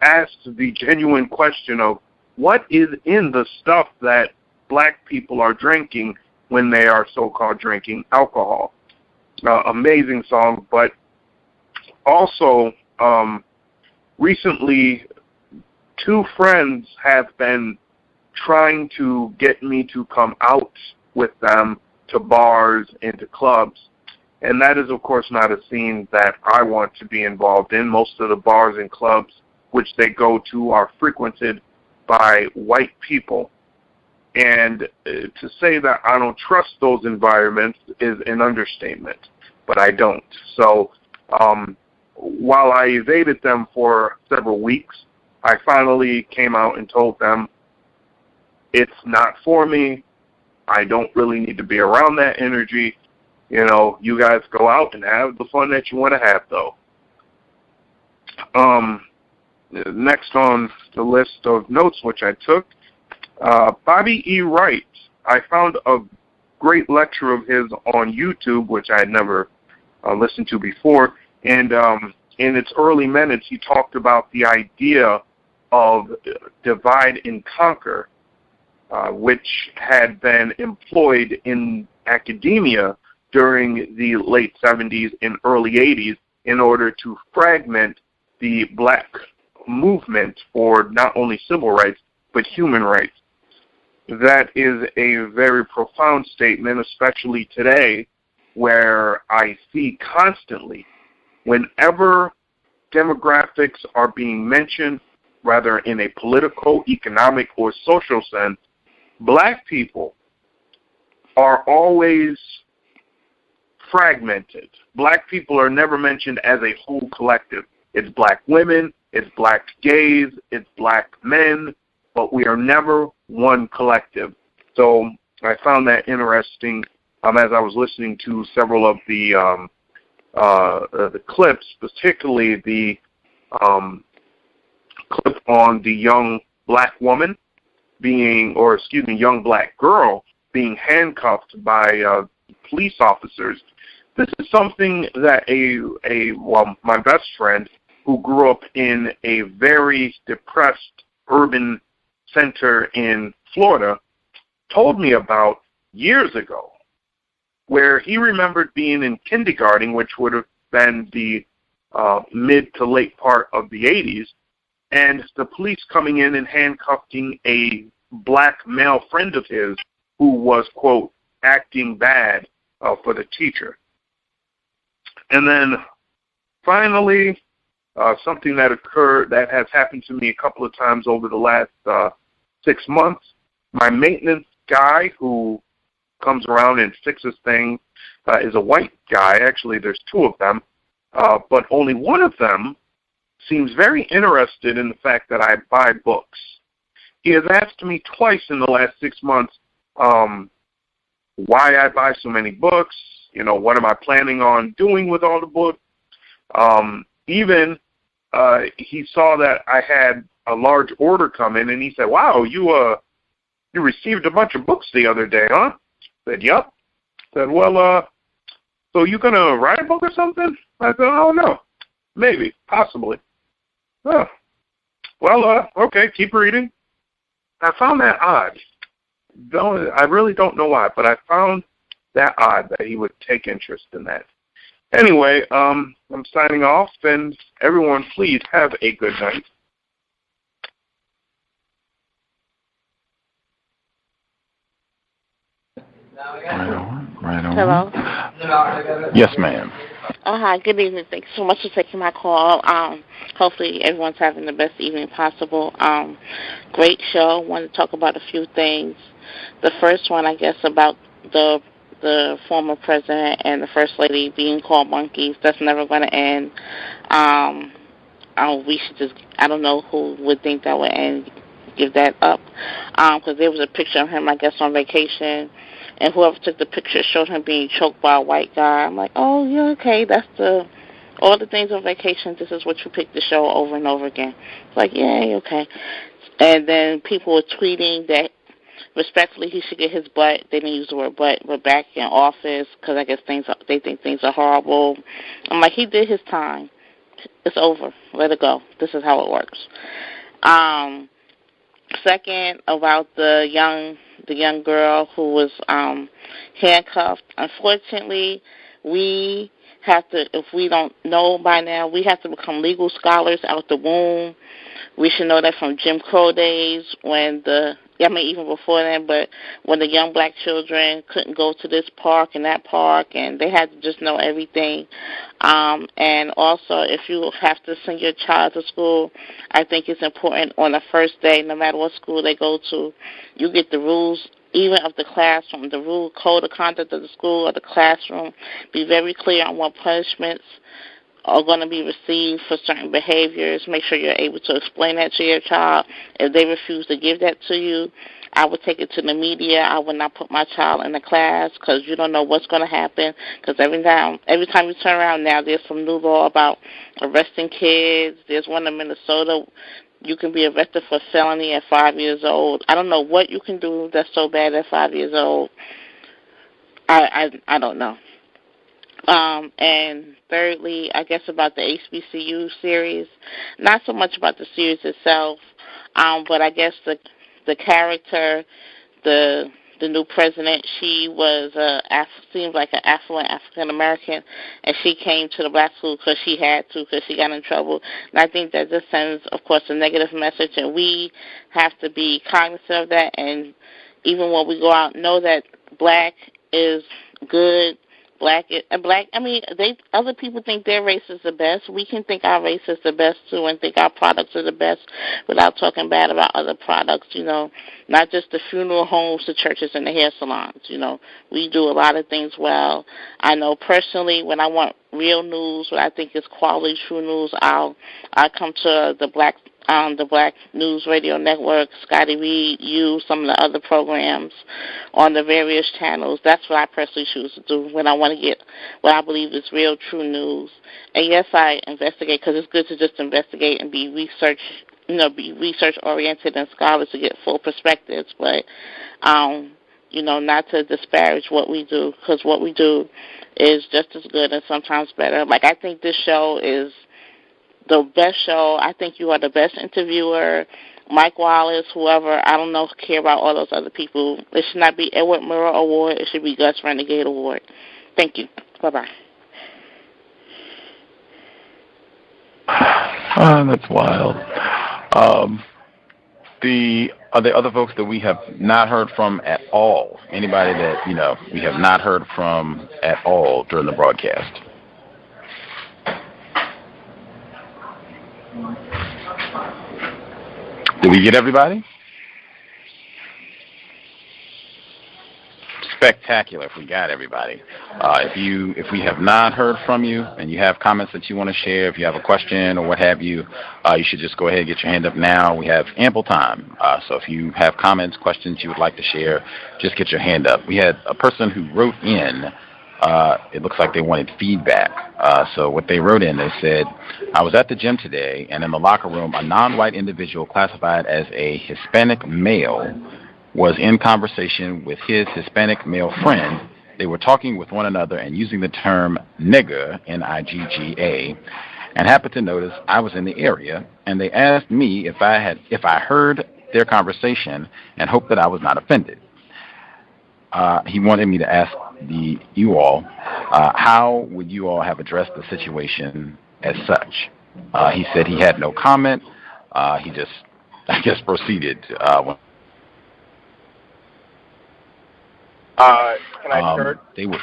asks the genuine question of what is in the stuff that black people are drinking when they are so-called drinking alcohol. Amazing song, but also recently 2 friends have been trying to get me to come out with them to bars and to clubs, and that is of course not a scene that I want to be involved in. Most of the bars and clubs which they go to are frequented by white people. And to say that I don't trust those environments is an understatement, but I don't. So while I evaded them for several weeks, I finally came out and told them it's not for me. I don't really need to be around that energy. You know, you guys go out and have the fun that you want to have, though. Next on the list of notes which I took, Bobby E. Wright. I found a great lecture of his on YouTube, which I had never listened to before, and in its early minutes he talked about the idea of divide and conquer, which had been employed in academia during the late 70s and early 80s in order to fragment the black movement for not only civil rights, but human rights. That is a very profound statement, especially today, where I see constantly, whenever demographics are being mentioned, rather in a political, economic, or social sense, black people are always fragmented. Black people are never mentioned as a whole collective. It's black women, it's black gays, it's black men, but we are never one collective. So I found that interesting as I was listening to several of the clips, particularly the clip on the young black woman young black girl being handcuffed by police officers. This is something that my best friend, who grew up in a very depressed urban center in Florida, told me about years ago, where he remembered being in kindergarten, which would have been the mid to late part of the 80s, and the police coming in and handcuffing a black male friend of his who was, quote, acting bad for the teacher. And then finally, something that has happened to me a couple of times over the last 6 months, my maintenance guy who comes around and fixes things is a white guy. Actually, there's 2 of them, but only one of them seems very interested in the fact that I buy books. He has asked me twice in the last 6 months why I buy so many books, what am I planning on doing with all the books. Even he saw that I had a large order come in, and he said, "Wow, you received a bunch of books the other day, huh?" I said, "Yep." I said, "Well, so you gonna write a book or something?" I said, "Oh no, maybe, possibly." Oh, well, okay, keep reading. I found that odd I really don't know why, but I found that odd that he would take interest in that. Anyway, I'm signing off, and everyone, please have a good night. Right on. Hello? Yes, ma'am. Oh, hi. Good evening. Thanks so much for taking my call. Hopefully everyone's having the best evening possible. Great show. I want to talk about a few things. The first one, I guess, about the former president and the first lady being called monkeys. That's never going to end. We should just, I don't know who would think that would end, give that up. Because there was a picture of him, I guess, on vacation. And whoever took the picture showed him being choked by a white guy. I'm like, oh, yeah, okay, that's all the things on vacation, this is what you pick to show over and over again. It's like, yay, okay. And then people were tweeting that respectfully he should get his butt. They didn't use the word butt, but back in office because I guess they think things are horrible. I'm like, he did his time. It's over. Let it go. This is how it works. Second, about the young girl who was handcuffed. Unfortunately, we have to, if we don't know by now, we have to become legal scholars out the womb. We should know that from Jim Crow days even before then, but when the young black children couldn't go to this park and that park, and they had to just know everything. And also, if you have to send your child to school, I think it's important on the first day, no matter what school they go to, you get the rules, even of the classroom, the rule code of conduct of the school or the classroom. Be very clear on what punishments are going to be received for certain behaviors. Make sure you're able to explain that to your child. If they refuse to give that to you, I would take it to the media. I would not put my child in the class because you don't know what's going to happen. Because every time you turn around now, there's some new law about arresting kids. There's one in Minnesota. You can be arrested for felony at 5 years old. I don't know what you can do that's so bad at 5 years old. I don't know. And thirdly, I guess about the HBCU series, not so much about the series itself, but I guess the character, the new president, she was seems like an affluent African American, and she came to the black school because she had to, because she got in trouble. And I think that just sends, of course, a negative message, and we have to be cognizant of that. And even when we go out, know that black is good. Other people think their race is the best. We can think our race is the best, too, and think our products are the best without talking bad about other products, not just the funeral homes, the churches, and the hair salons. We do a lot of things well. I know personally when I want real news, what I think is quality, true news, I come to the Black News Radio Network, Scotty Reed, some of the other programs on the various channels. That's what I personally choose to do when I want to get what I believe is real, true news. And yes, I investigate because it's good to just investigate and be research oriented and scholars to get full perspectives. But not to disparage what we do, because what we do is just as good and sometimes better. Like, I think this show is the best show. I think you are the best interviewer. Mike Wallace, whoever, I don't care about all those other people. It should not be Edward Murrow Award. It should be Gus Renegade Award. Thank you. Bye-bye. That's wild. Are there other folks that we have not heard from at all? Anybody that, we have not heard from at all during the broadcast? Did we get everybody? Spectacular if we got everybody. If we have not heard from you and you have comments that you want to share, if you have a question or what have you, you should just go ahead and get your hand up now. We have ample time. So if you have comments, questions you would like to share, just get your hand up. We had a person who wrote in. It looks like they wanted feedback. So what they wrote in, they said, I was at the gym today, and in the locker room, a non-white individual classified as a Hispanic male was in conversation with his Hispanic male friend. They were talking with one another and using the term nigga, N-I-G-G-A, and happened to notice I was in the area, and they asked me if I heard their conversation and hoped that I was not offended. he wanted me to ask you all, how would you all have addressed the situation as such? He said he had no comment. He just, I guess, proceeded. Can I start? They were,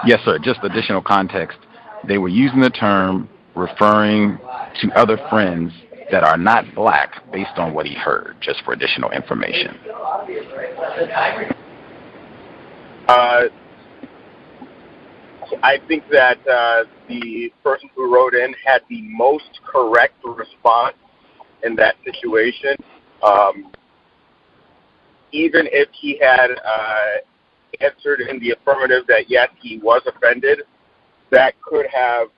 yes, sir. Just additional context. They were using the term referring to other friends that are not black based on what he heard, just for additional information. I think that the person who wrote in had the most correct response in that situation. Even if he had answered in the affirmative that yes, he was offended, that could have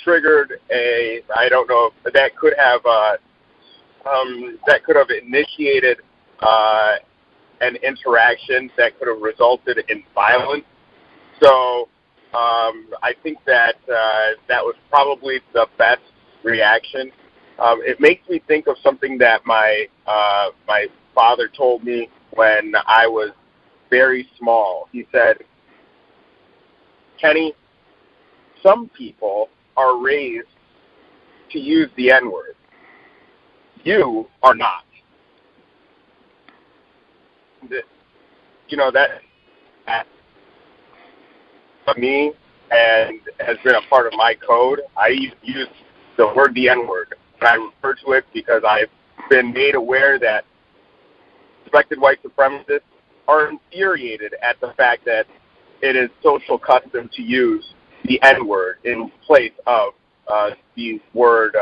triggered that could have initiated an interaction that could have resulted in violence. So I think that that was probably the best reaction. It makes me think of something that my father told me when I was very small. He said, Kenny, some people are raised to use the N-word. You are not. That me and has been a part of my code. I use the word the N-word. And I refer to it because I've been made aware that suspected white supremacists are infuriated at the fact that it is social custom to use the N-word in place of the word,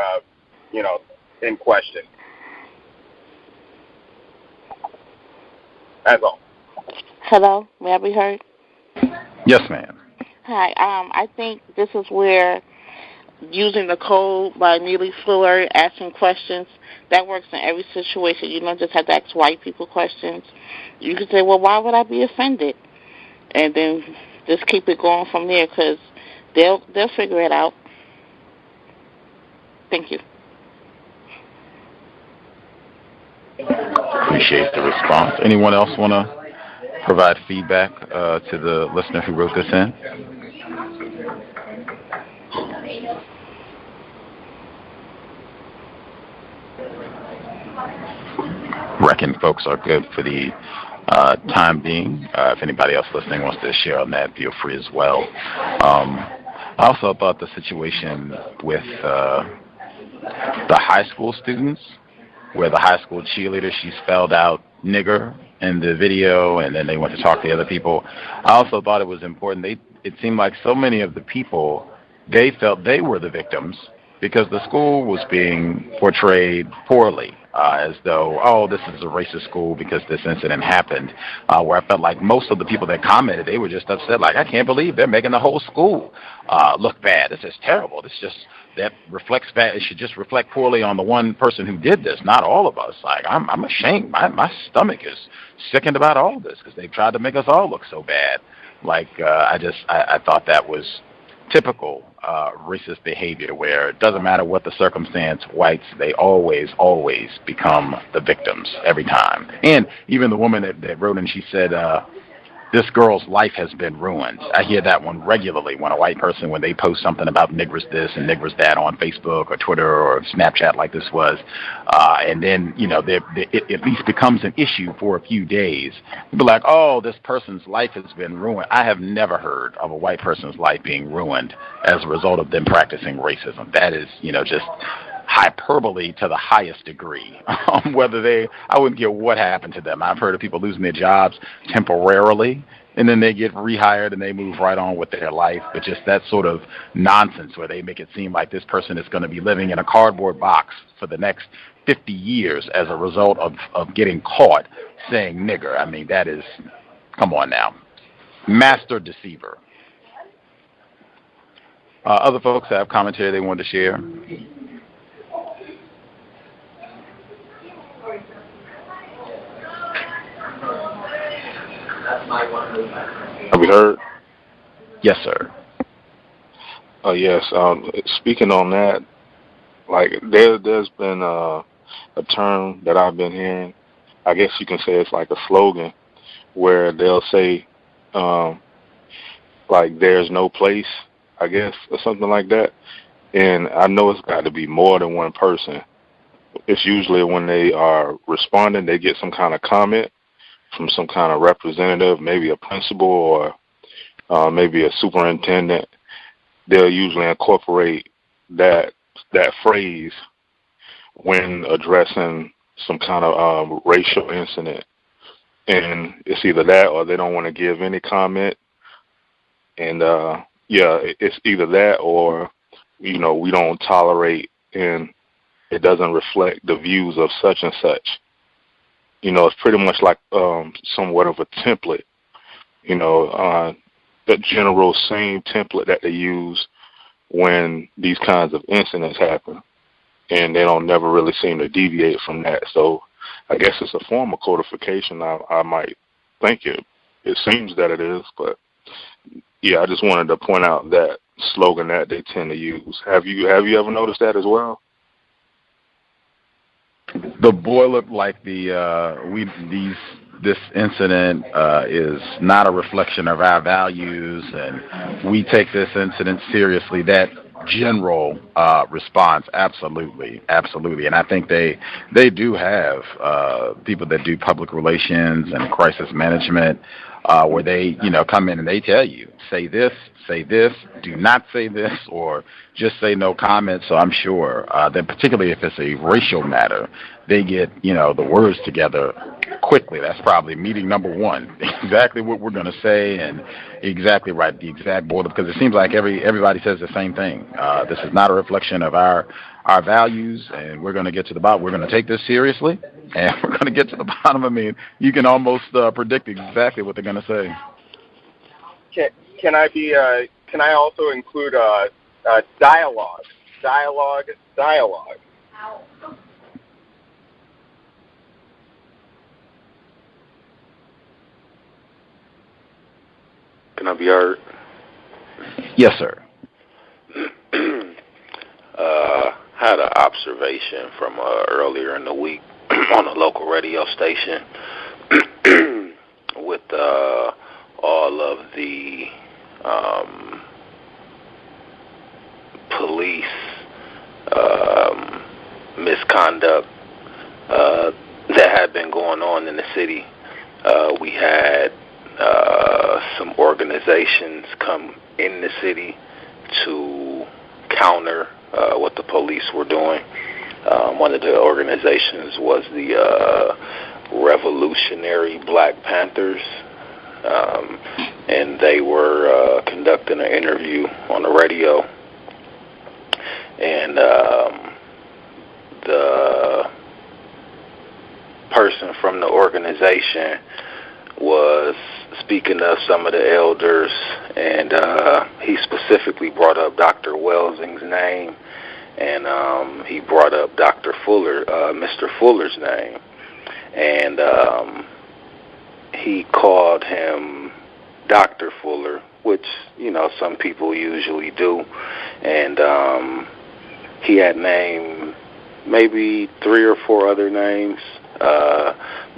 in question. That's all. Hello, may I be heard? Yes, ma'am. Hi. I think this is where using the code by Neely Fuller, asking questions, that works in every situation. You don't just have to ask white people questions. You can say, well, why would I be offended? And then just keep it going from there, because they'll figure it out. Thank you. Appreciate the response. Anyone else want to provide feedback to the listener who wrote this in? Reckon folks are good for the time being. If anybody else listening wants to share on that, feel free as well. I also thought the situation with the high school students, where the high school cheerleader, she spelled out nigger in the video, and then they went to talk to the other people. I also thought it was important. It seemed like so many of the people, they felt they were the victims because the school was being portrayed poorly, as though, oh, this is a racist school because this incident happened, where I felt like most of the people that commented, they were just upset, like, I can't believe they're making the whole school look bad. This is terrible. That reflects bad. It should just reflect poorly on the one person who did this, not all of us. Like, I'm ashamed. My stomach is sickened about all this because they've tried to make us all look so bad. Like, I thought that was typical racist behavior, where it doesn't matter what the circumstance, whites, they always become the victims every time. And even the woman that wrote in, she said, this girl's life has been ruined. I hear that one regularly when a white person, when they post something about niggers this and niggers that on Facebook or Twitter or Snapchat like this was, and then, it at least becomes an issue for a few days. People are like, oh, this person's life has been ruined. I have never heard of a white person's life being ruined as a result of them practicing racism. That is, just hyperbole to the highest degree. I wouldn't care what happened to them. I've heard of people losing their jobs temporarily, and then they get rehired and they move right on with their life. But just that sort of nonsense where they make it seem like this person is going to be living in a cardboard box for the next 50 years as a result of getting caught saying nigger. I mean, that is, come on now, master deceiver. Other folks have commentary they wanted to share. Have we heard? Yes, sir. Oh, yes. Speaking on that, like there's been a term that I've been hearing. I guess you can say it's like a slogan, where they'll say, like, there's no place, I guess, or something like that. And I know it's got to be more than one person. It's usually when they are responding, they get some kind of comment from some kind of representative, maybe a principal or maybe a superintendent. They'll usually incorporate that phrase when addressing some kind of racial incident. And it's either that or they don't want to give any comment. And, it's either that or, we don't tolerate and it doesn't reflect the views of such and such. It's pretty much like somewhat of a template, the general same template that they use when these kinds of incidents happen. And they don't never really seem to deviate from that. So I guess it's a form of codification. I might think it seems that it is, but yeah, I just wanted to point out that slogan that they tend to use. Have you ever noticed that as well? The boiler, like this incident is not a reflection of our values, and we take this incident seriously. That general response, absolutely, and I think they do have people that do public relations and crisis management, where they come in and they tell you, say this, do not say this, or just say no comment. So I'm sure that particularly if it's a racial matter, they get the words together quickly. That's probably meeting number one. Exactly what we're going to say, and exactly right, the exact border, because it seems like everybody says the same thing. This is not a reflection of our values, and we're going to get to the bottom. We're going to take this seriously, and we're going to get to the bottom. I mean, you can almost predict exactly what they're going to say. Can I also include dialogue? Dialogue. Can I be heard? Yes, sir. Had an observation from earlier in the week on a local radio station with all of the police misconduct that had been going on in the city. We had some organizations come in the city to counter what the police were doing. One of the organizations was the Revolutionary Black Panthers, and they were conducting an interview on the radio, and the person from the organization was speaking of some of the elders, and he specifically brought up Dr. Welsing's name, and he brought up Dr. Fuller, Mr. Fuller's name, and he called him Dr. Fuller, which, some people usually do, and he had named maybe 3 or 4 other names,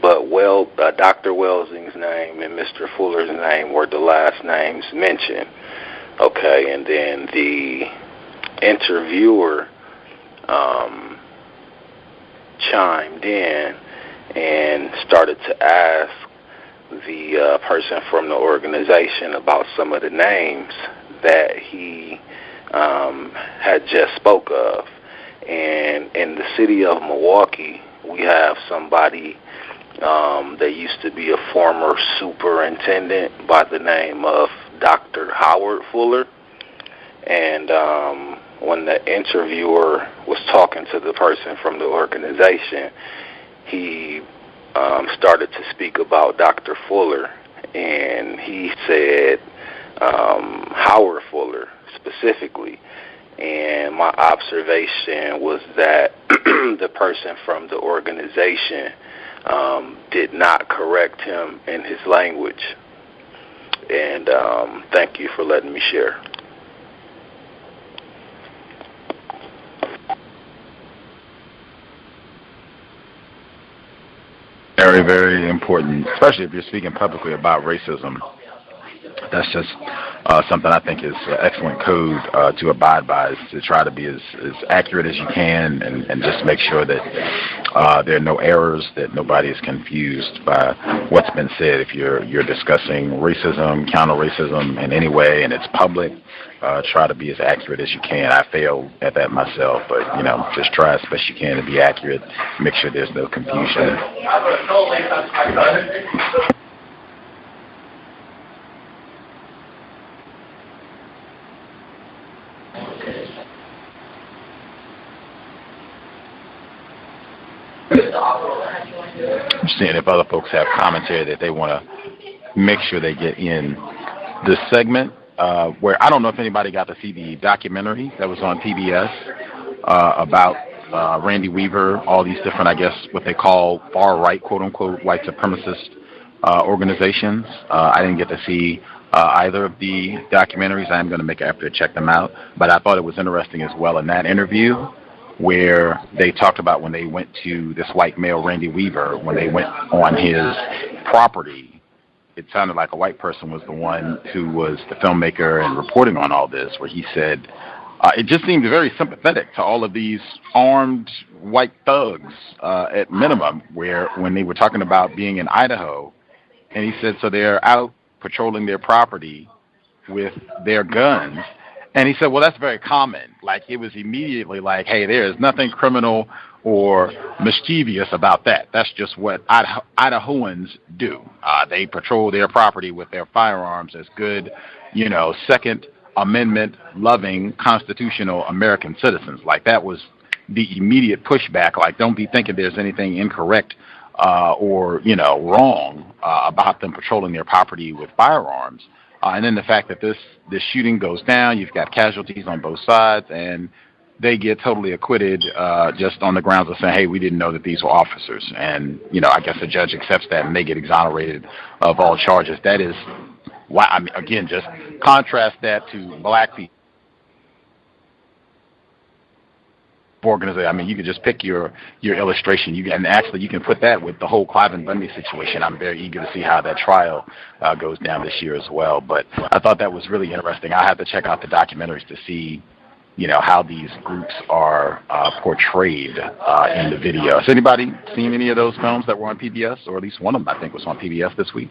but Dr. Welsing's name and Mr. Fuller's name were the last names mentioned. Okay, and then the interviewer chimed in and started to ask the person from the organization about some of the names that he had just spoke of. And in the city of Milwaukee, we have somebody that used to be a former superintendent by the name of Dr. Howard Fuller. And when the interviewer was talking to the person from the organization, he started to speak about Dr. Fuller, and he said Howard Fuller specifically. And my observation was that the person from the organization did not correct him in his language. And thank you for letting me share. Very, very important, especially if you're speaking publicly about racism. That's just something I think is excellent code to abide by, is to try to be as accurate as you can and just make sure that there are no errors, that nobody is confused by what's been said. If you're discussing racism, counter-racism in any way, and it's public, try to be as accurate as you can. I fail at that myself, but, just try as best you can to be accurate. Make sure there's no confusion. I'm seeing if other folks have commentary that they want to make sure they get in this segment, where I don't know if anybody got to see the documentary that was on PBS about Randy Weaver, all these different, I guess, what they call far-right, quote-unquote, white supremacist organizations. I didn't get to see either of the documentaries. I am going to make an effort to check them out, but I thought it was interesting as well in that interview, where they talked about when they went to this white male, Randy Weaver, when they went on his property, it sounded like a white person was the one who was the filmmaker and reporting on all this, where he said, it just seemed very sympathetic to all of these armed white thugs at minimum, where when they were talking about being in Idaho, and he said, so they're out patrolling their property with their guns. And he said, well, that's very common. Like, it was immediately like, hey, there is nothing criminal or mischievous about that. That's just what Idahoans do. They patrol their property with their firearms as good, Second Amendment loving constitutional American citizens. Like, that was the immediate pushback. Like, don't be thinking there's anything incorrect or, wrong about them patrolling their property with firearms. And then the fact that this shooting goes down, you've got casualties on both sides, and they get totally acquitted just on the grounds of saying, hey, we didn't know that these were officers. And, I guess the judge accepts that and they get exonerated of all charges. That is why, again, just contrast that to black people. Organization. You could just pick your illustration. You can put that with the whole Cliven Bundy situation. I'm very eager to see how that trial goes down this year as well. But I thought that was really interesting. I have to check out the documentaries to see, how these groups are portrayed in the video. Has anybody seen any of those films that were on PBS, or at least one of them I think was on PBS this week?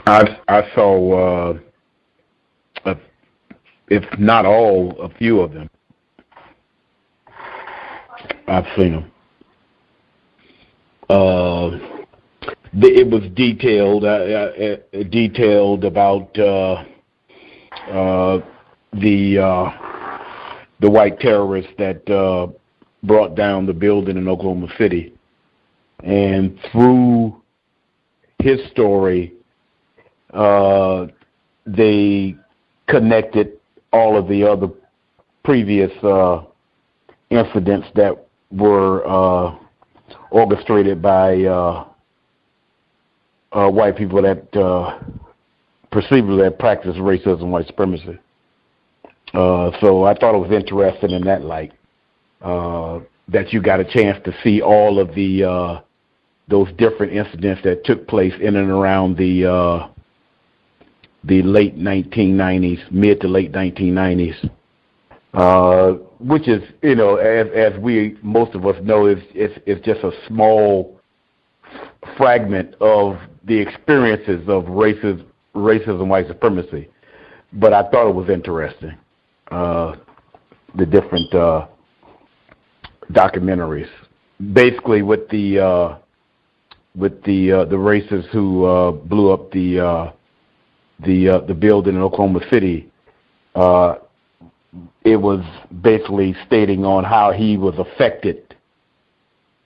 I saw, if not all, a few of them. I've seen them. It was detailed about the white terrorists that brought down the building in Oklahoma City, and through his story, they connected all of the other previous incidents that were orchestrated by white people that perceivably that practice racism, white supremacy. So I thought it was interesting in that light that you got a chance to see all of the those different incidents that took place in and around the late 1990s, mid to late 1990s. Which is, as most of us know, is just a small fragment of the experiences of racism, white supremacy. But I thought it was interesting, the different documentaries. Basically, with the racists who blew up the building in Oklahoma City. It was basically stating on how he was affected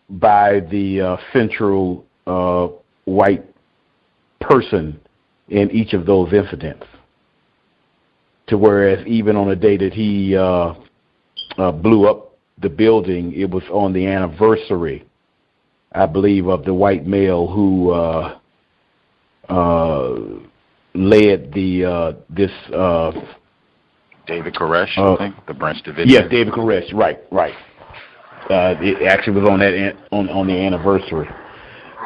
by the central white person in each of those incidents. To whereas even on the day that he blew up the building, it was on the anniversary, I believe, of the white male who led this. David Koresh, I think, the Branch Davidian. Yes, David Koresh, right. It actually was on that on the anniversary.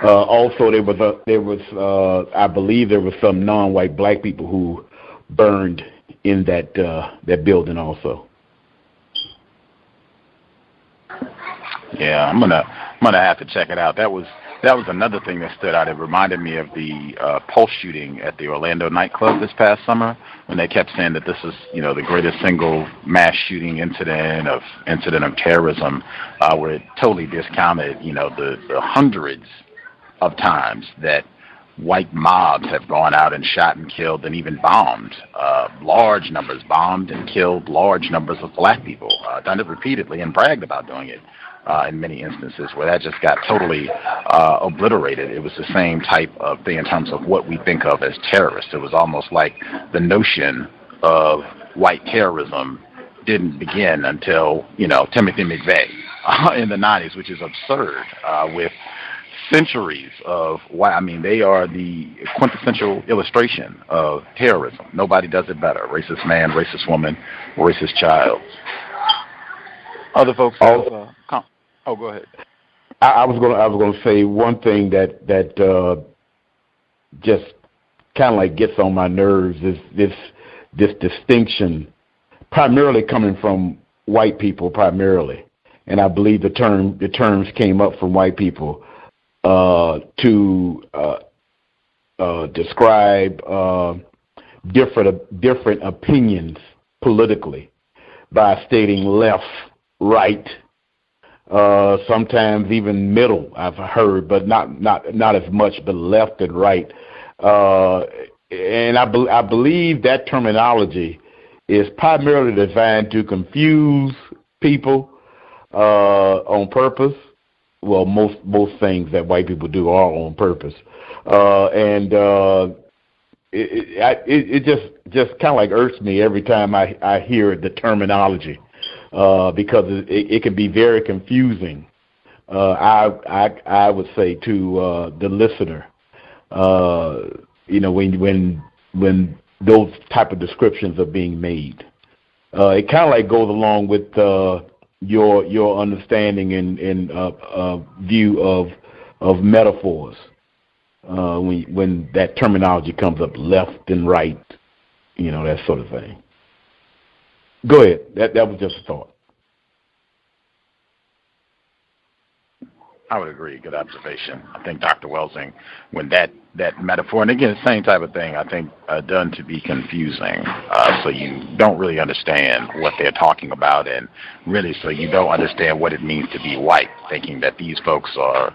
Also, there was I believe there was some non-white black people who burned in that building also. Yeah, I'm gonna have to check it out. That was another thing that stood out. It reminded me of the Pulse shooting at the Orlando nightclub this past summer, when they kept saying that this is, the greatest single mass shooting incident of terrorism, where it totally discounted, the hundreds of times that white mobs have gone out and shot and killed and even bombed, large numbers, bombed and killed large numbers of black people, done it repeatedly and bragged about doing it. In many instances where that just got totally obliterated. It was the same type of thing in terms of what we think of as terrorists. It was almost like the notion of white terrorism didn't begin until, Timothy McVeigh in the 90s, which is absurd, with centuries of why. I mean, they are the quintessential illustration of terrorism. Nobody does it better. Racist man, racist woman, racist child. Other folks have, oh, go ahead. I was gonna say one thing that just kind of like gets on my nerves is this distinction, primarily coming from white people primarily, and I believe the terms came up from white people to describe different opinions politically by stating left, right, sometimes even middle, I've heard, but not as much, but left and right. And I believe that terminology is primarily designed to confuse people on purpose. Well, most things that white people do are on purpose, and it just kind of like irks me every time I hear the terminology. Because it can be very confusing, I would say, to the listener. When those type of descriptions are being made, it kind of like goes along with your understanding and view of metaphors. When that terminology comes up, left and right, that sort of thing. Go ahead. That was just a thought. I would agree. Good observation. I think Dr. Welsing, when that metaphor, and again, the same type of thing, I think done to be confusing, so you don't really understand what they're talking about, and really so you don't understand what it means to be white, thinking that these folks are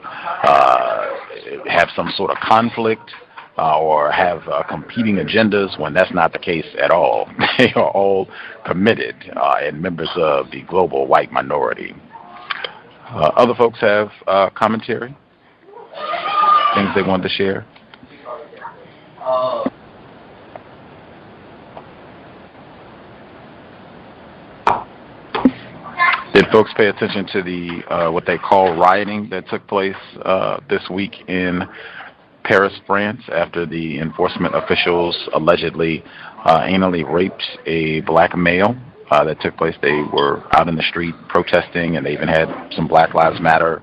have some sort of conflict or have competing agendas, when that's not the case at all. They are all committed and members of the global white minority. Other folks have commentary? Things they want to share? Did folks pay attention to the what they call rioting that took place this week in Paris, France, after the enforcement officials allegedly anally raped a black male? That took place. They were out in the street protesting, and they even had some Black Lives Matter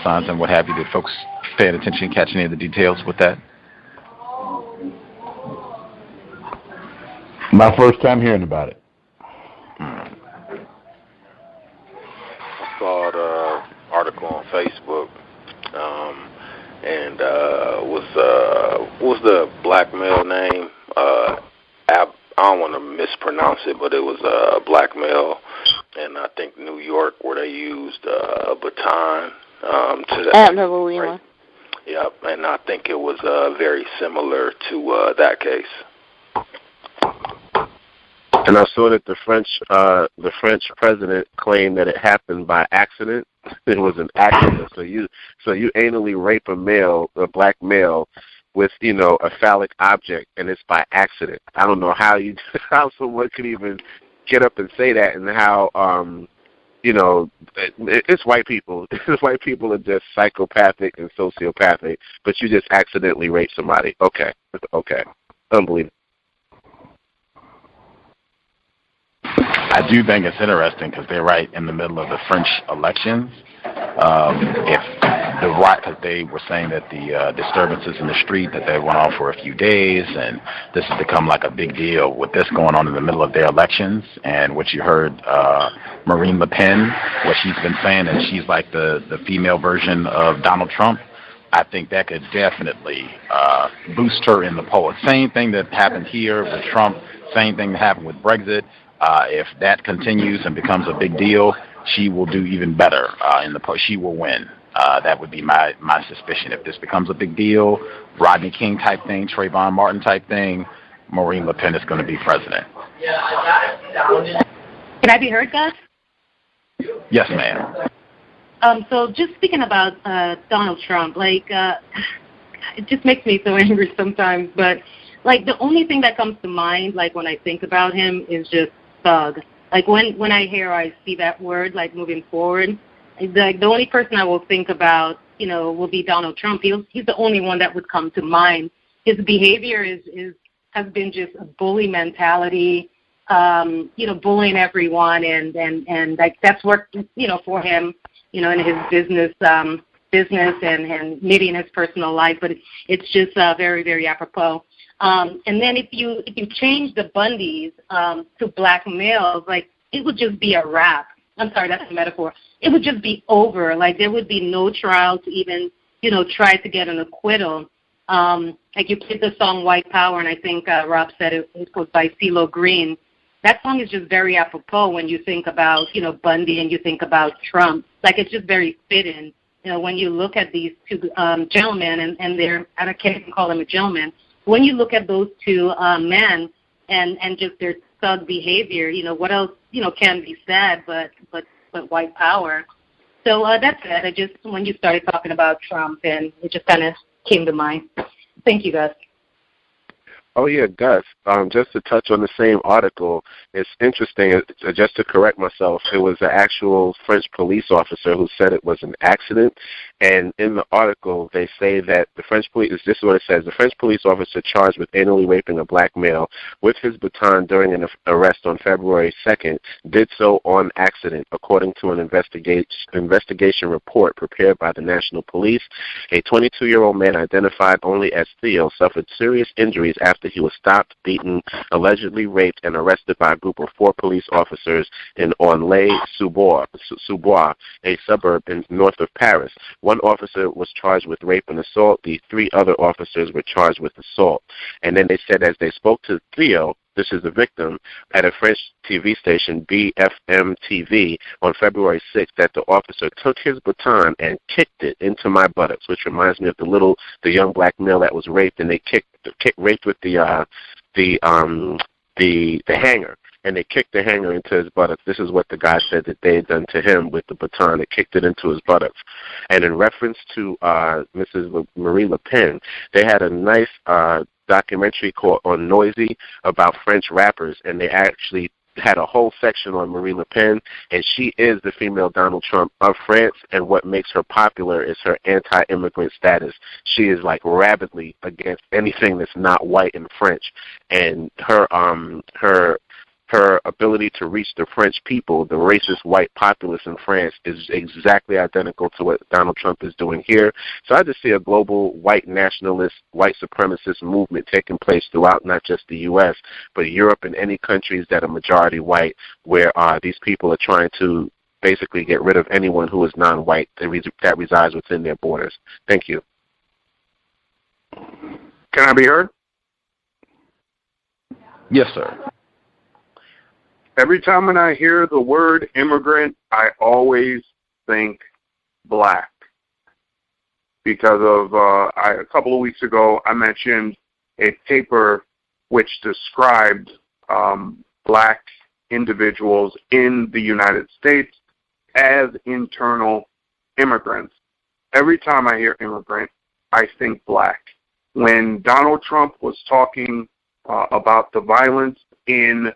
signs and what have you. Did folks pay attention, catch any of the details with that? My first time hearing about it. I saw the article on Facebook, and what's the black male name? I don't want to mispronounce it, but it was a black male in, I think, New York, where they used a baton to the right. Yep, and I think it was very similar to that case. And I saw that the French president claimed that it happened by accident. It was an accident. So you anally rape a black male with, a phallic object, and it's by accident. I don't know how someone could even get up and say that, and how it's white people. White people are just psychopathic and sociopathic, but you just accidentally rape somebody. Okay, unbelievable. I do think it's interesting because they're right in the middle of the French elections. Because they were saying that the disturbances in the street, that they went on for a few days, and this has become like a big deal with this going on in the middle of their elections. And what you heard Marine Le Pen, what she's been saying, and she's like the female version of Donald Trump. I think that could definitely boost her in the polls. Same thing that happened here with Trump, same thing that happened with Brexit. If that continues and becomes a big deal, she will do even better in the poll. She will win. That would be my suspicion. If this becomes a big deal, Rodney King type thing, Trayvon Martin type thing, Marine Le Pen is going to be president. Can I be heard, Gus? Yes, ma'am. So just speaking about Donald Trump, it just makes me so angry sometimes. But the only thing that comes to mind, when I think about him, is just thug. When I see that word, moving forward, the only person I will think about, will be Donald Trump. He's the only one that would come to mind. His behavior has been just a bully mentality, bullying everyone, and that's worked, for him, in his business and maybe in his personal life. But it's just very, very apropos. And then if you change the Bundys to black males, it would just be a wrap. I'm sorry, that's a metaphor. It would just be over. There would be no trial to even, try to get an acquittal. You played the song White Power, and I think Rob said it was by CeeLo Green. That song is just very apropos when you think about, Bundy and you think about Trump. It's just very fitting. When you look at these two gentlemen, and they're, I can't even call them a gentleman, when you look at those two men and just their thug behavior, what else, can be said but white power. So that's it. When you started talking about Trump, and it just kind of came to mind. Thank you, Gus. Oh, yeah, Gus. Just to touch on the same article, it's interesting, just to correct myself, it was an actual French police officer who said it was an accident. And in the article, they say that the French police, this is what it says, the French police officer charged with anally raping a black male with his baton during an arrest on February 2nd did so on accident, according to an investigation report prepared by the National Police. A 22-year-old man identified only as Theo suffered serious injuries after he was stopped, beaten, allegedly raped, and arrested by a group of 4 police officers in Ornay-sous-Bois, a suburb north of Paris. One officer was charged with rape and assault. The 3 other officers were charged with assault. And then they said as they spoke to Theo, this is the victim, at a French TV station, BFM TV, on February 6th, that the officer took his baton and kicked it into my buttocks, which reminds me of the young black male that was raped, and they raped with the hanger, and they kicked the hanger into his buttocks. This is what the guy said that they had done to him with the baton. They kicked it into his buttocks. And in reference to Mrs. Marie Le Pen, they had a nice documentary called on Noisy about French rappers, and they actually had a whole section on Marie Le Pen, and she is the female Donald Trump of France, and what makes her popular is her anti-immigrant status. She is rabidly against anything that's not white and French, and her ability to reach the French people, the racist white populace in France, is exactly identical to what Donald Trump is doing here. So I just see a global white nationalist, white supremacist movement taking place throughout not just the U.S., but Europe and any countries that are majority white, where these people are trying to basically get rid of anyone who is non-white that resides within their borders. Thank you. Can I be heard? Yes, sir. Every time when I hear the word immigrant, I always think black. Because of, a couple of weeks ago, I mentioned a paper which described black individuals in the United States as internal immigrants. Every time I hear immigrant, I think black. When Donald Trump was talking about the violence in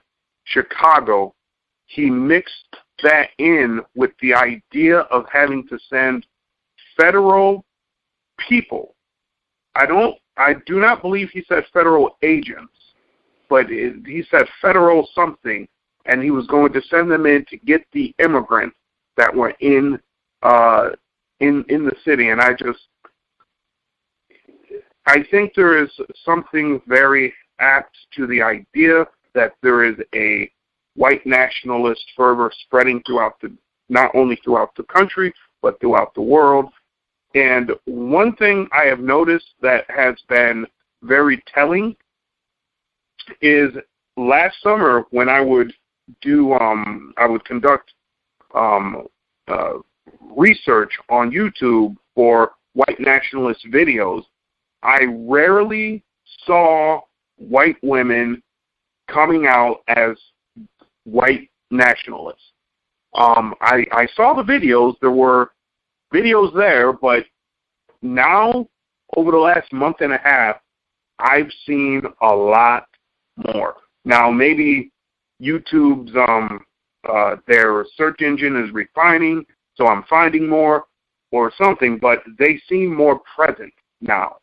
Chicago, he mixed that in with the idea of having to send federal people. I do not believe he said federal agents, but he said federal something and he was going to send them in to get the immigrants that were in the city. And I think there is something very apt to the idea that there is a white nationalist fervor spreading not only throughout the country, but throughout the world. And one thing I have noticed that has been very telling is last summer when I would conduct research on YouTube for white nationalist videos, I rarely saw white women coming out as white nationalists. I saw the videos. There were videos there, but now, over the last month and a half, I've seen a lot more. Now, maybe YouTube's their search engine is refining, so I'm finding more or something, but they seem more present now,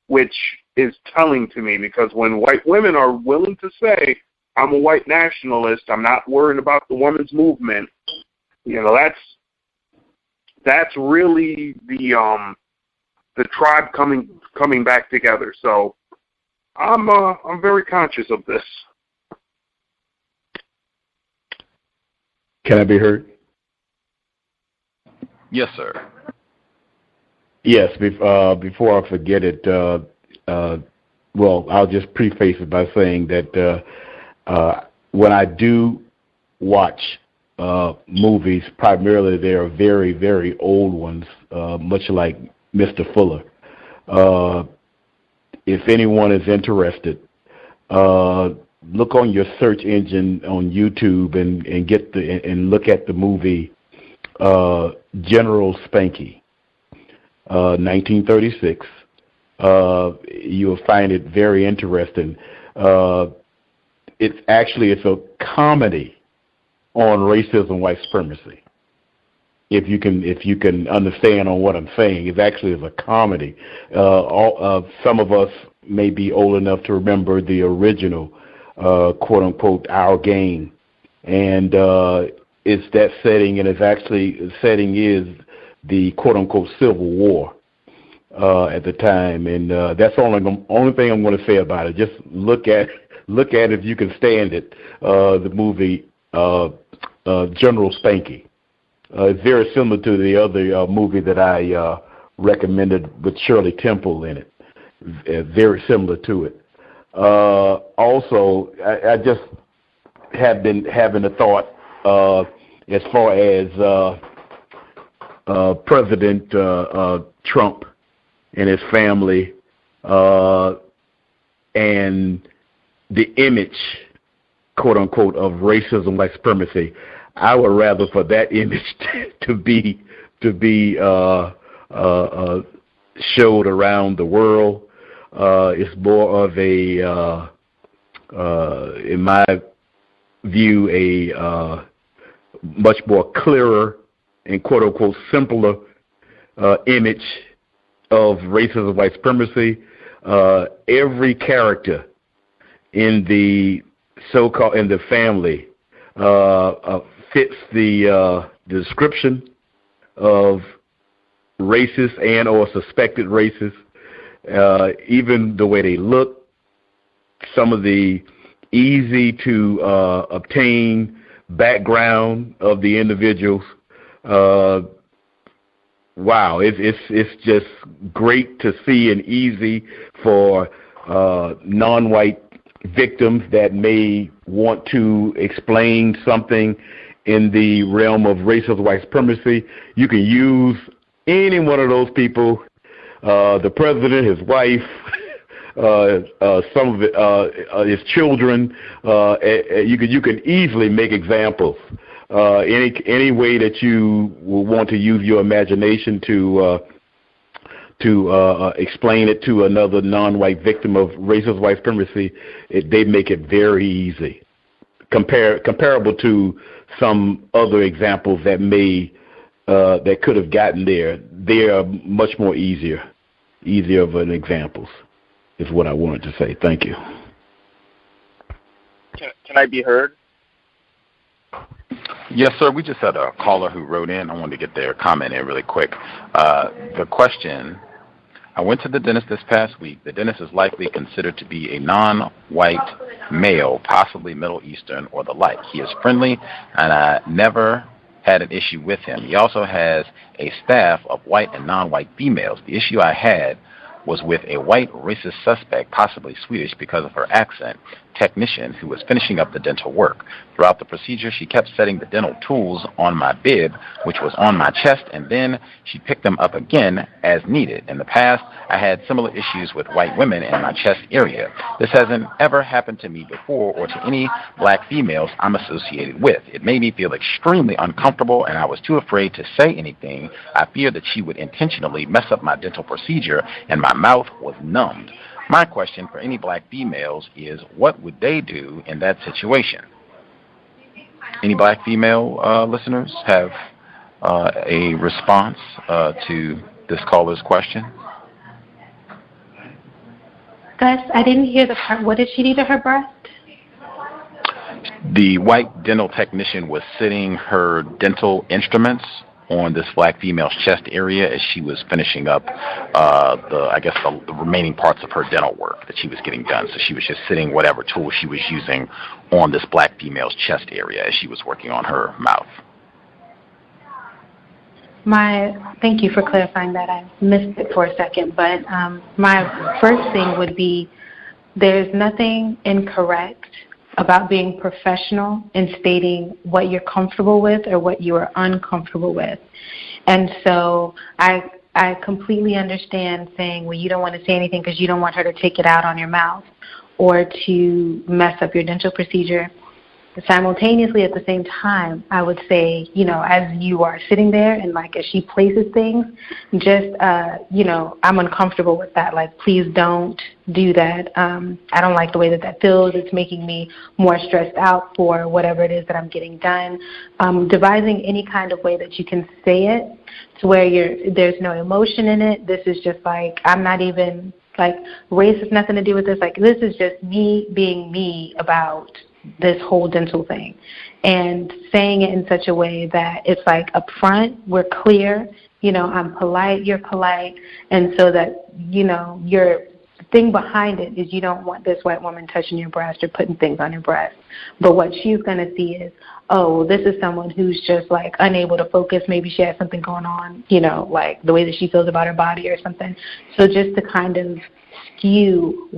which is telling to me, because when white women are willing to say, I'm a white nationalist, I'm not worried about the women's movement, that's really the tribe coming back together. So I'm very conscious of this. Can I be heard? Yes, sir. Yes. Before I forget it, I'll just preface it by saying that when I do watch movies, primarily they are very, very old ones, much like Mr. Fuller. If anyone is interested, look on your search engine on YouTube and look at the movie General Spanky, 1936. You'll find it very interesting. It's a comedy on racism, white supremacy. If you can understand on what I'm saying, it actually is a comedy. Some of us may be old enough to remember the original, quote unquote, Our Game, and it's that setting, and the setting is the quote unquote Civil War at the time, and that's the only thing I'm going to say about it. Just look at if you can stand it. The movie General Spanky. It's very similar to the other movie that I recommended with Shirley Temple in it. Very similar to it. Also, I just have been having a thought as far as President Trump and his family and the image, quote unquote, of racism, white supremacy. I would rather for that image to be showed around the world. It's more of a, in my view, a much more clearer and quote unquote simpler image of racism, white supremacy. Every character in the family fits the description of racist and or suspected racist, even the way they look, some of the easy to obtain background of the individuals. Wow, it's just great to see and easy for non-white victims that may want to explain something in the realm of racism, white supremacy. You can use any one of those people, the president, his wife, some of it, his children. You can easily make examples. Any way that you will want to use your imagination to explain it to another non-white victim of racist white supremacy, they make it very easy, comparable to some other examples that could have gotten there. They are much more easier of an examples, is what I wanted to say. Thank you. Can I be heard? Yes, sir. We just had a caller who wrote in. I wanted to get their comment in really quick. The question, I went to the dentist this past week. The dentist is likely considered to be a non-white male, possibly Middle Eastern or the like. He is friendly, and I never had an issue with him. He also has a staff of white and non-white females. The issue I had was with a white racist suspect, possibly Swedish because of her accent, technician who was finishing up the dental work. Throughout the procedure, she kept setting the dental tools on my bib, which was on my chest, and then she picked them up again as needed. In the past, I had similar issues with white women in my chest area. This hasn't ever happened to me before or to any black females I'm associated with. It made me feel extremely uncomfortable, and I was too afraid to say anything. I feared that she would intentionally mess up my dental procedure, and my mouth was numbed. My question for any black females is, what would they do in that situation? Any black female listeners have a response to this caller's question? Gus, I didn't hear the part. What did she do to her breast? The white dental technician was sitting her dental instruments on this black female's chest area as she was finishing up the remaining parts of her dental work that she was getting done. So she was just sitting whatever tool she was using on this black female's chest area as she was working on her mouth. Thank you for clarifying that. I missed it for a second, but my first thing would be there's nothing incorrect about being professional in stating what you're comfortable with or what you are uncomfortable with. And so I completely understand saying, well, you don't want to say anything because you don't want her to take it out on your mouth or to mess up your dental procedure. Simultaneously, at the same time, I would say, as you are sitting there and as she places things, just, I'm uncomfortable with that. Please don't do that. I don't like the way that feels. It's making me more stressed out for whatever it is that I'm getting done. Devising any kind of way that you can say it to where there's no emotion in it. This is just I'm not even, race has nothing to do with this. This is just me being me about this whole dental thing, and saying it in such a way that it's up front, we're clear, I'm polite, you're polite, and so that, your thing behind it is you don't want this white woman touching your breast or putting things on your breast. But what she's going to see is, oh, this is someone who's just unable to focus. Maybe she has something going on, the way that she feels about her body or something. So just to kind of skew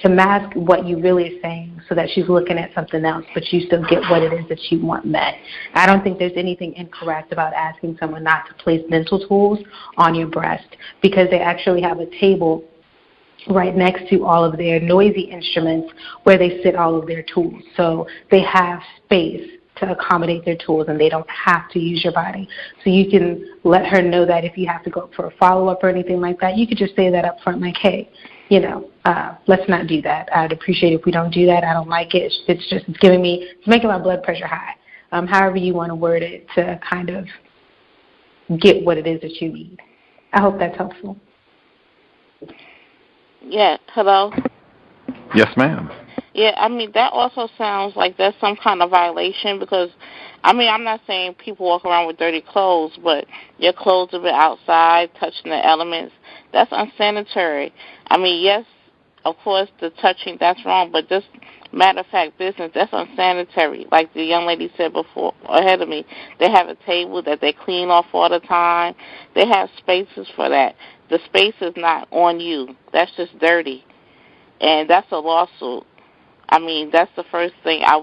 to mask what you really are saying so that she's looking at something else, but you still get what it is that you want met. I don't think there's anything incorrect about asking someone not to place dental tools on your breast because they actually have a table right next to all of their noisy instruments where they sit all of their tools. So they have space to accommodate their tools, and they don't have to use your body. So you can let her know that if you have to go for a follow-up or anything like that, you could just say that up front, hey, let's not do that. I'd appreciate if we don't do that. I don't like it. It's making my blood pressure high. However you want to word it to kind of get what it is that you need. I hope that's helpful. Yeah, hello? Yes, ma'am. Yeah, that also sounds like that's some kind of violation because, I'm not saying people walk around with dirty clothes, but your clothes have been outside, touching the elements. That's unsanitary. Yes, of course, the touching, that's wrong, but just matter of fact business, that's unsanitary. Like the young lady said before, ahead of me, they have a table that they clean off all the time. They have spaces for that. The space is not on you. That's just dirty, and that's a lawsuit. That's the first thing I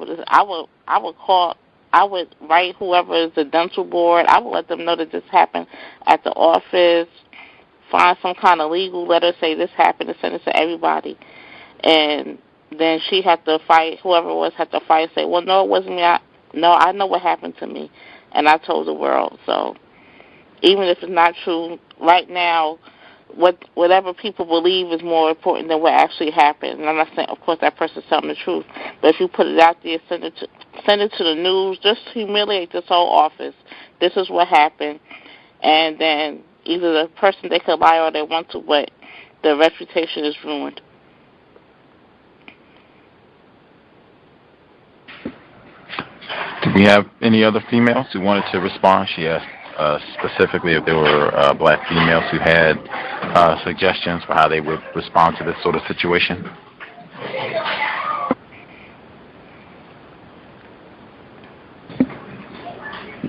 would write whoever is the dental board. I would let them know that this happened at the office. Find some kind of legal letter, say this happened, and send it to everybody. And then she had to fight, whoever it was had to fight, say, well, no, it wasn't me. I know what happened to me, and I told the world. So even if it's not true, right now, whatever people believe is more important than what actually happened. And I'm not saying, of course, that person's telling the truth, but if you put it out there, send it to the news, just humiliate this whole office. This is what happened, and then either the person they could lie or they want to, but the reputation is ruined. Do we have any other females who wanted to respond? She asked specifically if there were black females who had suggestions for how they would respond to this sort of situation.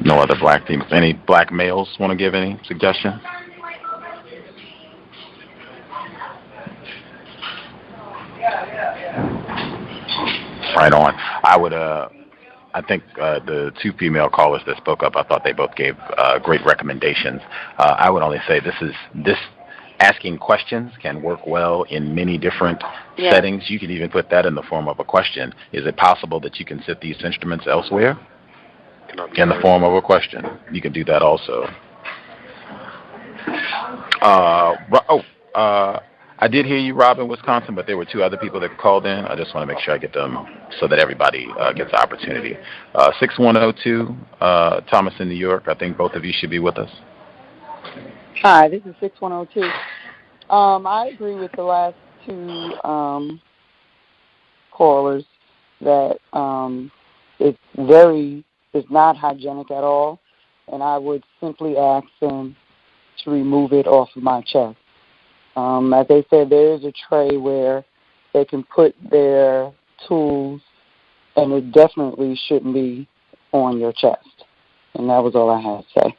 No other black females. Any black males want to give any suggestions? Right on. I think the two female callers that spoke up, I thought they both gave great recommendations. I would only say this asking questions can work well in many different settings. You can even put that in the form of a question. Is it possible that you can sit these instruments elsewhere? In the form of a question. You can do that also. I did hear you, Rob, in Wisconsin, but there were two other people that called in. I just want to make sure I get them so that everybody gets the opportunity. 6102, Thomas in New York. I think both of you should be with us. Hi, this is 6102. I agree with the last two callers that it's not hygienic at all, and I would simply ask them to remove it off of my chest. As they said, there is a tray where they can put their tools, and it definitely shouldn't be on your chest. And that was all I had to say.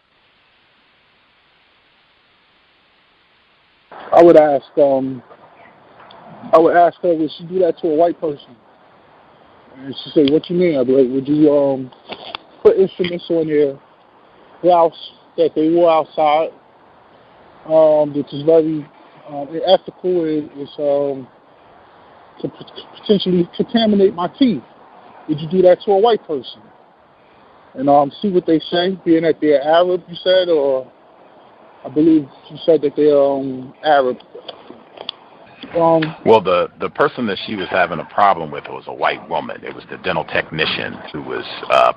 I would ask her, would she do that to a white person? And she said, what you mean? I'd be like, would you put instruments on your blouse that they wore outside, which is very ethical, is to potentially contaminate my teeth? Would you do that to a white person? And see what they say, being that they're Arab, you said, or I believe you said that they're Arab. Well, the person that she was having a problem with was a white woman. It was the dental technician who was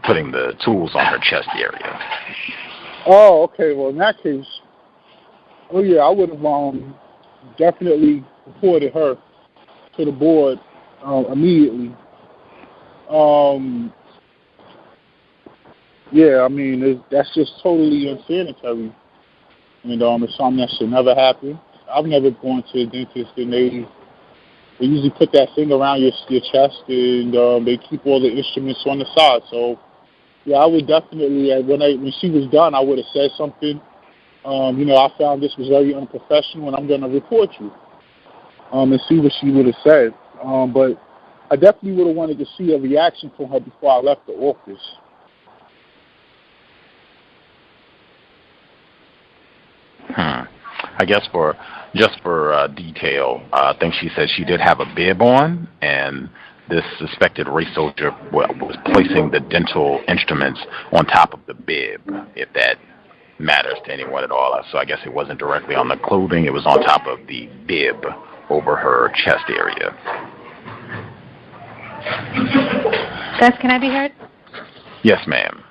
putting the tools on her chest area. Oh, okay. Well, in that case, I would have definitely reported her to the board immediately. I mean, that's just totally unsanitary, and it's something that should never happen. I've never gone to a dentist, and they usually put that thing around your chest, and they keep all the instruments on the side. So, I would definitely, when she was done, I would have said something. I found this was very unprofessional, and I'm going to report you, and see what she would have said. But I definitely would have wanted to see a reaction from her before I left the office. I guess for detail, I think she said she did have a bib on, and this suspected race soldier was placing the dental instruments on top of the bib, if that matters to anyone at all. So I guess it wasn't directly on the clothing, it was on top of the bib over her chest area. Gus, can I be heard? Yes, ma'am.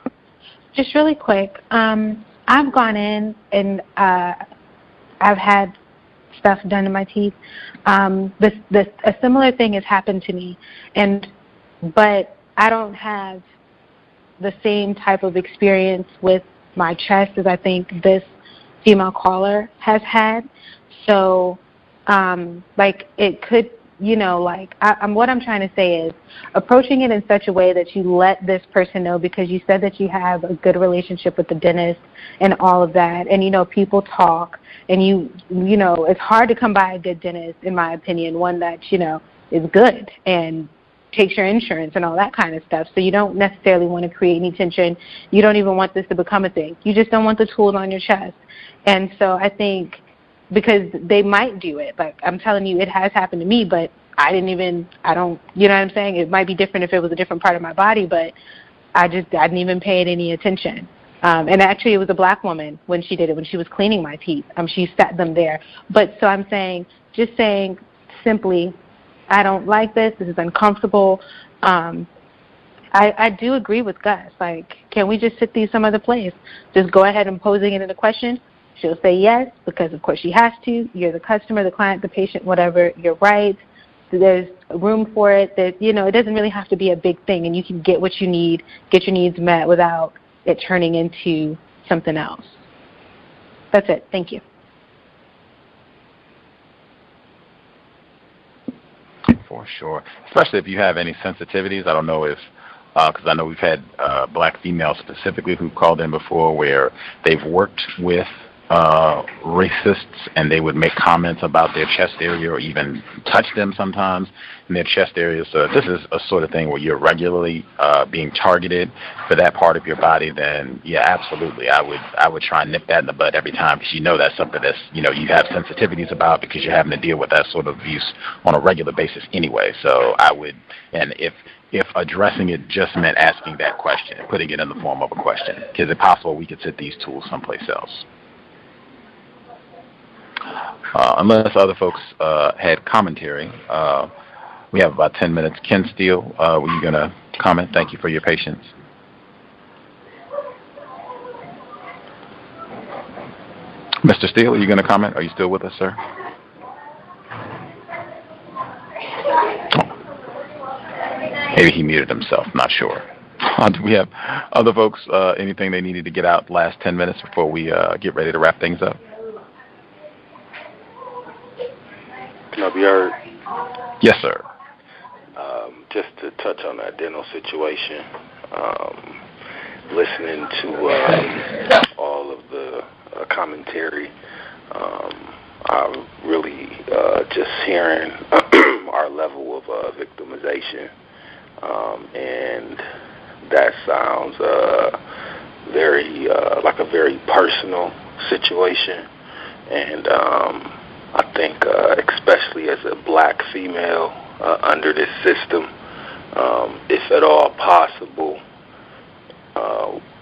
Just really quick, I've gone in and I've had stuff done to my teeth. A similar thing has happened to me, but I don't have the same type of experience with my chest as I think this female caller has had. So, it could, what I'm trying to say is approaching it in such a way that you let this person know, because you said that you have a good relationship with the dentist and all of that, and people talk, and it's hard to come by a good dentist, in my opinion, one that is good and takes your insurance and all that kind of stuff. So you don't necessarily want to create any tension. You don't even want this to become a thing. You just don't want the tools on your chest. And so I think, because they might do it, like I'm telling you, it has happened to me, but I don't, you know what I'm saying? It might be different if it was a different part of my body, but I didn't even pay it any attention. And actually it was a black woman when she did it, when she was cleaning my teeth. She sat them there. But so I'm saying simply, I don't like this. This is uncomfortable. I do agree with Gus. Can we just sit these some other place? Just go ahead and posing it in a question. She'll say yes, because of course she has to. You're the customer, the client, the patient, whatever, your rights. there's room for it. That it doesn't really have to be a big thing, and you can get what you need, get your needs met without it turning into something else. That's it. Thank you. For sure, especially if you have any sensitivities. I don't know if, because I know we've had black females specifically who've called in before where they've worked with racists and they would make comments about their chest area or even touch them sometimes in their chest area. So if this is a sort of thing where you're regularly being targeted for that part of your body, then yeah, absolutely. I would try and nip that in the bud every time, because that's something that's you have sensitivities about, because you're having to deal with that sort of abuse on a regular basis anyway. So I would, and if addressing it just meant asking that question, putting it in the form of a question, is it possible we could set these tools someplace else? Unless other folks had commentary, we have about 10 minutes. Ken Steele, were you going to comment? Thank you for your patience. Mr. Steele, are you going to comment? Are you still with us, sir? Oh. Maybe he muted himself. Not sure. Do we have other folks, anything they needed to get out the last 10 minutes before we get ready to wrap things up? Can I be heard? Yes, sir. Just to touch on that dental situation, listening to all of the commentary, I'm really just hearing our level of victimization, and that sounds very like a very personal situation, and I think especially as a black female under this system, if at all possible,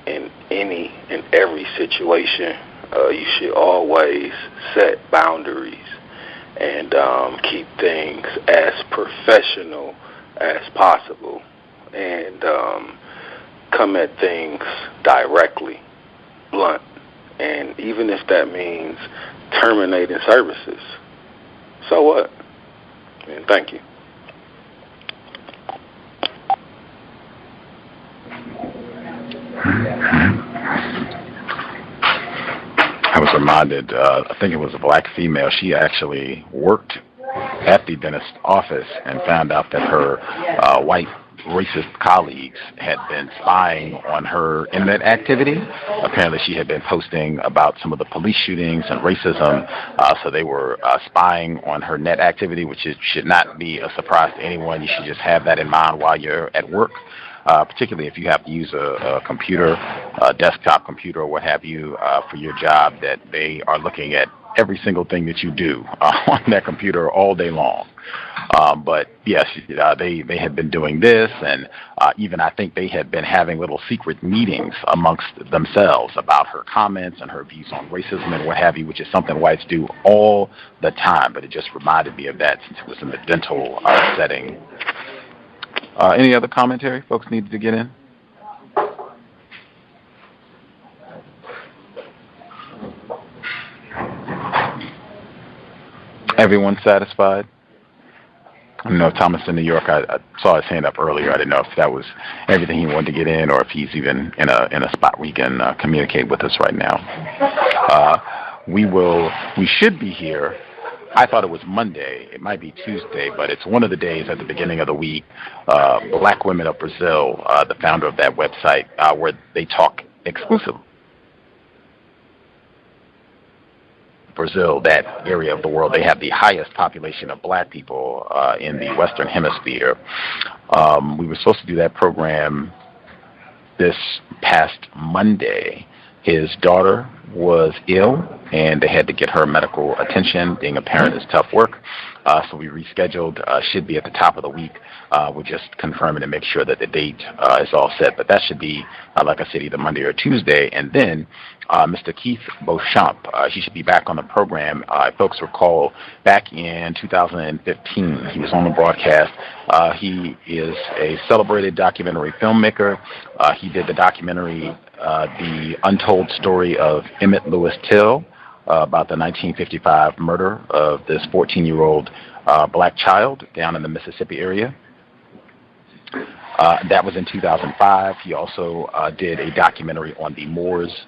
in any and every situation, you should always set boundaries and keep things as professional as possible, and come at things directly, blunt, and even if that means terminating services, so what? And thank you. I was reminded, I think it was a black female, she actually worked at the dentist's office and found out that her white racist colleagues had been spying on her internet activity. Apparently she had been posting about some of the police shootings and racism, so they were spying on her net activity, which should not be a surprise to anyone. You should just have that in mind while you're at work. Particularly if you have to use a computer, a desktop computer or what have you for your job, that they are looking at every single thing that you do on that computer all day long. But yes, they had been doing this, and even I think they had been having little secret meetings amongst themselves about her comments and her views on racism and what have you, which is something whites do all the time. But it just reminded me of that since it was in the dental setting. Any other commentary folks needed to get in? Everyone satisfied? I know Thomas in New York, I saw his hand up earlier. I didn't know if that was everything he wanted to get in or if he's even in a spot where he can communicate with us right now. We should be here. I thought it was Monday. It might be Tuesday, but it's one of the days at the beginning of the week. Black Women of Brazil, the founder of that website, where they talk exclusively Brazil, that area of the world. They have the highest population of black people in the Western Hemisphere. We were supposed to do that program this past Monday. His daughter was ill, and they had to get her medical attention. Being a parent is tough work, so we rescheduled. Should be at the top of the week. We're just confirming to make sure that the date is all set. But that should be, like I said, either Monday or Tuesday. And then Mr. Keith Beauchamp, he should be back on the program. Folks recall back in 2015, he was on the broadcast. He is a celebrated documentary filmmaker. He did the documentary The Untold Story of Emmett Lewis Till, about the 1955 murder of this 14-year-old black child down in the Mississippi area. That was in 2005. He also did a documentary on the Moores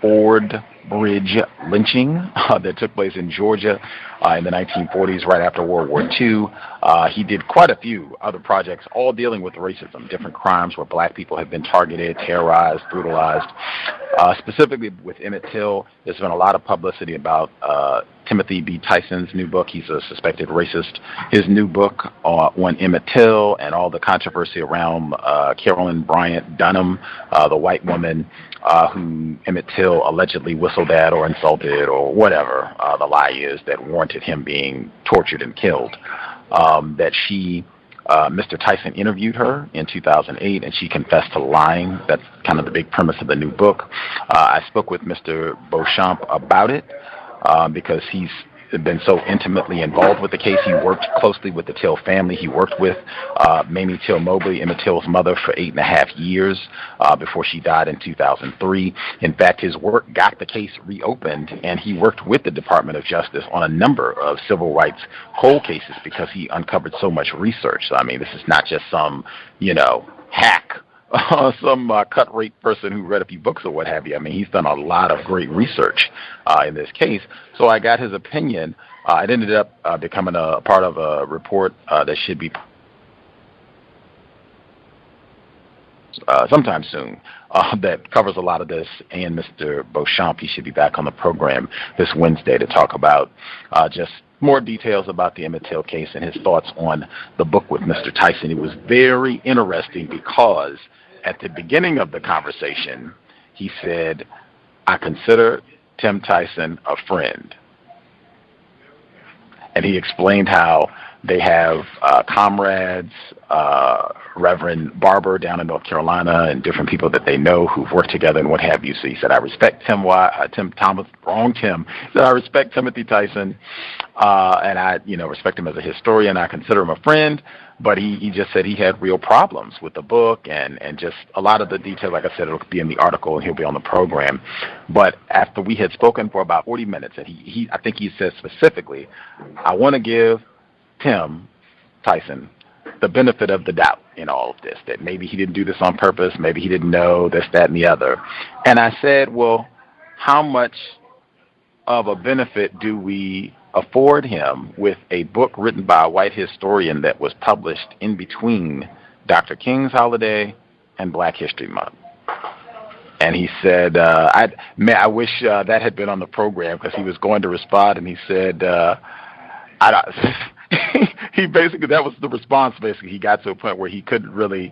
Ford Bridge lynching that took place in Georgia in the 1940s, right after World War II. He did quite a few other projects, all dealing with racism, different crimes where black people have been targeted, terrorized, brutalized. Specifically with Emmett Till, there's been a lot of publicity about Timothy B. Tyson's new book. He's a suspected racist. His new book on Emmett Till and all the controversy around Carolyn Bryant Dunham, the white woman who Emmett Till allegedly whistled at or insulted or whatever the lie is that warranted him being tortured and killed. That Mr. Tyson interviewed her in 2008, and she confessed to lying. That's kind of the big premise of the new book. I spoke with Mr. Beauchamp about it because he's been so intimately involved with the case. He worked closely with the Till family. He worked with Mamie Till Mobley, Emmett Till's mother, for 8.5 years before she died in 2003. In fact, his work got the case reopened, and he worked with the Department of Justice on a number of civil rights cold cases because he uncovered so much research. So, I mean, this is not just some, hack, some cut-rate person who read a few books or what have you. I mean, he's done a lot of great research in this case. So I got his opinion. It ended up becoming a part of a report that should be sometime soon that covers a lot of this. And Mr. Beauchamp, he should be back on the program this Wednesday to talk about just more details about the Emmett Till case and his thoughts on the book with Mr. Tyson. It was very interesting because at the beginning of the conversation, he said, "I consider Tim Tyson a friend." And he explained how they have comrades, Reverend Barber down in North Carolina, and different people that they know who've worked together and what have you. So he said, "I respect Tim Thomas, wrong Tim." He said, "I respect Timothy Tyson, and I, respect him as a historian. I consider him a friend." But he just said he had real problems with the book and just a lot of the details. Like I said, it'll be in the article and he'll be on the program. But after we had spoken for about 40 minutes, and I think he said specifically, "I want to give Tim Tyson the benefit of the doubt in all of this, that maybe he didn't do this on purpose, maybe he didn't know this, that, and the other." And I said, well, how much of a benefit do we afford him with a book written by a white historian that was published in between Dr. King's holiday and Black History Month? And he said, I wish that had been on the program, because he was going to respond, and he said, he basically, that was the response. Basically, he got to a point where he couldn't really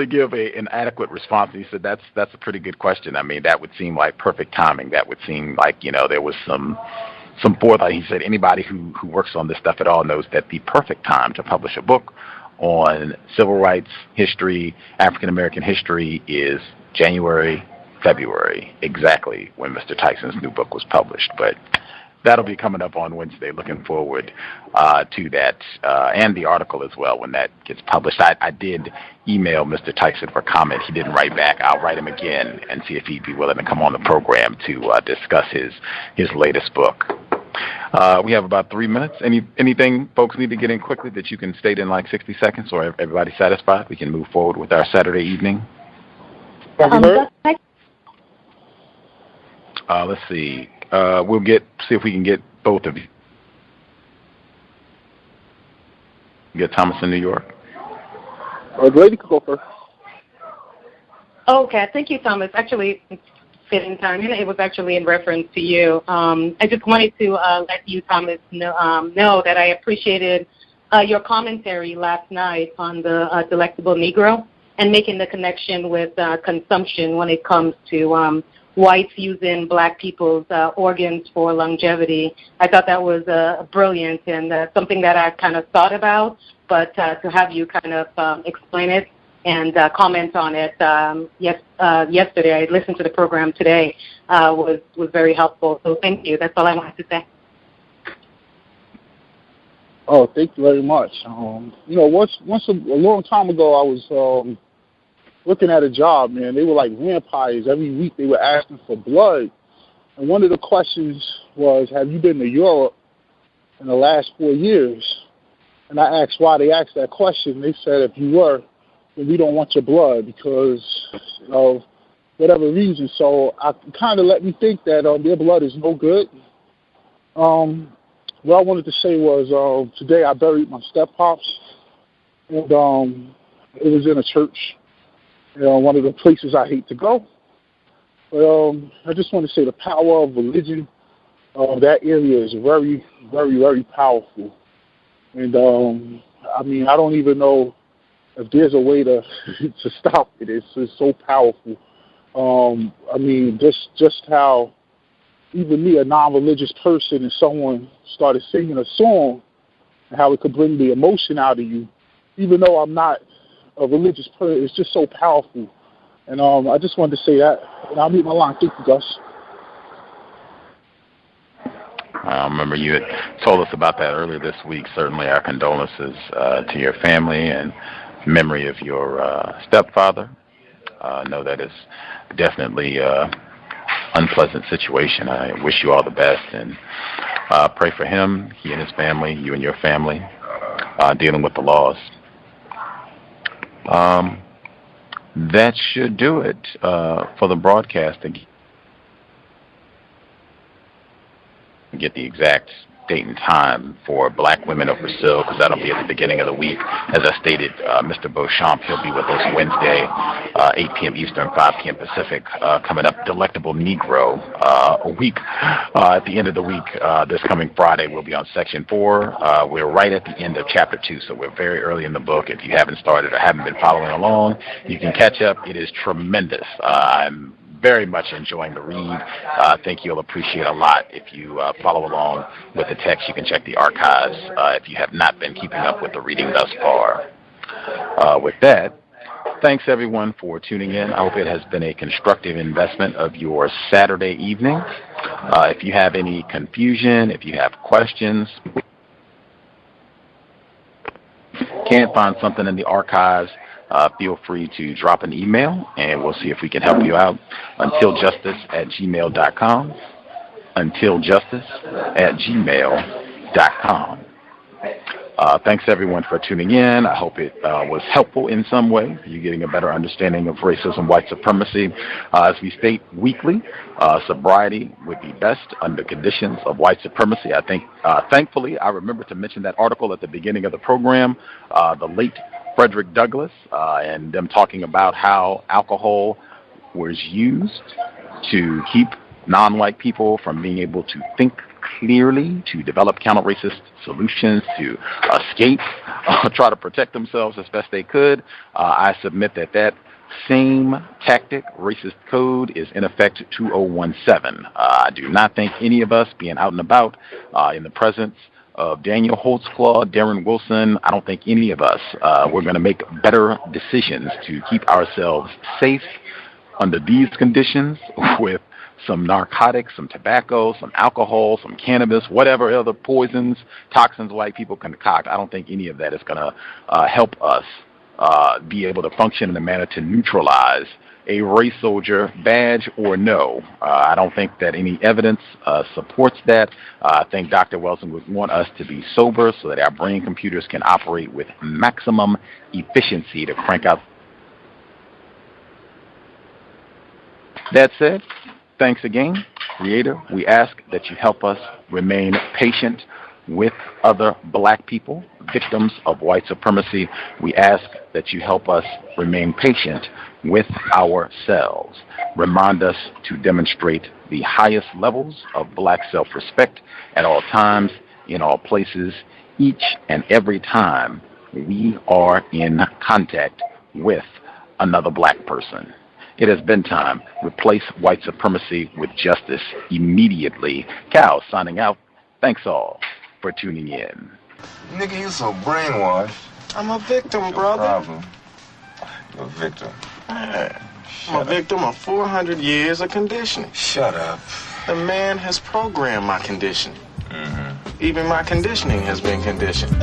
give an adequate response. He said, that's a pretty good question. I mean, that would seem like perfect timing. That would seem like, there was some forethought. He said anybody who works on this stuff at all knows that the perfect time to publish a book on civil rights history, African American history, is January, February, exactly when Mr. Tyson's new book was published. But that'll be coming up on Wednesday. Looking forward to that, and the article as well when that gets published. I did email Mr. Tyson for comment. He didn't write back. I'll write him again and see if he'd be willing to come on the program to discuss his latest book. We have about 3 minutes. Anything folks need to get in quickly that you can state in like 60 seconds, or everybody satisfied? We can move forward with our Saturday evening. Let's see. We'll see if we can get both of you. Get Thomas in New York. Lady could go first. Okay, thank you, Thomas. Actually, fitting time. It was actually in reference to you. I just wanted to let you, Thomas, know that I appreciated your commentary last night on the delectable Negro and making the connection with consumption when it comes to whites using black people's organs for longevity. I thought that was brilliant and something that I kind of thought about, but to have you kind of explain it and comment on it yesterday, I listened to the program today, was very helpful. So thank you. That's all I wanted to say. Oh, thank you very much. Once a long time ago, I was working at a job, man. They were like vampires. Every week they were asking for blood. And one of the questions was, have you been to Europe in the last 4 years? And I asked why they asked that question. They said, if you were, then we don't want your blood because of whatever reason. So I kind of let me think that their blood is no good. What I wanted to say was today I buried my step-pops, and it was in a church, one of the places I hate to go. But I just want to say the power of religion, that area is very, very, very powerful. And, I mean, I don't even know if there's a way to to stop it. It's so powerful. I mean, just how even me, a non-religious person, and someone started singing a song, and how it could bring the emotion out of you, even though I'm not a religious person, it's just so powerful. And I just wanted to say that, and I'll mute my line. Thank you, Gus. I remember you had told us about that earlier this week. Certainly our condolences to your family and memory of your stepfather. I know that is definitely unpleasant situation. I wish you all the best, and pray for him, he and his family, you and your family, dealing with the loss. That should do it for the broadcast. Get the exact date and time for Black Women of Brazil, because that'll be at the beginning of the week. As I stated, Mr. Beauchamp, he'll be with us Wednesday, 8 p.m. Eastern, 5 p.m. Pacific. Coming up, Delectable Negro, a week at the end of the week. This coming Friday, we'll be on Section 4. We're right at the end of Chapter 2, so we're very early in the book. If you haven't started or haven't been following along, you can catch up. It is tremendous. I'm very much enjoying the read. I think you'll appreciate a lot if you follow along with the text. You can check the archives if you have not been keeping up with the reading thus far. With that, thanks everyone for tuning in. I hope it has been a constructive investment of your Saturday evening. If you have any confusion, if you have questions, can't find something in the archives, feel free to drop an email, and we'll see if we can help you out. Untiljustice@gmail.com. Untiljustice@gmail.com. Thanks, everyone, for tuning in. I hope it was helpful in some way, you getting a better understanding of racism, white supremacy. As we state weekly, sobriety would be best under conditions of white supremacy. I think, thankfully, I remember to mention that article at the beginning of the program, the late Frederick Douglass, and them talking about how alcohol was used to keep non-white people from being able to think clearly, to develop counter-racist solutions, to escape, try to protect themselves as best they could. I submit that same tactic, racist code, is in effect 2017. I do not think any of us being out and about in the presence of Daniel Holtzclaw, Darren Wilson, I don't think any of us, we're going to make better decisions to keep ourselves safe under these conditions with some narcotics, some tobacco, some alcohol, some cannabis, whatever other poisons, toxins white people concoct. I don't think any of that is going to help us be able to function in a manner to neutralize a race soldier, badge or no. I don't think that any evidence supports that. I think Dr. Wilson would want us to be sober so that our brain computers can operate with maximum efficiency to crank out. That said, thanks again, Creator. We ask that you help us remain patient with other Black people, victims of white supremacy. We ask that you help us remain patient with ourselves. Remind us to demonstrate the highest levels of Black self-respect at all times, in all places, each and every time we are in contact with another Black person. It has been time. Replace white supremacy with justice immediately. Cal signing out. Thanks all for tuning in. Nigga, you so brainwashed. I'm a victim, brother. Problem. You're a victim. I'm a victim of 400 years of conditioning. Shut up. The man has programmed my conditioning. Even my conditioning has been conditioned.